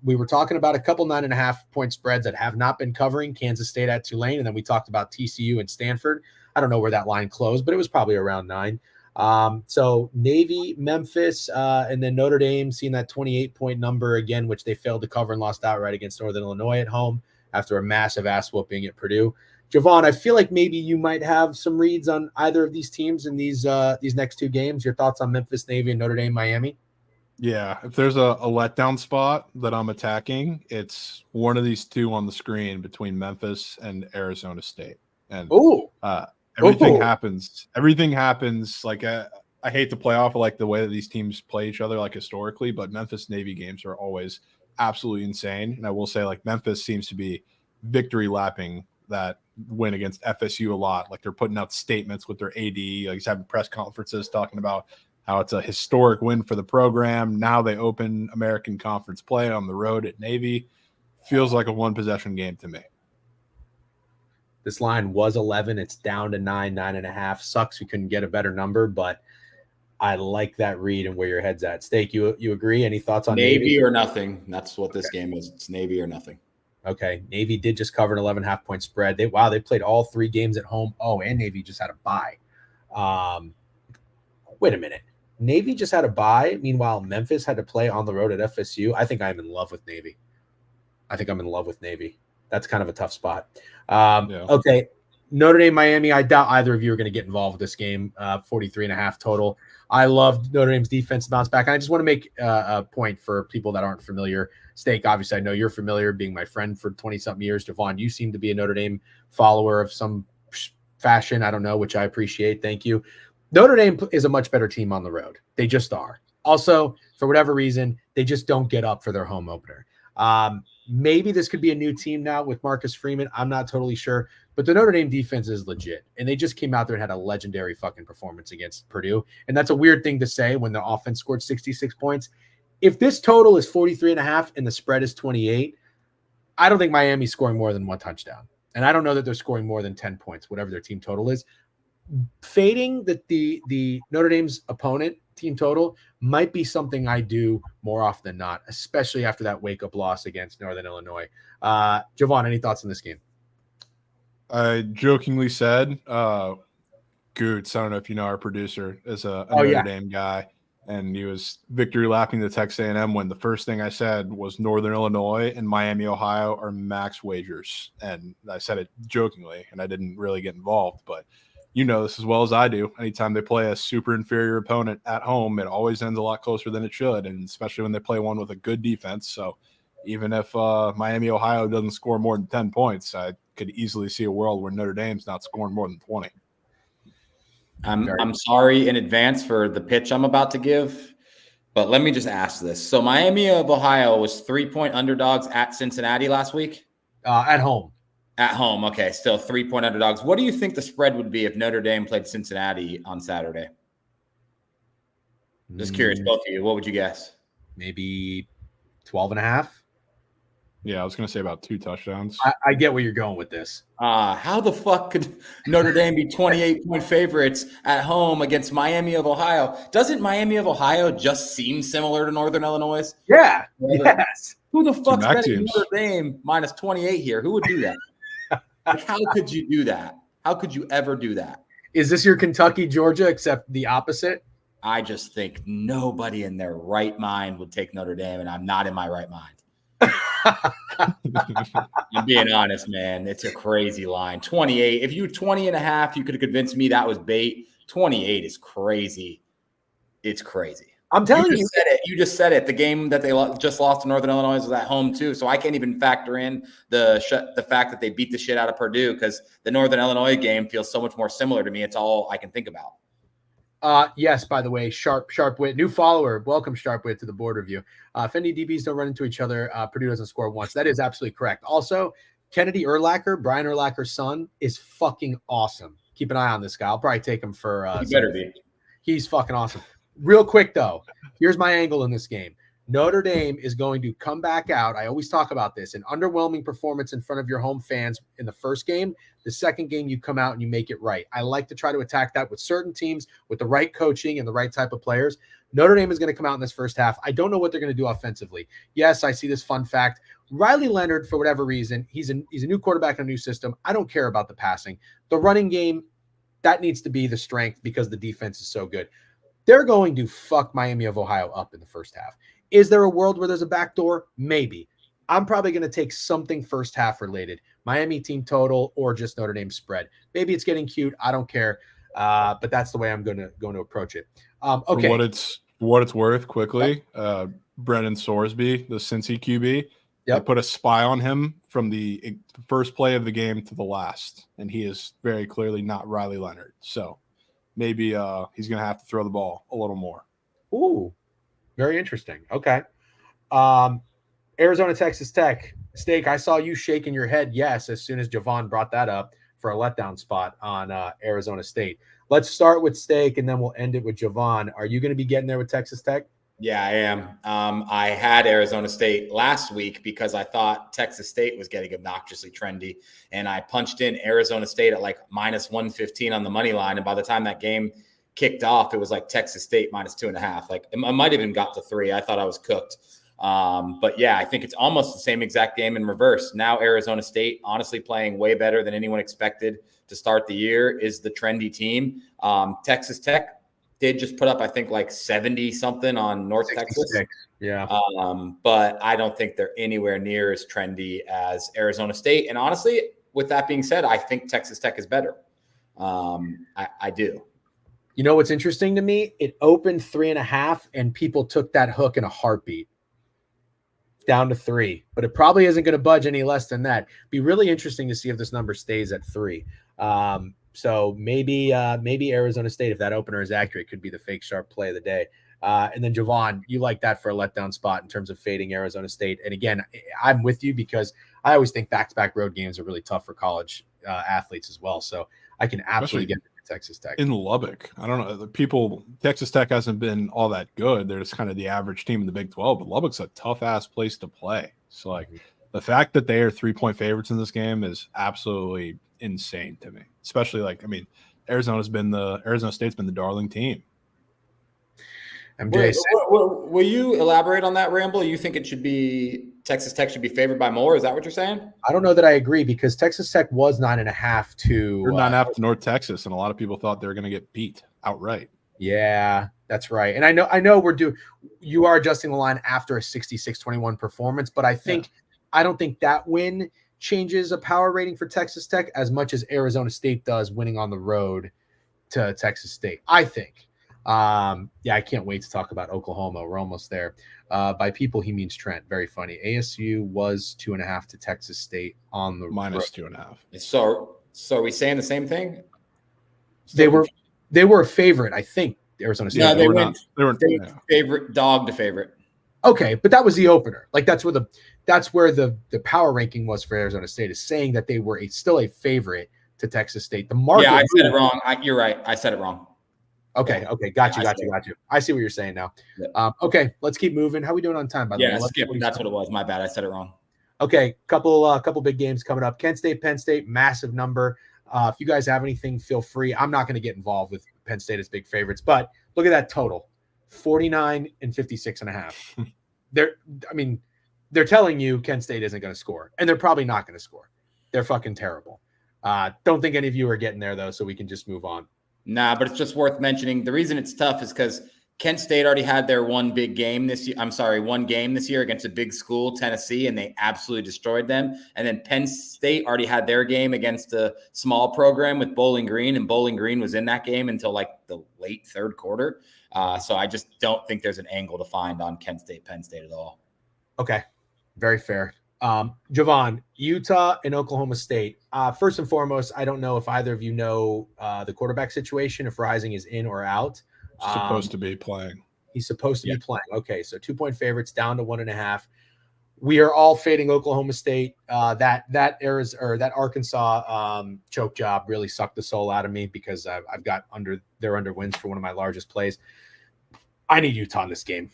We were talking about a couple 9.5 point spreads that have not been covering. Kansas State at Tulane. And then we talked about TCU and Stanford. I don't know where that line closed, but it was probably around 9. So Navy, Memphis, and then Notre Dame seeing that 28-point number again, which they failed to cover and lost outright against Northern Illinois at home after a massive ass whooping at Purdue. Jovan, I feel like maybe you might have some reads on either of these teams in these next two games. Your thoughts on Memphis, Navy, and Notre Dame, Miami? Yeah, if there's a letdown spot that I'm attacking, it's one of these two on the screen between Memphis and Arizona State. And everything happens. Everything happens. Like I hate to play off of like the way that these teams play each other, like historically, but Memphis Navy games are always absolutely insane. And I will say, like, Memphis seems to be victory lapping that win against FSU a lot. Like, they're putting out statements with their AD, like he's having press conferences talking about how it's a historic win for the program. Now they open American Conference play on the road at Navy. Feels like a one possession game to me. This line was 11. It's down to 9.5. Sucks we couldn't get a better number, but I like that read and where your head's at. Stake, you agree? Any thoughts on Navy or nothing? That's what this game is. It's Navy or nothing. Okay. Navy did just cover an 11.5 point spread. They played all 3 games at home. Oh, and Navy just had a bye. Wait a minute. Navy just had a bye. Meanwhile, Memphis had to play on the road at FSU. I think I'm in love with Navy. That's kind of a tough spot. Okay. Notre Dame, Miami. I doubt either of you are going to get involved with this game. 43.5 total. I loved Notre Dame's defense to bounce back. And I just want to make a point for people that aren't familiar. Stake, obviously, I know you're familiar, being my friend for 20-something years. Jovan, you seem to be a Notre Dame follower of some fashion. I don't know, which I appreciate. Thank you. Notre Dame is a much better team on the road. They just are. Also, for whatever reason, they just don't get up for their home opener. Maybe this could be a new team now with Marcus Freeman. I'm not totally sure. But the Notre Dame defense is legit. And they just came out there and had a legendary fucking performance against Purdue. And that's a weird thing to say when the offense scored 66 points. If this total is 43.5 and the spread is 28, I don't think Miami's scoring more than 1 touchdown. And I don't know that they're scoring more than 10 points, whatever their team total is. Fading the Notre Dame's opponent team total might be something I do more often than not, especially after that wake-up loss against Northern Illinois. Jovan, any thoughts on this game? I jokingly said, Goots, I don't know if you know our producer, is a Notre Dame guy, and he was victory lapping the Texas A&M when the first thing I said was Northern Illinois and Miami, Ohio are max wagers. And I said it jokingly, and I didn't really get involved, but you know this as well as I do. Anytime they play a super inferior opponent at home, it always ends a lot closer than it should, and especially when they play one with a good defense. So even if Miami, Ohio doesn't score more than 10 points, I could easily see a world where Notre Dame's not scoring more than 20. I'm sorry in advance for the pitch I'm about to give, but let me just ask this. So Miami of Ohio was 3-point underdogs at Cincinnati last week? At home. At home. Okay. Still 3-point underdogs. What do you think the spread would be if Notre Dame played Cincinnati on Saturday? Just curious, both of you. What would you guess? Maybe 12.5. Yeah, I was going to say about 2 touchdowns. I get where you're going with this. How the fuck could Notre Dame be 28-point favorites at home against Miami of Ohio? Doesn't Miami of Ohio just seem similar to Northern Illinois? Yeah. Yes. Who the fuck's betting Notre Dame minus 28 here? Who would do that? Like, how could you do that? How could you ever do that? Is this your Kentucky, Georgia, except the opposite? I just think nobody in their right mind would take Notre Dame, and I'm not in my right mind. I'm being honest, man. It's a crazy line. 28. If you 20.5, you could have convinced me that was bait. 28 is crazy. It's crazy. I'm telling you. Said it. You just said it. The game that they just lost to Northern Illinois was at home too. So I can't even factor in the fact that they beat the shit out of Purdue, because the Northern Illinois game feels so much more similar to me. It's all I can think about. Yes, by the way, Sharpwit, new follower. Welcome, Sharpwit, to the board review. If any DBs don't run into each other, Purdue doesn't score once. That is absolutely correct. Also, Kennedy Urlacher, Brian Urlacher's son, is fucking awesome. Keep an eye on this guy. I'll probably take him for He better be. He's fucking awesome. Real quick, though, here's my angle in this game. Notre Dame is going to come back out. I always talk about this. An underwhelming performance in front of your home fans in the first game. The second game, you come out and you make it right. I like to try to attack that with certain teams with the right coaching and the right type of players. Notre Dame is going to come out in this first half. I don't know what they're going to do offensively. Yes, I see this fun fact. Riley Leonard, for whatever reason, he's a new quarterback in a new system. I don't care about the passing. The running game, that needs to be the strength because the defense is so good. They're going to fuck Miami of Ohio up in the first half. Is there a world where there's a backdoor? Maybe. I'm probably going to take something first half related. Miami team total or just Notre Dame spread. Maybe it's getting cute. I don't care. But that's the way I'm going to approach it. Okay. For what it's worth, quickly, Brennan Sorsby, the Cincy QB, they put a spy on him from the first play of the game to the last, and he is very clearly not Riley Leonard. So maybe he's going to have to throw the ball a little more. Ooh, very interesting. Okay. Arizona, Texas Tech. Steak, I saw you shaking your head yes as soon as Jovan brought that up for a letdown spot on Arizona State. Let's start with Steak, and then we'll end it with Jovan. Are you going to be getting there with Texas Tech? Yeah, I am. I had Arizona State last week because I thought Texas State was getting obnoxiously trendy, and I punched in Arizona State at like minus 115 on the money line, and by the time that game kicked off, it was like Texas State minus 2.5. Like I might have even got to 3. I thought I was cooked. But yeah, I think it's almost the same exact game in reverse. Now Arizona State, honestly playing way better than anyone expected to start the year, is the trendy team. Texas Tech did just put up, I think, like 70 something on North 66. Texas. Yeah. But I don't think they're anywhere near as trendy as Arizona State. And honestly, with that being said, I think Texas Tech is better. I do. You know what's interesting to me? It opened 3.5, and people took that hook in a heartbeat. Down to 3, but it probably isn't going to budge any less than that. Be really interesting to see if this number stays at 3. So maybe Arizona State, if that opener is accurate, could be the fake sharp play of the day. And then Jovan, you like that for a letdown spot in terms of fading Arizona State. And again, I'm with you because I always think back-to-back road games are really tough for college athletes as well. So I can absolutely get Texas Tech. In Lubbock, I don't know. The people, Texas Tech hasn't been all that good. They're just kind of the average team in the Big 12, but Lubbock's a tough-ass place to play. So, like, the fact that they are 3-point favorites in this game is absolutely insane to me. Especially, like, I mean, Arizona State's been the darling team. Will you elaborate on that, Ramble? You think Texas Tech should be favored by more? Is that what you're saying? I don't know that I agree because Texas Tech was 9.5 to 9.5 to North Texas, and a lot of people thought they were going to get beat outright. Yeah, that's right. And I know you are adjusting the line after a 66-21 performance, but I don't think that win changes a power rating for Texas Tech as much as Arizona State does winning on the road to Texas State, I think. I can't wait to talk about Oklahoma. We're almost there. By people, he means Trent. Very funny. ASU was 2.5 to Texas State on the minus road. 2.5. So are we saying the same thing? They were a favorite, I think. Arizona State. No, they were favorite dog to favorite. Okay, but that was the opener. Like that's where the power ranking was for Arizona State, is saying that they were still a favorite to Texas State. The market. Yeah, I said it wrong. You're right. I said it wrong. Okay. Got you. I see what you're saying now. Yeah. Okay, let's keep moving. How are we doing on time, by the way? Skip. That's what it was. My bad. I said it wrong. Okay, couple big games coming up. Kent State, Penn State, massive number. If you guys have anything, feel free. I'm not going to get involved with Penn State as big favorites, but look at that total, 49 and 56.5. They're telling you Kent State isn't going to score, and they're probably not going to score. They're fucking terrible. Don't think any of you are getting there, though, so we can just move on. Nah, but it's just worth mentioning. The reason it's tough is because Kent State already had their one game this year against a big school, Tennessee, and they absolutely destroyed them. And then Penn State already had their game against a small program with Bowling Green, and Bowling Green was in that game until like the late third quarter. So I just don't think there's an angle to find on Kent State, Penn State at all. Okay, very fair. Jovan, Utah and Oklahoma State. First and foremost, I don't know if either of you know the quarterback situation, if Rising is in or out. Supposed to be playing. He's supposed to be playing. Okay, so 2-point favorites down to 1.5. We are all fading Oklahoma State. That Arkansas choke job really sucked the soul out of me because I've got they're under wins for one of my largest plays. I need Utah in this game.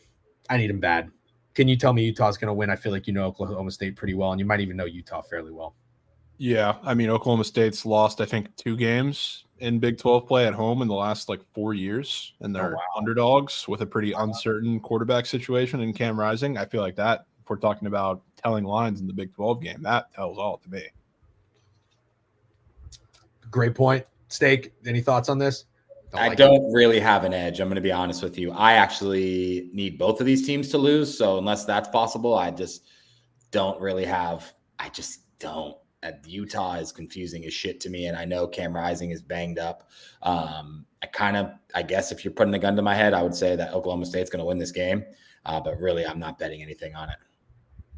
I need them bad. Can you tell me Utah's going to win? I feel like you know Oklahoma State pretty well, and you might even know Utah fairly well. Yeah, I mean, Oklahoma State's lost, I think, 2 games in Big 12 play at home in the last 4 years, and they're underdogs with a pretty uncertain quarterback situation in Cam Rising. I feel like that, if we're talking about telling lines in the Big 12 game, that tells all to me. Great point. Steak, any thoughts on this? I don't really have an edge. I'm going to be honest with you. I actually need both of these teams to lose. So unless that's possible, I just don't really have – I just don't. Utah is confusing as shit to me, and I know Cam Rising is banged up. I guess if you're putting a gun to my head, I would say that Oklahoma State's going to win this game, but really I'm not betting anything on it.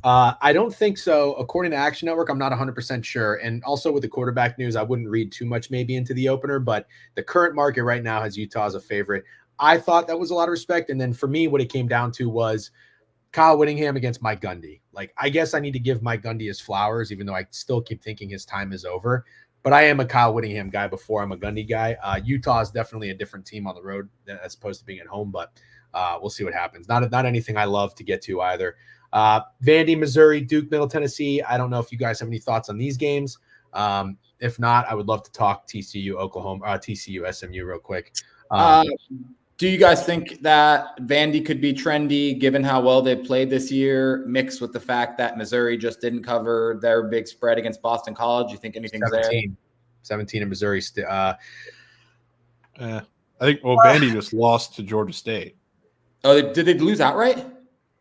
I don't think so. According to Action Network, I'm not 100% sure. And also with the quarterback news, I wouldn't read too much maybe into the opener, but the current market right now has Utah as a favorite. I thought that was a lot of respect. And then for me, what it came down to was Kyle Whittingham against Mike Gundy. I guess I need to give Mike Gundy his flowers, even though I still keep thinking his time is over. But I am a Kyle Whittingham guy before I'm a Gundy guy. Utah is definitely a different team on the road as opposed to being at home, but we'll see what happens. Not anything I love to get to either. Vandy, Missouri, Duke, Middle Tennessee. I don't know if you guys have any thoughts on these games. If not, I would love to talk TCU, Oklahoma, TCU, SMU real quick. Do you guys think that Vandy could be trendy given how well they played this year, mixed with the fact that Missouri just didn't cover their big spread against Boston College? You think anything's 17 in Missouri. I think, Vandy just lost to Georgia State. Oh, did they lose outright?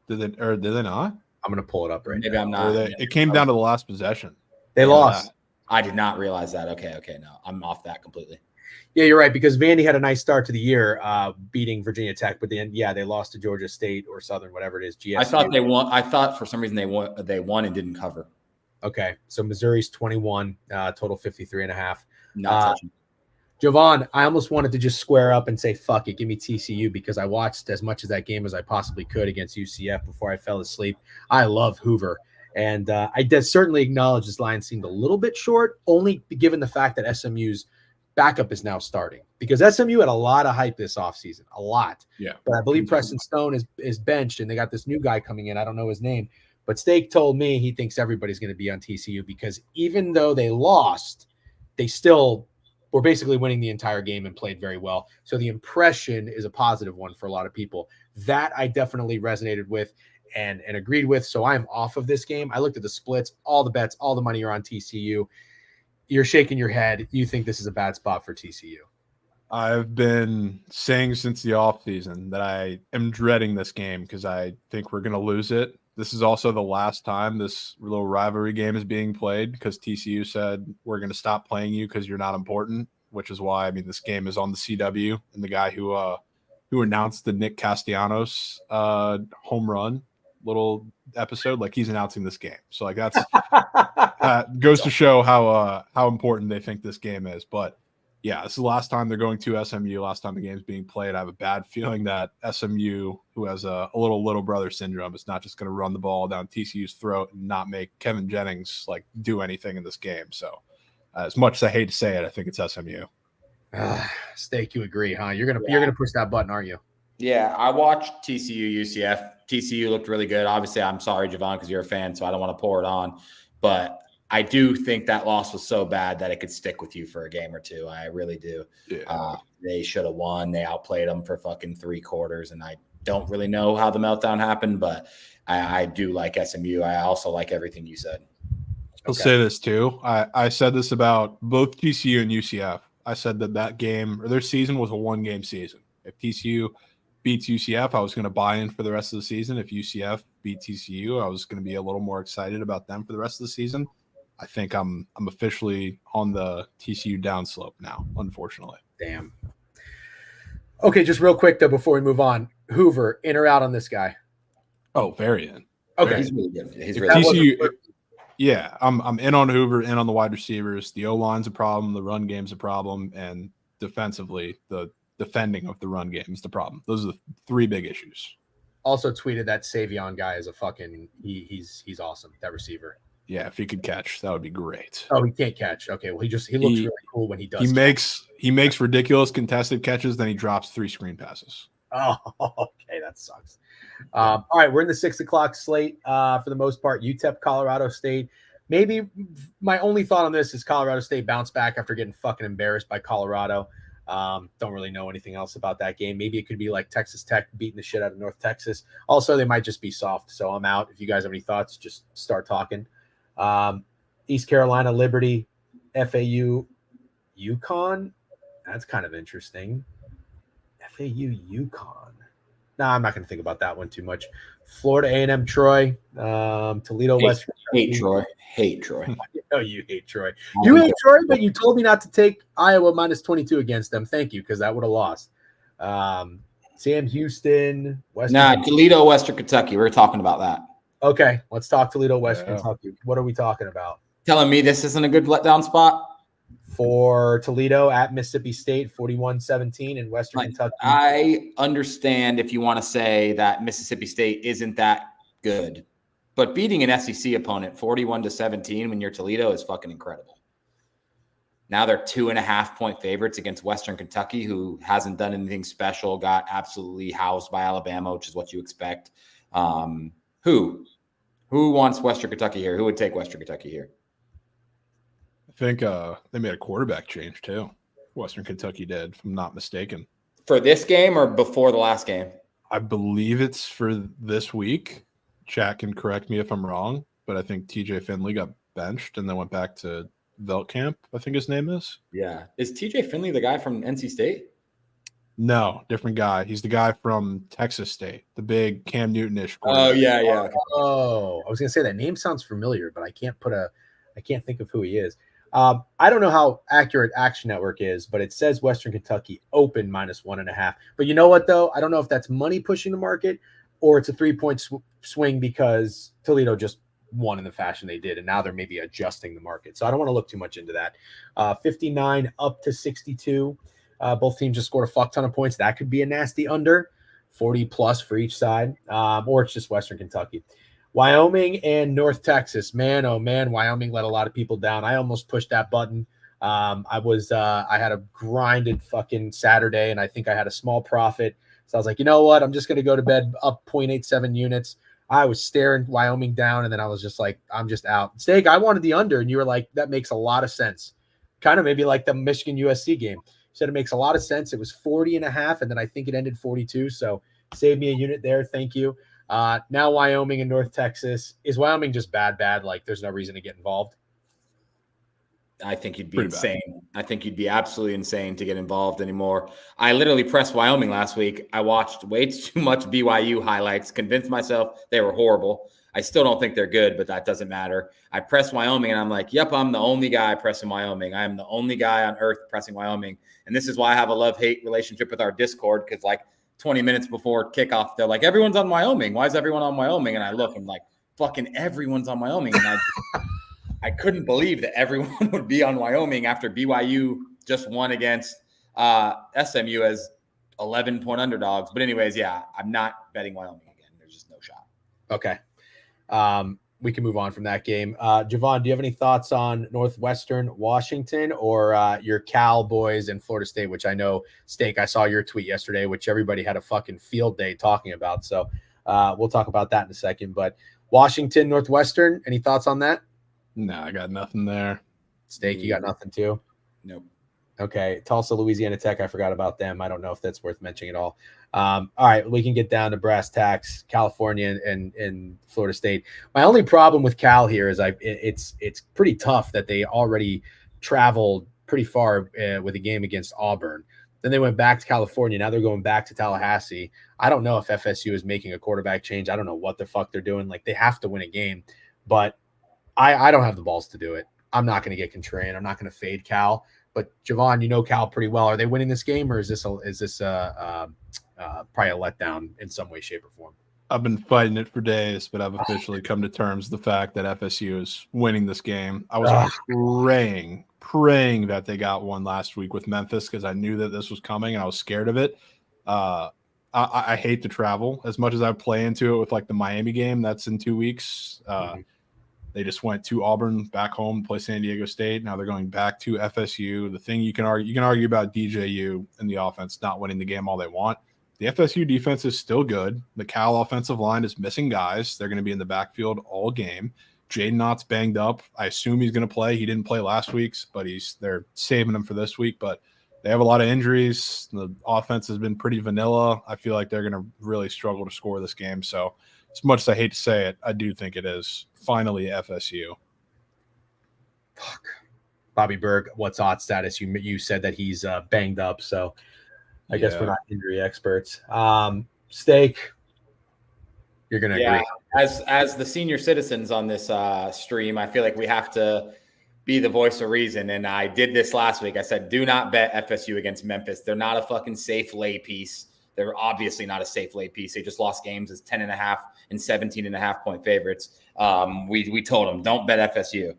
Did they not? I'm going to pull it up right now. Maybe I'm not. It came down to the last possession. They lost. I did not realize that. Okay. No, I'm off that completely. Yeah, you're right, because Vandy had a nice start to the year beating Virginia Tech, but then, they lost to Georgia State or Southern, whatever it is. GSU. I thought they won. I thought for some reason they won and didn't cover. Okay, so Missouri's 21, total 53.5. Not touching. Jovan, I almost wanted to just square up and say, fuck it, give me TCU, because I watched as much of that game as I possibly could against UCF before I fell asleep. I love Hoover. And I did certainly acknowledge this line seemed a little bit short, only given the fact that SMU's backup is now starting, because SMU had a lot of hype this offseason, a lot. Yeah. But I believe Preston Stone is benched, and they got this new guy coming in. I don't know his name, but Steak told me he thinks everybody's going to be on TCU because even though they lost, they still were basically winning the entire game and played very well. So the impression is a positive one for a lot of people. That I definitely resonated with and agreed with. So I'm off of this game. I looked at the splits, all the bets, all the money are on TCU. You're shaking your head. You think this is a bad spot for TCU. I've been saying since the offseason that I am dreading this game because I think we're going to lose it. This is also the last time this little rivalry game is being played because TCU said we're going to stop playing you because you're not important, which is why, this game is on the CW, and the guy who announced the Nick Castellanos home run little episode, he's announcing this game. So that's goes to show how important they think this game is. But yeah, this is the last time they're going to SMU, last time the game's being played. I have a bad feeling that SMU, who has a little brother syndrome, is not just going to run the ball down TCU's throat and not make Kevin Jennings do anything in this game. So as much as I hate to say it, I think it's SMU. Steak, you agree, huh? You're gonna push that button, aren't you? Yeah, I watched TCU UCF. TCU looked really good. Obviously, I'm sorry, Jovan, because you're a fan, so I don't want to pour it on. But I do think that loss was so bad that it could stick with you for a game or two. I really do. Yeah. They should have won. They outplayed them for fucking 3 quarters, and I don't really know how the meltdown happened, but I do like SMU. I also like everything you said. I'll say this too. I said this about both TCU and UCF. I said that game or their season was a 1-game season. If TCU beats UCF, I was going to buy in for the rest of the season. If UCF beat TCU, I was going to be a little more excited about them for the rest of the season. I think I'm officially on the TCU downslope now, unfortunately. Damn. Okay, just real quick though before we move on, Hoover, in or out on this guy? Oh, very in. Okay, He's really good. He's If really that good. TCU. Yeah, I'm in on Hoover, in on the wide receivers. The O-line's a problem, the run game's a problem, and defensively, the defending of the run game is the problem. Those are the three big issues. Also tweeted that Savion guy is a fucking he's awesome. That receiver. Yeah, if he could catch, that would be great. Oh, he can't catch. Okay, well he looks really cool when he does. He makes ridiculous contested catches, then he drops 3 screen passes. Oh, okay, that sucks. All right, we're in the 6 o'clock slate for the most part. UTEP, Colorado State. Maybe my only thought on this is Colorado State bounced back after getting fucking embarrassed by Colorado. Don't really know anything else about that game. Maybe it could be like Texas Tech beating the shit out of North Texas. Also, they might just be soft. So I'm out. If you guys have any thoughts, just start talking. East Carolina, Liberty, FAU, UConn. That's kind of interesting. FAU, UConn. Nah, I'm not going to think about that one too much. Florida A&M, Troy, Toledo, West. Hate Troy. Hate Troy. Oh, you hate Troy. You hate Troy, but you told me not to take Iowa minus 22 against them. Thank you, because that would have lost. Sam Houston, Western. Toledo, Western Kentucky. We're talking about that. Okay, let's talk Toledo, Western Kentucky. What are we talking about? Telling me this isn't a good letdown spot? For Toledo at Mississippi State, 41-17 in Western Kentucky. I understand if you want to say that Mississippi State isn't that good, but beating an SEC opponent 41-17 when you're Toledo is fucking incredible. Now they're 2.5-point favorites against Western Kentucky, who hasn't done anything special, got absolutely housed by Alabama, which is what you expect. Who wants Western Kentucky here? Who would take Western Kentucky here? I think they made a quarterback change too. Western Kentucky did, if I'm not mistaken. For this game or before the last game? I believe it's for this week. Chat can correct me if I'm wrong, but I think TJ Finley got benched and then went back to Veltkamp, I think his name is. Yeah. Is TJ Finley the guy from NC State? No, different guy. He's the guy from Texas State, the big Cam Newton-ish. Oh, yeah. Oh, I was going to say that name sounds familiar, but I can't think of who he is. I don't know how accurate Action Network is, but it says Western Kentucky open minus 1.5. But you know what, though? I don't know if that's money pushing the market or it's a 3-point swing because Toledo just won in the fashion they did, and now they're maybe adjusting the market. So I don't want to look too much into that. 59 up to 62. Both teams just scored a fuck ton of points. That could be a nasty under, 40 plus for each side, or it's just Western Kentucky. Wyoming and North Texas, man, oh man, Wyoming let a lot of people down. I almost pushed that button. I had a grinded fucking Saturday, and I think I had a small profit. So I was like, you know what? I'm just going to go to bed up 0.87 units. I was staring Wyoming down, and then I was just like, I'm just out. Steak, I wanted the under, and you were like, that makes a lot of sense. Kind of maybe like the Michigan USC game. You said it makes a lot of sense. It was 40.5, and then I think it ended 42. So save me a unit there. Thank you. Now Wyoming and North Texas. Is Wyoming just bad? Like there's no reason to get involved? I think you'd be insane. I think you'd be absolutely insane to get involved anymore. I literally pressed Wyoming last week. I watched way too much BYU highlights, convinced myself they were horrible. I still don't think they're good, but that doesn't matter. I pressed Wyoming, and I'm like, yep, I'm the only guy pressing Wyoming. I am the only guy on earth pressing Wyoming. And this is why I have a love-hate relationship with our Discord, because like 20 minutes before kickoff, they're like, everyone's on Wyoming. Why is everyone on Wyoming? And I look, I'm like, fucking everyone's on Wyoming. And I couldn't believe that everyone would be on Wyoming after BYU just won against SMU as 11-point underdogs. But anyways, yeah, I'm not betting Wyoming again. There's just no shot. Okay. We can move on from that game. Jovan, do you have any thoughts on Northwestern Washington or your Cowboys and Florida State, which I know, Steak, I saw your tweet yesterday, which everybody had a fucking field day talking about. So we'll talk about that in a second. But Washington, Northwestern, any thoughts on that? No, I got nothing there. Steak, you got nothing too? Nope. Okay. Tulsa, Louisiana Tech, I forgot about them. I don't know if that's worth mentioning at all. All right, we can get down to brass tacks, California and Florida State. My only problem with Cal here is it's pretty tough that they already traveled pretty far with a game against Auburn. Then they went back to California. Now they're going back to Tallahassee. I don't know if FSU is making a quarterback change. I don't know what the fuck they're doing. Like, they have to win a game, but I don't have the balls to do it. I'm not going to get contrarian. I'm not going to fade Cal. But Jovan, you know Cal pretty well. Are they winning this game, or is this probably a letdown in some way, shape, or form? I've been fighting it for days, but I've officially come to terms with the fact that FSU is winning this game. I was praying that they got one last week with Memphis because I knew that this was coming and I was scared of it. I hate to travel as much as I play into it with like the Miami game that's in 2 weeks. They just went to Auburn, back home, play San Diego State. Now they're going back to FSU. The thing you can argue about DJU and the offense not winning the game all they want. The FSU defense is still good. The Cal offensive line is missing guys. They're going to be in the backfield all game. Jaden Knott's banged up. I assume he's going to play. He didn't play last week's, but they're saving him for this week. But they have a lot of injuries. The offense has been pretty vanilla. I feel like they're going to really struggle to score this game. So as much as I hate to say it, I do think it is finally FSU. Fuck. Bobby Berg, what's odds status? You said that he's banged up, so I guess we're not injury experts. Steak, you're gonna agree. As the senior citizens on this stream, I feel like we have to be the voice of reason. And I did this last week. I said, do not bet FSU against Memphis. They're not a fucking safe lay piece. They're obviously not a safe lay piece. They just lost games as 10.5 and 17.5 point favorites. We told them, don't bet FSU.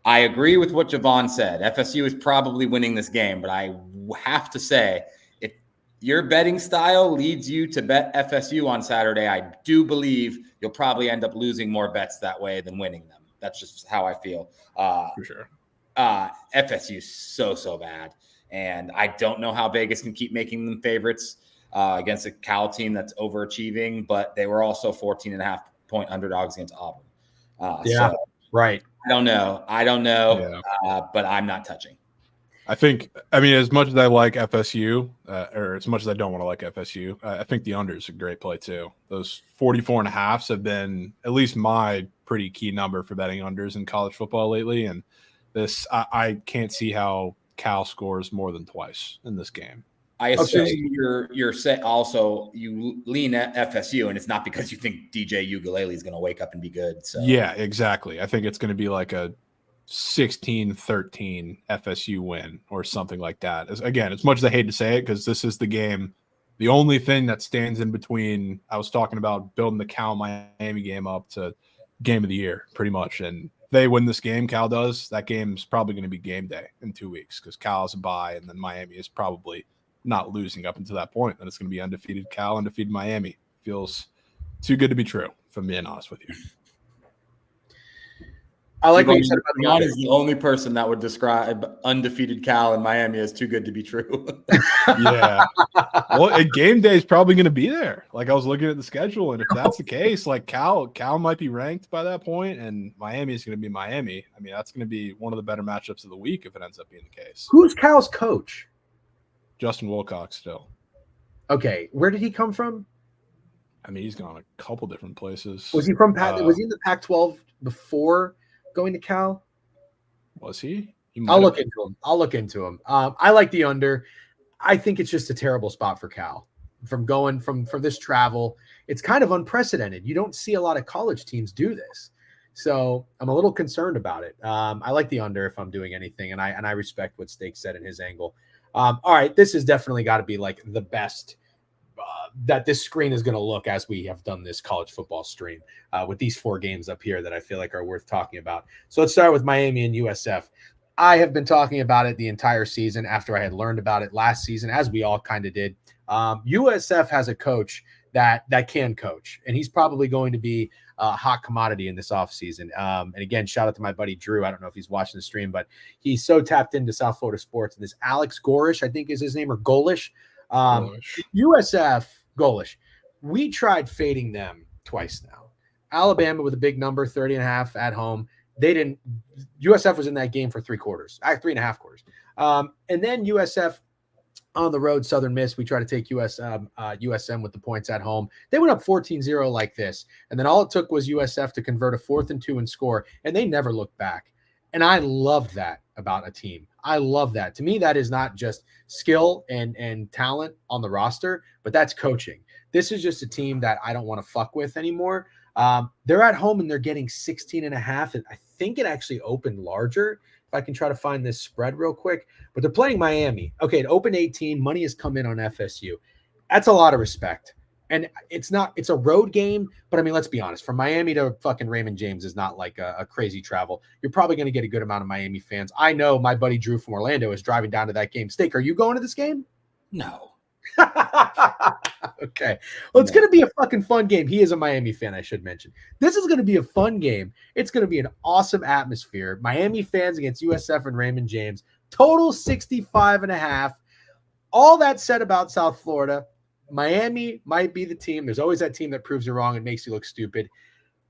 I agree with what Jovan said. FSU is probably winning this game, but I have to say, if your betting style leads you to bet FSU on Saturday, I do believe you'll probably end up losing more bets that way than winning them. That's just how I feel. For sure. FSU is so bad. And I don't know how Vegas can keep making them favorites against a Cal team that's overachieving, but they were also 14.5 point underdogs against Auburn. Right. I don't know, but I'm not touching. I mean, as much as I like FSU, or as much as I don't want to like FSU, I think the under is a great play too. Those 44.5s have been at least my pretty key number for betting unders in college football lately. And this, I can't see how Cal scores more than twice in this game. I assume you're set. Also, you lean at FSU, and it's not because you think DJ Ukulele is going to wake up and be good. So yeah, exactly. I think it's going to be like a 16-13 FSU win or something like that. Again, as much as I hate to say it, because this is the game, the only thing that stands in between. I was talking about building the Cal Miami game up to game of the year, pretty much, and they win this game, Cal does, that game's probably going to be game day in 2 weeks because Cal has a bye, and then Miami is probably not losing up until that point. Then it's going to be undefeated Cal, undefeated Miami. Feels too good to be true, if I'm being honest with you. I like what you said about John is the only person that would describe undefeated Cal and Miami as too good to be true. Yeah. Well, game day is probably going to be there. Like, I was looking at the schedule, and if that's the case, like Cal might be ranked by that point, and Miami is going to be Miami. I mean, that's going to be one of the better matchups of the week if it ends up being the case. Who's Cal's coach? Justin Wilcox still. Okay, where did he come from? I mean, he's gone a couple different places. Was he from was he in the Pac-12 before going to Cal? Was he? I'll look into him. I like the under. I think it's just a terrible spot for Cal. From going from this travel, it's kind of unprecedented. You don't see a lot of college teams do this, so I'm a little concerned about it. I like the under if I'm doing anything, and I respect what Steak said in his angle. All right, this has definitely got to be like the best that this screen is going to look as we have done this college football stream with these 4 games up here that I feel like are worth talking about. So let's start with Miami and USF. I have been talking about it the entire season after I had learned about it last season, as we all kind of did. USF has a coach that can coach, and he's probably going to be a hot commodity in this offseason. And again, shout out to my buddy Drew. I don't know if he's watching the stream, but he's so tapped into South Florida sports. And this Alex Gorish, I think is his name, or Golish. USF, Golish. We tried fading them twice now. Alabama with a big number, 30.5 at home. They didn't. USF was in that game for 3 quarters, 3.5 quarters. And then USF on the road, Southern Miss. We try to take USM with the points at home. They went up 14-0 like this. And then all it took was USF to convert a 4th and 2 and score. And they never looked back. And I loved that. about a team. I love that. To me, that is not just skill and talent on the roster, but that's coaching. This is just a team that I don't want to fuck with anymore. They're at home and they're getting 16.5. I think it actually opened larger. If I can try to find this spread real quick, but they're playing Miami. Okay, it opened 18. Money has come in on FSU. That's a lot of respect. And it's a road game, but I mean, let's be honest. From Miami to fucking Raymond James is not like a crazy travel. You're probably going to get a good amount of Miami fans. I know my buddy Drew from Orlando is driving down to that game. Steak, are you going to this game? No. Okay. Well, it's going to be a fucking fun game. He is a Miami fan, I should mention. This is going to be a fun game. It's going to be an awesome atmosphere. Miami fans against USF and Raymond James. Total 65.5. All that said about South Florida, Miami might be the team. There's always that team that proves you wrong and makes you look stupid.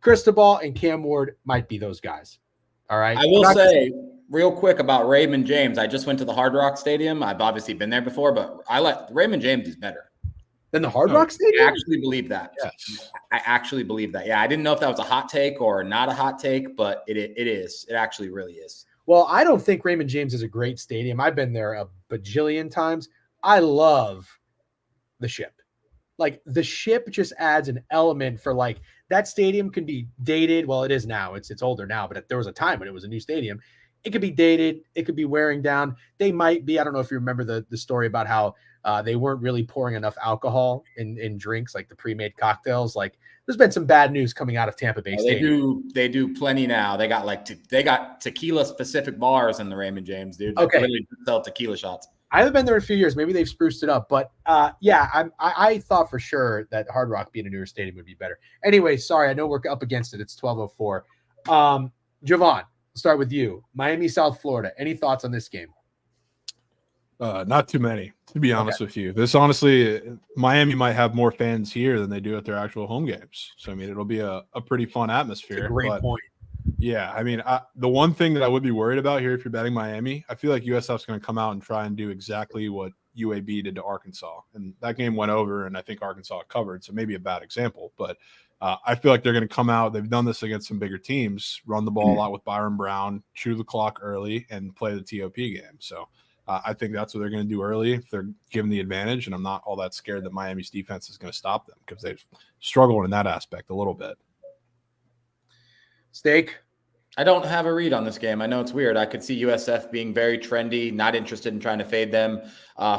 Cristobal and Cam Ward might be those guys. All right. I will say real quick about Raymond James. I just went to the Hard Rock Stadium. I've obviously been there before, but Raymond James is better than the Hard Rock Stadium. I actually believe that. Yes. I actually believe that. Yeah. I didn't know if that was a hot take or not a hot take, but it is. It actually really is. Well, I don't think Raymond James is a great stadium. I've been there a bajillion times. I love the Ship. Like the Ship just adds an element for like that stadium can be dated. Well, it is now. It's older now, but there was a time when it was a new stadium. It could be dated. It could be wearing down. They might be. I don't know if you remember the story about how they weren't really pouring enough alcohol in drinks, like the pre-made cocktails. Like there's been some bad news coming out of Tampa Bay Stadium. They do plenty now. They got tequila specific bars in the Raymond James, dude. Okay, literally sell tequila shots. I haven't been there in a few years. Maybe they've spruced it up, but yeah, I thought for sure that Hard Rock being a newer stadium would be better. Anyway, sorry, I know we're up against it. It's 12:04. Jovan, we'll start with you. Miami, South Florida. Any thoughts on this game? Not too many, to be honest with you. This honestly, Miami might have more fans here than they do at their actual home games. So I mean, it'll be a pretty fun atmosphere. That's a great point. Yeah, I mean, the one thing that I would be worried about here if you're betting Miami, I feel like USF's going to come out and try and do exactly what UAB did to Arkansas. And that game went over, and I think Arkansas covered, so maybe a bad example. But I feel like they're going to come out. They've done this against some bigger teams, run the ball a lot with Byron Brown, chew the clock early, and play the TOP game. So I think that's what they're going to do early if they're given the advantage, and I'm not all that scared that Miami's defense is going to stop them because they've struggled in that aspect a little bit. Steak? I don't have a read on this game. I know it's weird. I could see USF being very trendy, not interested in trying to fade them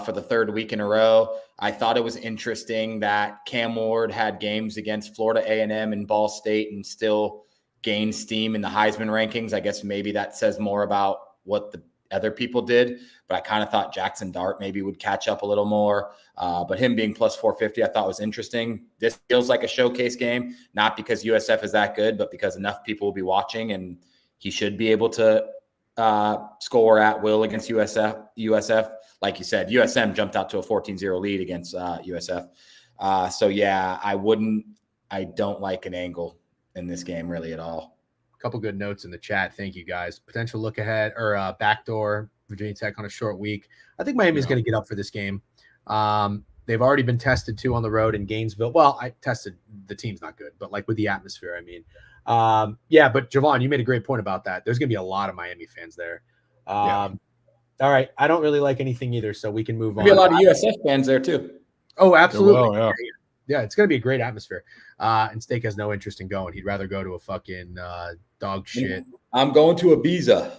for the third week in a row. I thought it was interesting that Cam Ward had games against Florida A&M and Ball State and still gained steam in the Heisman rankings. I guess maybe that says more about what the other people did, but I kind of thought Jackson Dart maybe would catch up a little more. But him being plus 450, I thought was interesting. This feels like a showcase game, not because USF is that good, but because enough people will be watching and he should be able to score at will against USF. Like you said, USM jumped out to a 14-0 lead against USF. So yeah, I don't like an angle in this game really at all. Couple good notes in the chat. Thank you guys. Potential look ahead or backdoor Virginia Tech on a short week. I think Miami's going to get up for this game. They've already been tested too on the road in Gainesville. Well, I tested the team's not good, but like with the atmosphere, I mean, yeah, but Jovan, you made a great point about that. There's going to be a lot of Miami fans there. All right. I don't really like anything either, so we can move on. There'll be a lot of USF fans there too. Oh, absolutely. Will, yeah, it's going to be a great atmosphere. And Steak has no interest in going. He'd rather go to a fucking dog shit. I'm going to Ibiza.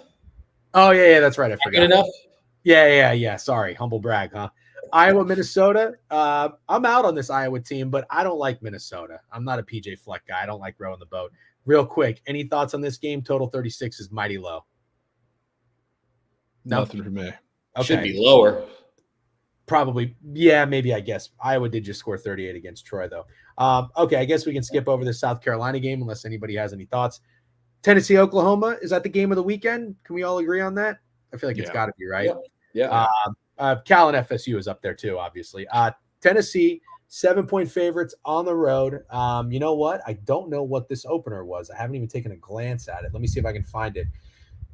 Oh, yeah, that's right. I forgot. Good enough? Yeah. Sorry. Humble brag, huh? Iowa, Minnesota. I'm out on this Iowa team, but I don't like Minnesota. I'm not a PJ Fleck guy. I don't like rowing the boat. Real quick, any thoughts on this game? Total 36 is mighty low. Nothing for me. Okay. Should be lower. Probably. Yeah, maybe, I guess. Iowa did just score 38 against Troy, though. Okay, I guess we can skip over the South Carolina game unless anybody has any thoughts. Tennessee, Oklahoma. Is that the game of the weekend? Can we all agree on that? I feel like it's got to be, right? Yeah. Cal and FSU is up there, too, obviously. Tennessee, 7-point favorites on the road. You know what? I don't know what this opener was. I haven't even taken a glance at it. Let me see if I can find it.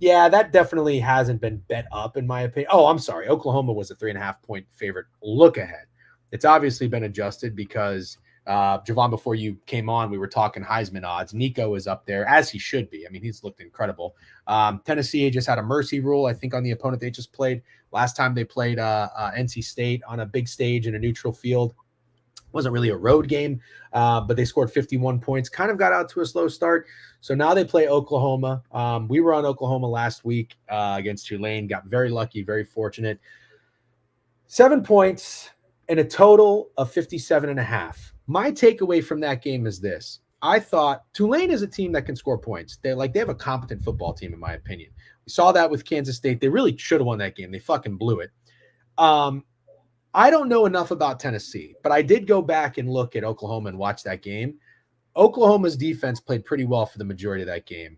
Yeah, that definitely hasn't been bet up, in my opinion. Oh, I'm sorry. Oklahoma was a 3.5-point favorite look ahead. It's obviously been adjusted because Jovan, before you came on, we were talking Heisman odds. Nico is up there, as he should be. I mean, he's looked incredible. Tennessee just had a mercy rule, I think, on the opponent they just played. Last time they played NC State on a big stage in a neutral field. Wasn't really a road game, but they scored 51 points, kind of got out to a slow start. So now they play Oklahoma. We were on Oklahoma last week against Tulane, got very lucky, very fortunate. 7 points and a total of 57.5. My takeaway from that game is this. I thought Tulane is a team that can score points. They have a competent football team, in my opinion. We saw that with Kansas State. They really should have won that game. They fucking blew it. I don't know enough about Tennessee, but I did go back and look at Oklahoma and watch that game. Oklahoma's defense played pretty well for the majority of that game.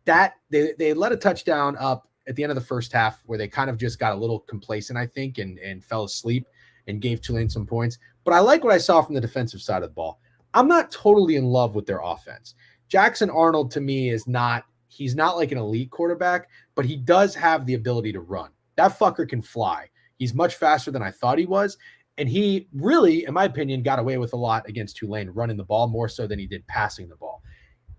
They let a touchdown up at the end of the first half where they kind of just got a little complacent, I think, and fell asleep and gave Tulane some points. But I like what I saw from the defensive side of the ball. I'm not totally in love with their offense. Jackson Arnold, to me, he's not like an elite quarterback, but he does have the ability to run. That fucker can fly. He's much faster than I thought he was. And he really, in my opinion, got away with a lot against Tulane, running the ball more so than he did passing the ball.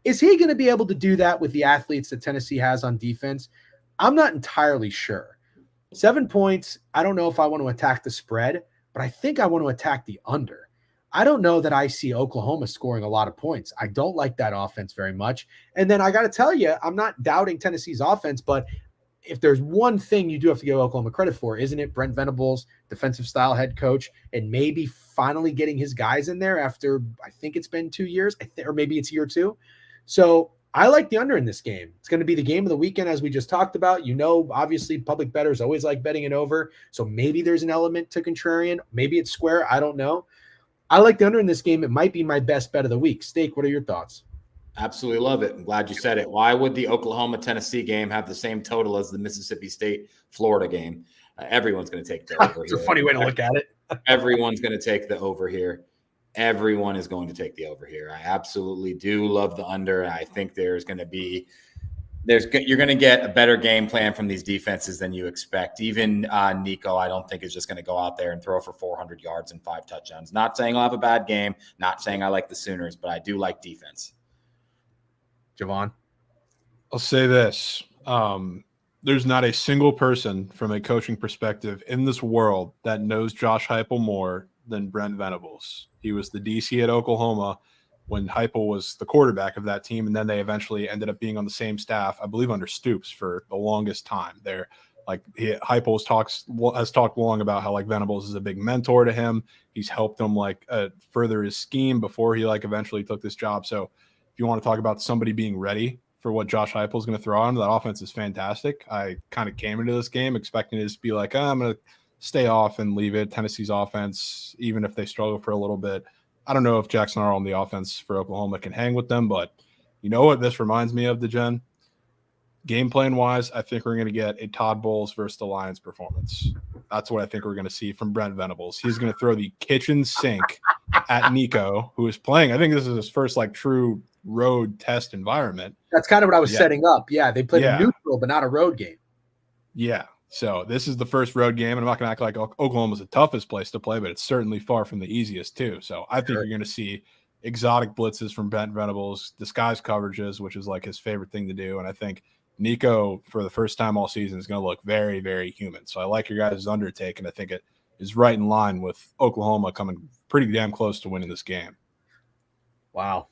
Is he going to be able to do that with the athletes that Tennessee has on defense? I'm not entirely sure. 7 points, I don't know if I want to attack the spread, but I think I want to attack the under. I don't know that I see Oklahoma scoring a lot of points. I don't like that offense very much. And then I got to tell you, I'm not doubting Tennessee's offense, but if there's one thing you do have to give Oklahoma credit for, isn't it Brent Venables, defensive style head coach, and maybe finally getting his guys in there after, I think it's been 2 years, or maybe it's year 2. So I like the under in this game. It's going to be the game of the weekend, as we just talked about. Obviously, public bettors always like betting it over. So maybe there's an element to contrarian. Maybe it's square. I don't know. I like the under in this game. It might be my best bet of the week. Steak, what are your thoughts? Absolutely love it. I'm glad you said it. Why would the Oklahoma-Tennessee game have the same total as the Mississippi State-Florida game? Everyone's going to take the over. It's a funny way to look at it. Everyone's going to take the over here. Everyone is going to take the over here. I absolutely do love the under. I think you're going to get a better game plan from these defenses than you expect. Even Nico, I don't think is just going to go out there and throw for 400 yards and 5 touchdowns. Not saying I'll have a bad game. Not saying I like the Sooners, but I do like defense. Jovan? I'll say this. There's not a single person from a coaching perspective in this world that knows Josh Heupel more than Brent Venables. He was the DC at Oklahoma when Heupel was the quarterback of that team, and then they eventually ended up being on the same staff, I believe under Stoops, for the longest time. Heupel has talked long about how Venables is a big mentor to him. He's helped him further his scheme before he eventually took this job. So if you want to talk about somebody being ready for what Josh Heupel is going to throw on, that offense is fantastic. I kind of came into this game expecting it to be I'm going to stay off and leave it. Tennessee's offense, even if they struggle for a little bit. I don't know if Jackson Arnold on the offense for Oklahoma can hang with them, but you know what this reminds me of, DeGen? Game plan-wise, I think we're going to get a Todd Bowles versus the Lions performance. That's what I think we're going to see from Brent Venables. He's going to throw the kitchen sink at Nico, who is playing. I think this is his first true road test environment. That's kind of what I was setting up. Yeah, they played a neutral, but not a road game. Yeah. So this is the first road game, and I'm not going to act like Oklahoma's the toughest place to play, but it's certainly far from the easiest too. So I think you're going to see exotic blitzes from Brent Venables, disguise coverages, which is his favorite thing to do. And I think Nico, for the first time all season, is going to look very, very human. So I like your guys' undertake, and I think it is right in line with Oklahoma coming pretty damn close to winning this game. Wow.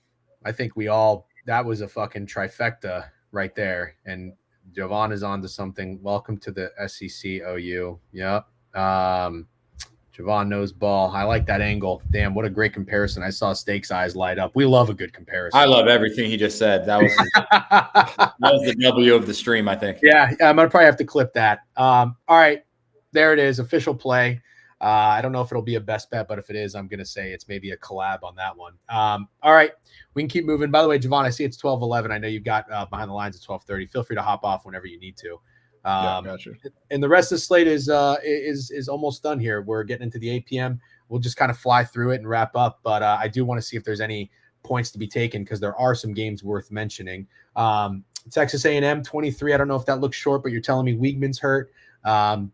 I think that was a fucking trifecta right there. And Jovan is on to something. Welcome to the SEC OU. Yep. Jovan knows ball. I like that angle. Damn, what a great comparison. I saw Steak's eyes light up. We love a good comparison. I love everything he just said. That was the W of the stream, I think. Yeah, I'm going to probably have to clip that. All right, there it is, official play. I don't know if it'll be a best bet, but if it is, I'm going to say it's maybe a collab on that one. All right, we can keep moving. By the way, Jovan, I see it's 12:11. I know you've got behind the lines at 12:30. Feel free to hop off whenever you need to. Gotcha. And the rest of the slate is almost done here. We're getting into the 8 p.m. We'll just kind of fly through it and wrap up. But I do want to see if there's any points to be taken because there are some games worth mentioning. Texas A&M 23. I don't know if that looks short, but you're telling me Weigman's hurt.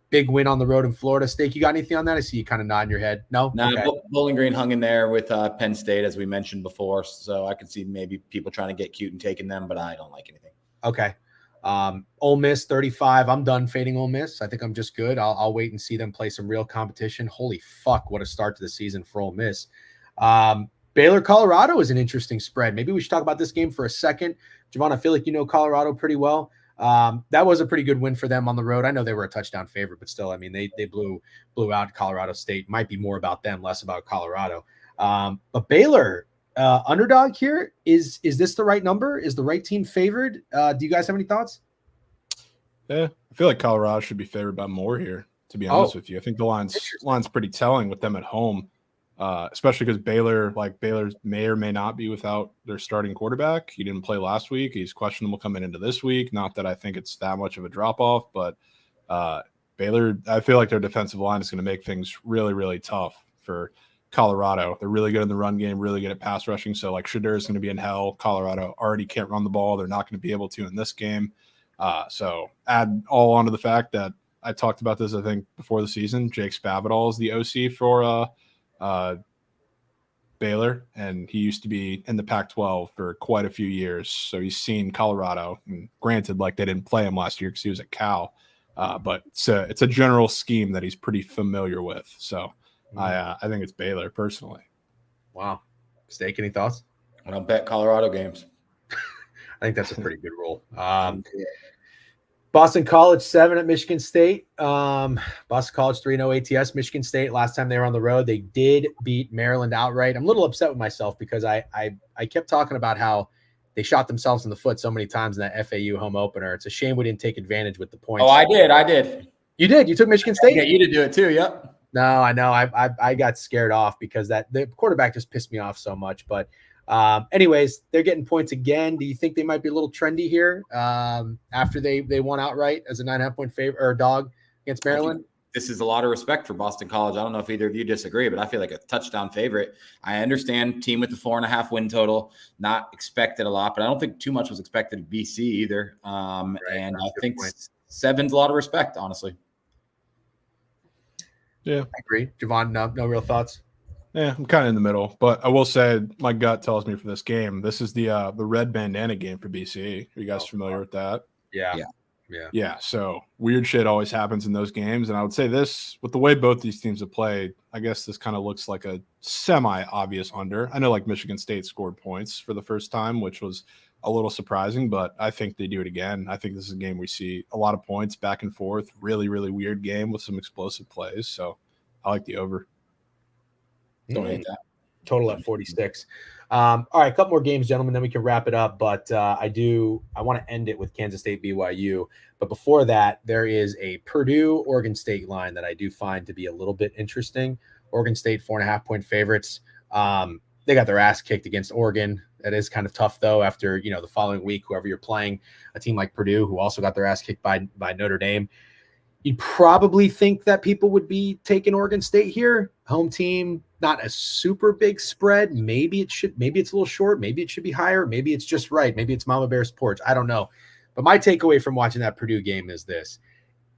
Big win on the road in Florida. Steak, you got anything on that? I see you kind of nodding your head. No? No, Okay. Bowling Green hung in there with Penn State, as we mentioned before. So I could see maybe people trying to get cute and taking them, but I don't like anything. Okay. Ole Miss 35. I'm done fading Ole Miss. I think I'm just good. I'll wait and see them play some real competition. Holy fuck, what a start to the season for Ole Miss. Baylor, Colorado is an interesting spread. Maybe we should talk about this game for a second. Jovan, I feel like you know Colorado pretty well. That was a pretty good win for them on the road. I know they were a touchdown favorite, but still, I mean, they blew out Colorado State. Might be more about them, less about Colorado. But Baylor, underdog here. Is this the right number? Is the right team favored? Do you guys have any thoughts? Yeah, I feel like Colorado should be favored by more here, to be honest with you. I think the line's pretty telling with them at home. Especially because Baylor may or may not be without their starting quarterback. He didn't play last week. He's questionable coming into this week. Not that I think it's that much of a drop-off, but Baylor, I feel like their defensive line is going to make things really, really tough for Colorado. They're really good in the run game, really good at pass rushing. So, like, Shadur is going to be in hell. Colorado already can't run the ball. They're not going to be able to in this game. So add all onto the fact that I talked about this, I think, before the season. Jake Spavital is the OC for Baylor, and he used to be in the Pac-12 for quite a few years. So he's seen Colorado. And granted, like, they didn't play him last year because he was at Cal, but it's a general scheme that he's pretty familiar with. So I think it's Baylor personally. Wow. Steak, any thoughts? I don't bet Colorado games. I think that's a pretty good rule. Boston College 7 at Michigan State. Boston College 3-0 ATS. Michigan State, last time they were on the road, they did beat Maryland outright. I'm a little upset with myself because I kept talking about how they shot themselves in the foot so many times in that FAU home opener. It's a shame we didn't take advantage with the points. Oh, I did. You did? You took Michigan State? Yeah, you did do it too. Yep. No, I know. I got scared off because the quarterback just pissed me off so much. But anyways, they're getting points again. Do you think they might be a little trendy here after they won outright as a 9.5-point favorite or dog against Maryland? This is a lot of respect for Boston College. I don't know if either of you disagree, but I feel like a touchdown favorite. I understand team with the 4.5 win total, not expected a lot, but I don't think too much was expected of BC either. And I think 7's a lot of respect, honestly. Yeah, I agree. Jovan, no real thoughts. Yeah, I'm kind of in the middle, but I will say my gut tells me for this game, this is the red bandana game for BC. Are you guys familiar with that? Yeah. So weird shit always happens in those games, and I would say this, with the way both these teams have played, I guess this kind of looks like a semi-obvious under. I know, like, Michigan State scored points for the first time, which was a little surprising, but I think they do it again. I think this is a game we see a lot of points back and forth. Really, really weird game with some explosive plays. So I like the over. Don't hate that. Total at 46. All right, a couple more games, gentlemen, then we can wrap it up. But I want to end it with Kansas State BYU. But before that, there is a Purdue Oregon State line that I do find to be a little bit interesting. Oregon State 4.5-point favorites. They got their ass kicked against Oregon. That is kind of tough, though, after, the following week, whoever you're playing, a team like Purdue, who also got their ass kicked by Notre Dame. You'd probably think that people would be taking Oregon State here. Home team, not a super big spread. Maybe it's a little short. Maybe it should be higher. Maybe it's just right. Maybe it's Mama Bear's porch. I don't know. But my takeaway from watching that Purdue game is this.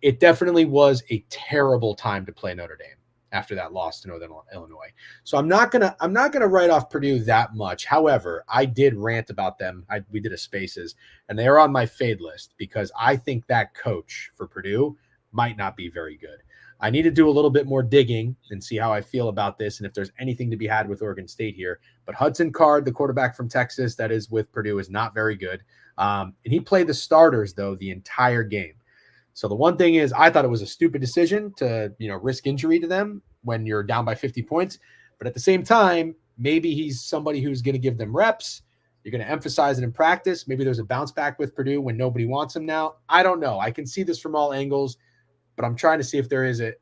It definitely was a terrible time to play Notre Dame after that loss to Northern Illinois. So I'm not gonna write off Purdue that much. However, I did rant about them. We did a Spaces, and they are on my fade list because I think that coach for Purdue might not be very good. I need to do a little bit more digging and see how I feel about this and if there's anything to be had with Oregon State here. But Hudson Card, the quarterback from Texas that is with Purdue, is not very good. And he played the starters, though, the entire game. So the one thing is I thought it was a stupid decision to, risk injury to them when you're down by 50 points. But at the same time, maybe he's somebody who's going to give them reps. You're going to emphasize it in practice. Maybe there's a bounce back with Purdue when nobody wants him now. I don't know. I can see this from all angles, but I'm trying to see if there is the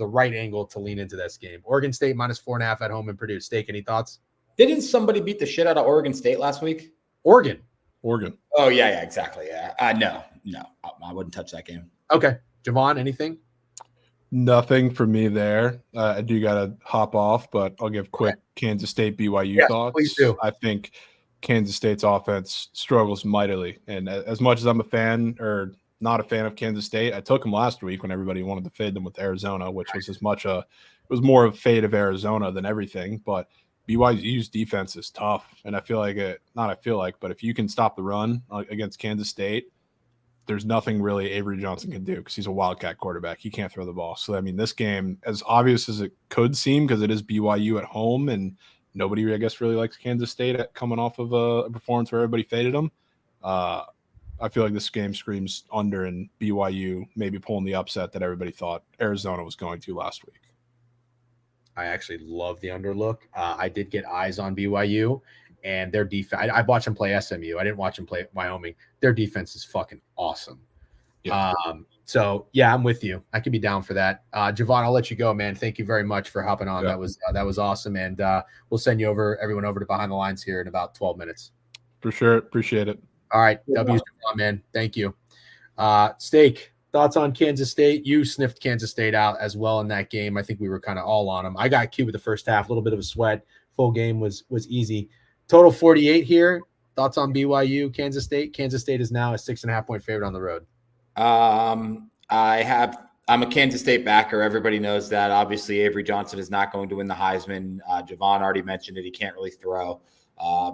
right angle to lean into this game. Oregon State minus 4.5 at home in Purdue. Steak, any thoughts? Didn't somebody beat the shit out of Oregon State last week? Oregon. Oh, yeah, exactly. Yeah. No, I wouldn't touch that game. Okay. Jovan, anything? Nothing for me there. I do got to hop off, but I'll give quick Kansas State BYU thoughts. Please do. I think Kansas State's offense struggles mightily. And as much as I'm a fan or not a fan of Kansas State. I took them last week when everybody wanted to fade them with Arizona, which was it was more of a fade of Arizona than everything. But BYU's defense is tough, and but if you can stop the run against Kansas State, there's nothing really Avery Johnson can do because he's a Wildcat quarterback. He can't throw the ball. So, I mean, this game, as obvious as it could seem, because it is BYU at home and nobody, I guess, really likes Kansas State coming off of a performance where everybody faded them. I feel like this game screams under and BYU maybe pulling the upset that everybody thought Arizona was going to last week. I actually love the underlook. I did get eyes on BYU. And their defense, I watched them play SMU. I didn't watch them play Wyoming. Their defense is fucking awesome. Yeah. So yeah, I'm with you. I could be down for that. Jovan, I'll let you go, man. Thank you very much for hopping on. Yeah. That was awesome. And we'll send you everyone over to Behind the Lines here in about 12 minutes. For sure. Appreciate it. All right. W's, Jovan, man. Thank you. Steak, thoughts on Kansas State? You sniffed Kansas State out as well in that game. I think we were kind of all on them. I got cute with the first half, a little bit of a sweat. Full game was easy. Total 48 here. Thoughts on BYU, Kansas State? Kansas State is now a 6.5-point favorite on the road. I'm a Kansas State backer. Everybody knows that. Obviously, Avery Johnson is not going to win the Heisman. Jovan already mentioned it. He can't really throw.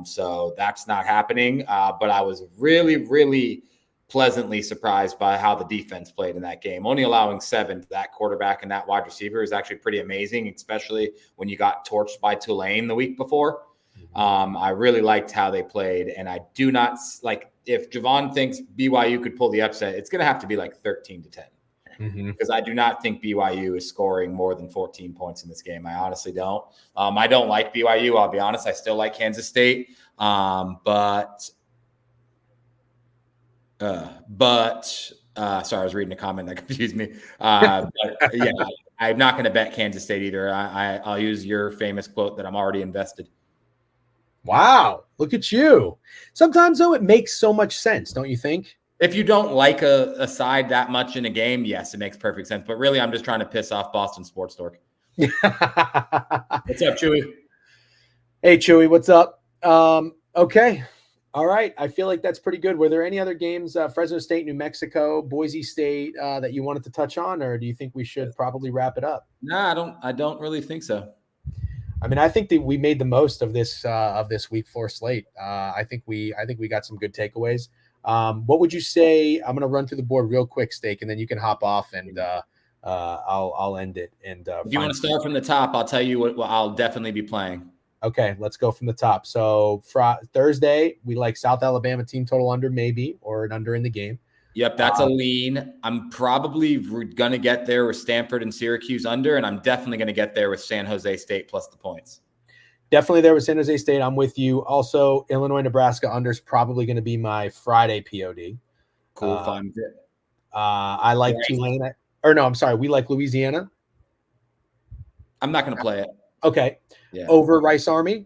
So that's not happening. But I was really, really pleasantly surprised by how the defense played in that game. Only allowing 7 to that quarterback and that wide receiver is actually pretty amazing, especially when you got torched by Tulane the week before. I really liked how they played, and I do not like if Jovan thinks BYU could pull the upset, it's going to have to be like 13-10 because I do not think BYU is scoring more than 14 points in this game. I honestly don't. I don't like BYU. I'll be honest. I still like Kansas State, but sorry, I was reading a comment that confused me. But yeah, I'm not going to bet Kansas State either. I'll use your famous quote that I'm already invested. Wow, look at you. Sometimes, though, it makes so much sense, don't you think? If you don't like a side that much in a game, yes, it makes perfect sense. But really, I'm just trying to piss off Boston Sports Dork. What's up, Chewy? Hey, Chewy, what's up? Okay. All right. I feel like that's pretty good. Were there any other games, Fresno State, New Mexico, Boise State, that you wanted to touch on, or do you think we should probably wrap it up? No, I don't really think so. I mean, I think that we made the most of this week 4 slate. I think we got some good takeaways. What would you say? I'm going to run through the board real quick, Steak, and then you can hop off and I'll end it. And if you want to start from the top, I'll tell you what I'll definitely be playing. Okay, let's go from the top. So Thursday, we like South Alabama team total under maybe or an under in the game. Yep, that's a lean. I'm probably going to get there with Stanford and Syracuse under, and I'm definitely going to get there with San Jose State plus the points. Definitely there with San Jose State. I'm with you. Also, Illinois, Nebraska under is probably going to be my Friday POD. Cool, fun. I like Tulane. Or no, I'm sorry. We like Louisiana. I'm not going to play it. Okay. Yeah. Over Rice Army.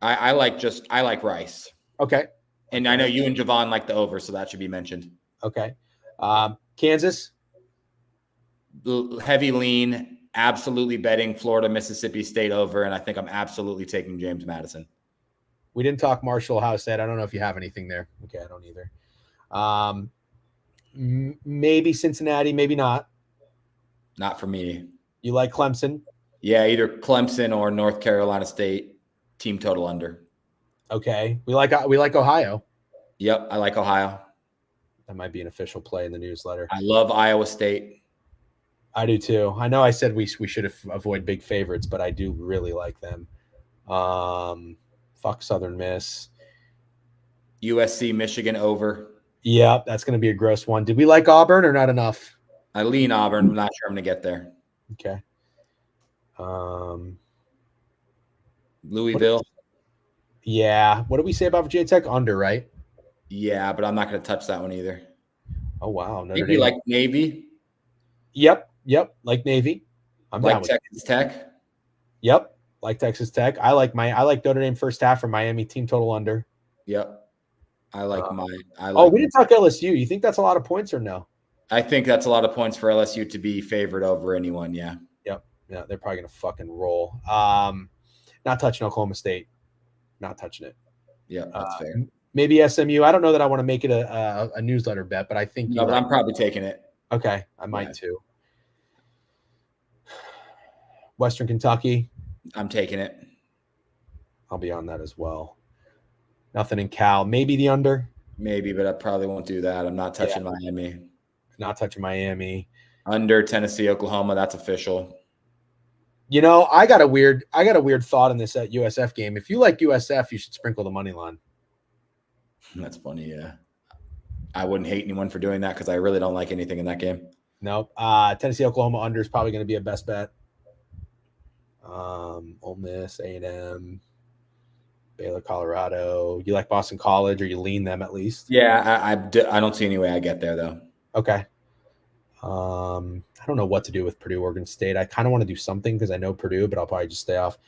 I like Rice. Okay. And I know you and Jovan like the over, so that should be mentioned. Okay. Kansas. Heavy lean, absolutely betting Florida, Mississippi State over, and I think I'm absolutely taking James Madison. We didn't talk Marshall House Ed. I don't know if you have anything there. Okay, I don't either. Maybe Cincinnati, maybe not. Not for me. You like Clemson? Yeah, either Clemson or North Carolina State team total under. Okay. We like Ohio. Yep, I like Ohio. That might be an official play in the newsletter. I love Iowa State. I do too. I know I said we should avoid big favorites, but I do really like them. Fuck Southern Miss. USC, Michigan over. Yeah, that's going to be a gross one. Did we like Auburn or not enough? I lean Auburn. I'm not sure I'm going to get there. Okay. Louisville. Yeah. What did we say about Virginia Tech? Under, right? Yeah, but I'm not going to touch that one either. Oh, wow. Maybe like Navy. Yep. Like Navy. I'm like Texas Tech. Yep. Like Texas Tech. I like Notre Dame first half for Miami team total under. Yep. We didn't talk LSU. You think that's a lot of points or no? I think that's a lot of points for LSU to be favored over anyone. Yeah. Yep. Yeah, they're probably going to fucking roll. Not touching Oklahoma State. Not touching it. Yeah, that's fair. Maybe SMU. I don't know that I want to make it a newsletter bet, but I think No, but I'm probably taking it. Okay, I might too. Western Kentucky. I'm taking it. I'll be on that as well. Nothing in Cal. Maybe the under. Maybe, but I probably won't do that. I'm not touching Miami. Not touching Miami. Under Tennessee, Oklahoma. That's official. You know, I got a weird thought in this at USF game. If you like USF, you should sprinkle the money line. That's funny. Yeah, I wouldn't hate anyone for doing that because I really don't like anything in that game. No, Tennessee, Oklahoma under is probably going to be a best bet. Ole Miss, A&M, Baylor, Colorado. You like Boston College, or you lean them at least? Yeah, I don't see any way I get there though. Okay. I don't know what to do with Purdue, Oregon State. I kind of want to do something because I know Purdue, but I'll probably just stay off.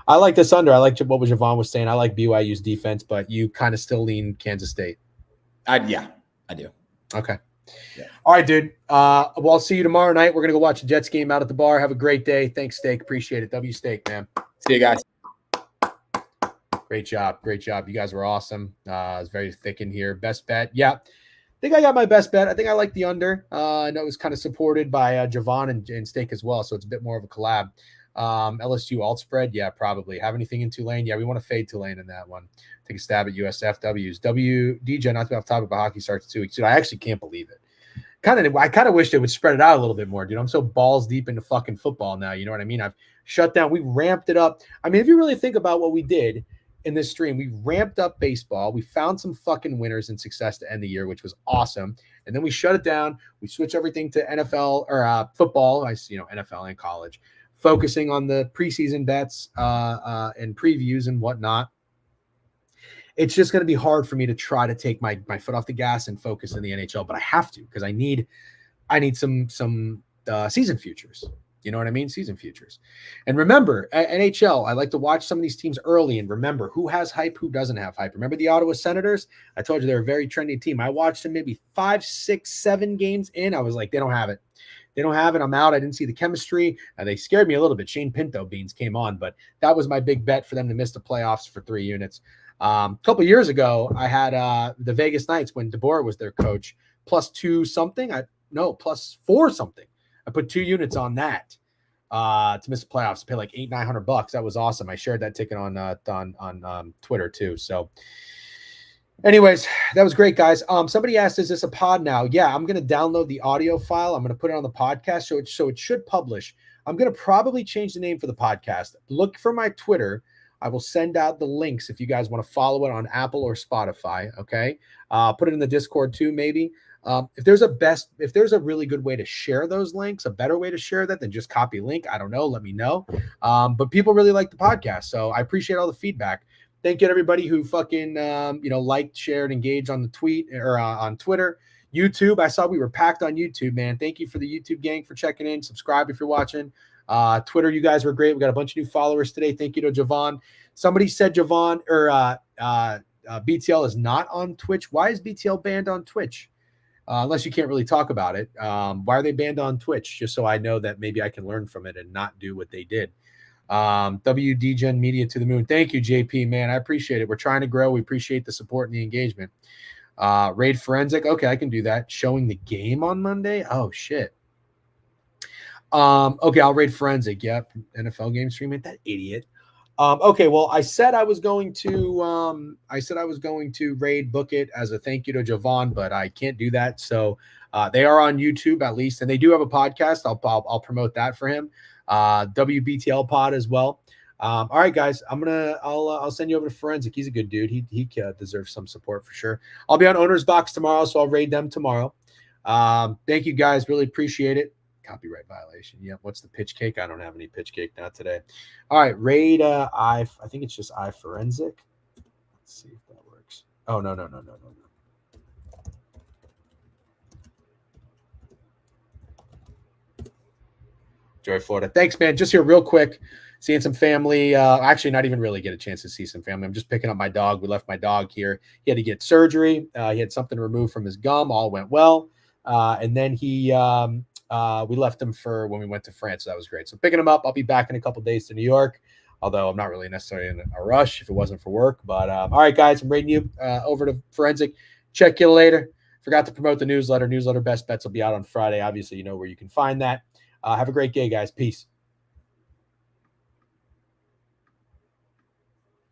I like this under. I like what Jovan was saying. I like BYU's defense, but you kind of still lean Kansas State. I do. Okay. Yeah. All right, dude. Well, I'll see you tomorrow night. We're going to go watch the Jets game out at the bar. Have a great day. Thanks, Steak. Appreciate it. W Steak, man. See you guys. Great job. Great job. You guys were awesome. It's very thick in here. Best bet. Yeah. I think I got my best bet. I think I like the under. I know it was kind of supported by Jovan and Steak as well, so it's a bit more of a collab. LSU alt spread. Yeah, probably. Have anything in Tulane? Yeah, we want to fade Tulane in that one. Take a stab at USF W's. DJ, not to be off topic, but hockey starts 2 weeks. Dude, I actually can't believe it. I kind of wish they would spread it out a little bit more, dude. I'm so balls deep into fucking football now. You know what I mean? I've shut down. We ramped it up. I mean, if you really think about what we did in this stream, we ramped up baseball. We found some fucking winners and success to end the year, which was awesome. And then we shut it down. We switched everything to NFL or football. NFL and college, focusing on the preseason bets and previews and whatnot. It's just going to be hard for me to try to take my foot off the gas and focus in the NHL, but I have to because I need some season futures. You know what I mean? Season futures. And remember, at NHL, I like to watch some of these teams early and remember who has hype, who doesn't have hype. Remember the Ottawa Senators? I told you they're a very trendy team. I watched them maybe 5, 6, 7 games in. I was like, they don't have it. They don't have it. I'm out. I didn't see the chemistry. They scared me a little bit. Shane Pinto Beans came on, but that was my big bet for them to miss the playoffs for 3 units. A couple of years ago, I had the Vegas Knights when DeBoer was their coach, +2 something. +4 something. I put 2 units on that to miss the playoffs. Pay like $800-900. That was awesome. I shared that ticket on Twitter too. So, anyways, that was great, guys. Somebody asked, "Is this a pod now?" Yeah, I'm going to download the audio file. I'm going to put it on the podcast, so it should publish. I'm going to probably change the name for the podcast. Look for my Twitter. I will send out the links if you guys want to follow it on Apple or Spotify. Okay. Put it in the Discord too, maybe. If there's a really good way to share those links, a better way to share that than just copy link, I don't know. Let me know. But people really like the podcast. So I appreciate all the feedback. Thank you to everybody who fucking, liked, shared, engaged on the tweet or on Twitter. YouTube. I saw we were packed on YouTube, man. Thank you for the YouTube gang for checking in. Subscribe if you're watching. Twitter, you guys were great. We got a bunch of new followers today. Thank you to Jovan. Somebody said Jovan or BTL is not on Twitch. Why is BTL banned on Twitch? Unless you can't really talk about it. Why are they banned on Twitch? Just so I know that maybe I can learn from it and not do what they did. WDGen Media to the moon. Thank you, JP, man. I appreciate it. We're trying to grow. We appreciate the support and the engagement. Raid Forensic. Okay, I can do that. Showing the game on Monday. Oh, shit. Okay, I'll raid Forensic. Yep. NFL game streaming. That idiot. Okay, well, I said I was going to raid Book It as a thank you to Jovan, but I can't do that. So they are on YouTube at least, and they do have a podcast. I'll promote that for him. WBTL pod as well. All right, guys, I'll send you over to Forensic. He's a good dude. He deserves some support for sure. I'll be on Owner's Box tomorrow, so I'll raid them tomorrow. Thank you guys. Really appreciate it. Copyright violation. Yeah. What's the pitch cake? I don't have any pitch cake now today. All right. Raid I think it's just iForensic. Let's see if that works. Oh, no. Joy, Florida. Thanks, man. Just here real quick. Seeing some family. Actually, not even really get a chance to see some family. I'm just picking up my dog. We left my dog here. He had to get surgery. He had something removed from his gum. All went well. And then we left him for when we went to France. So that was great. So picking him up. I'll be back in a couple days to New York. although I'm not really necessarily in a rush if it wasn't for work. But all right, guys, I'm bringing you over to Forensic. Check you later. Forgot to promote the newsletter. Newsletter Best Bets will be out on Friday. Obviously, you know where you can find that. Have a great day, guys. Peace.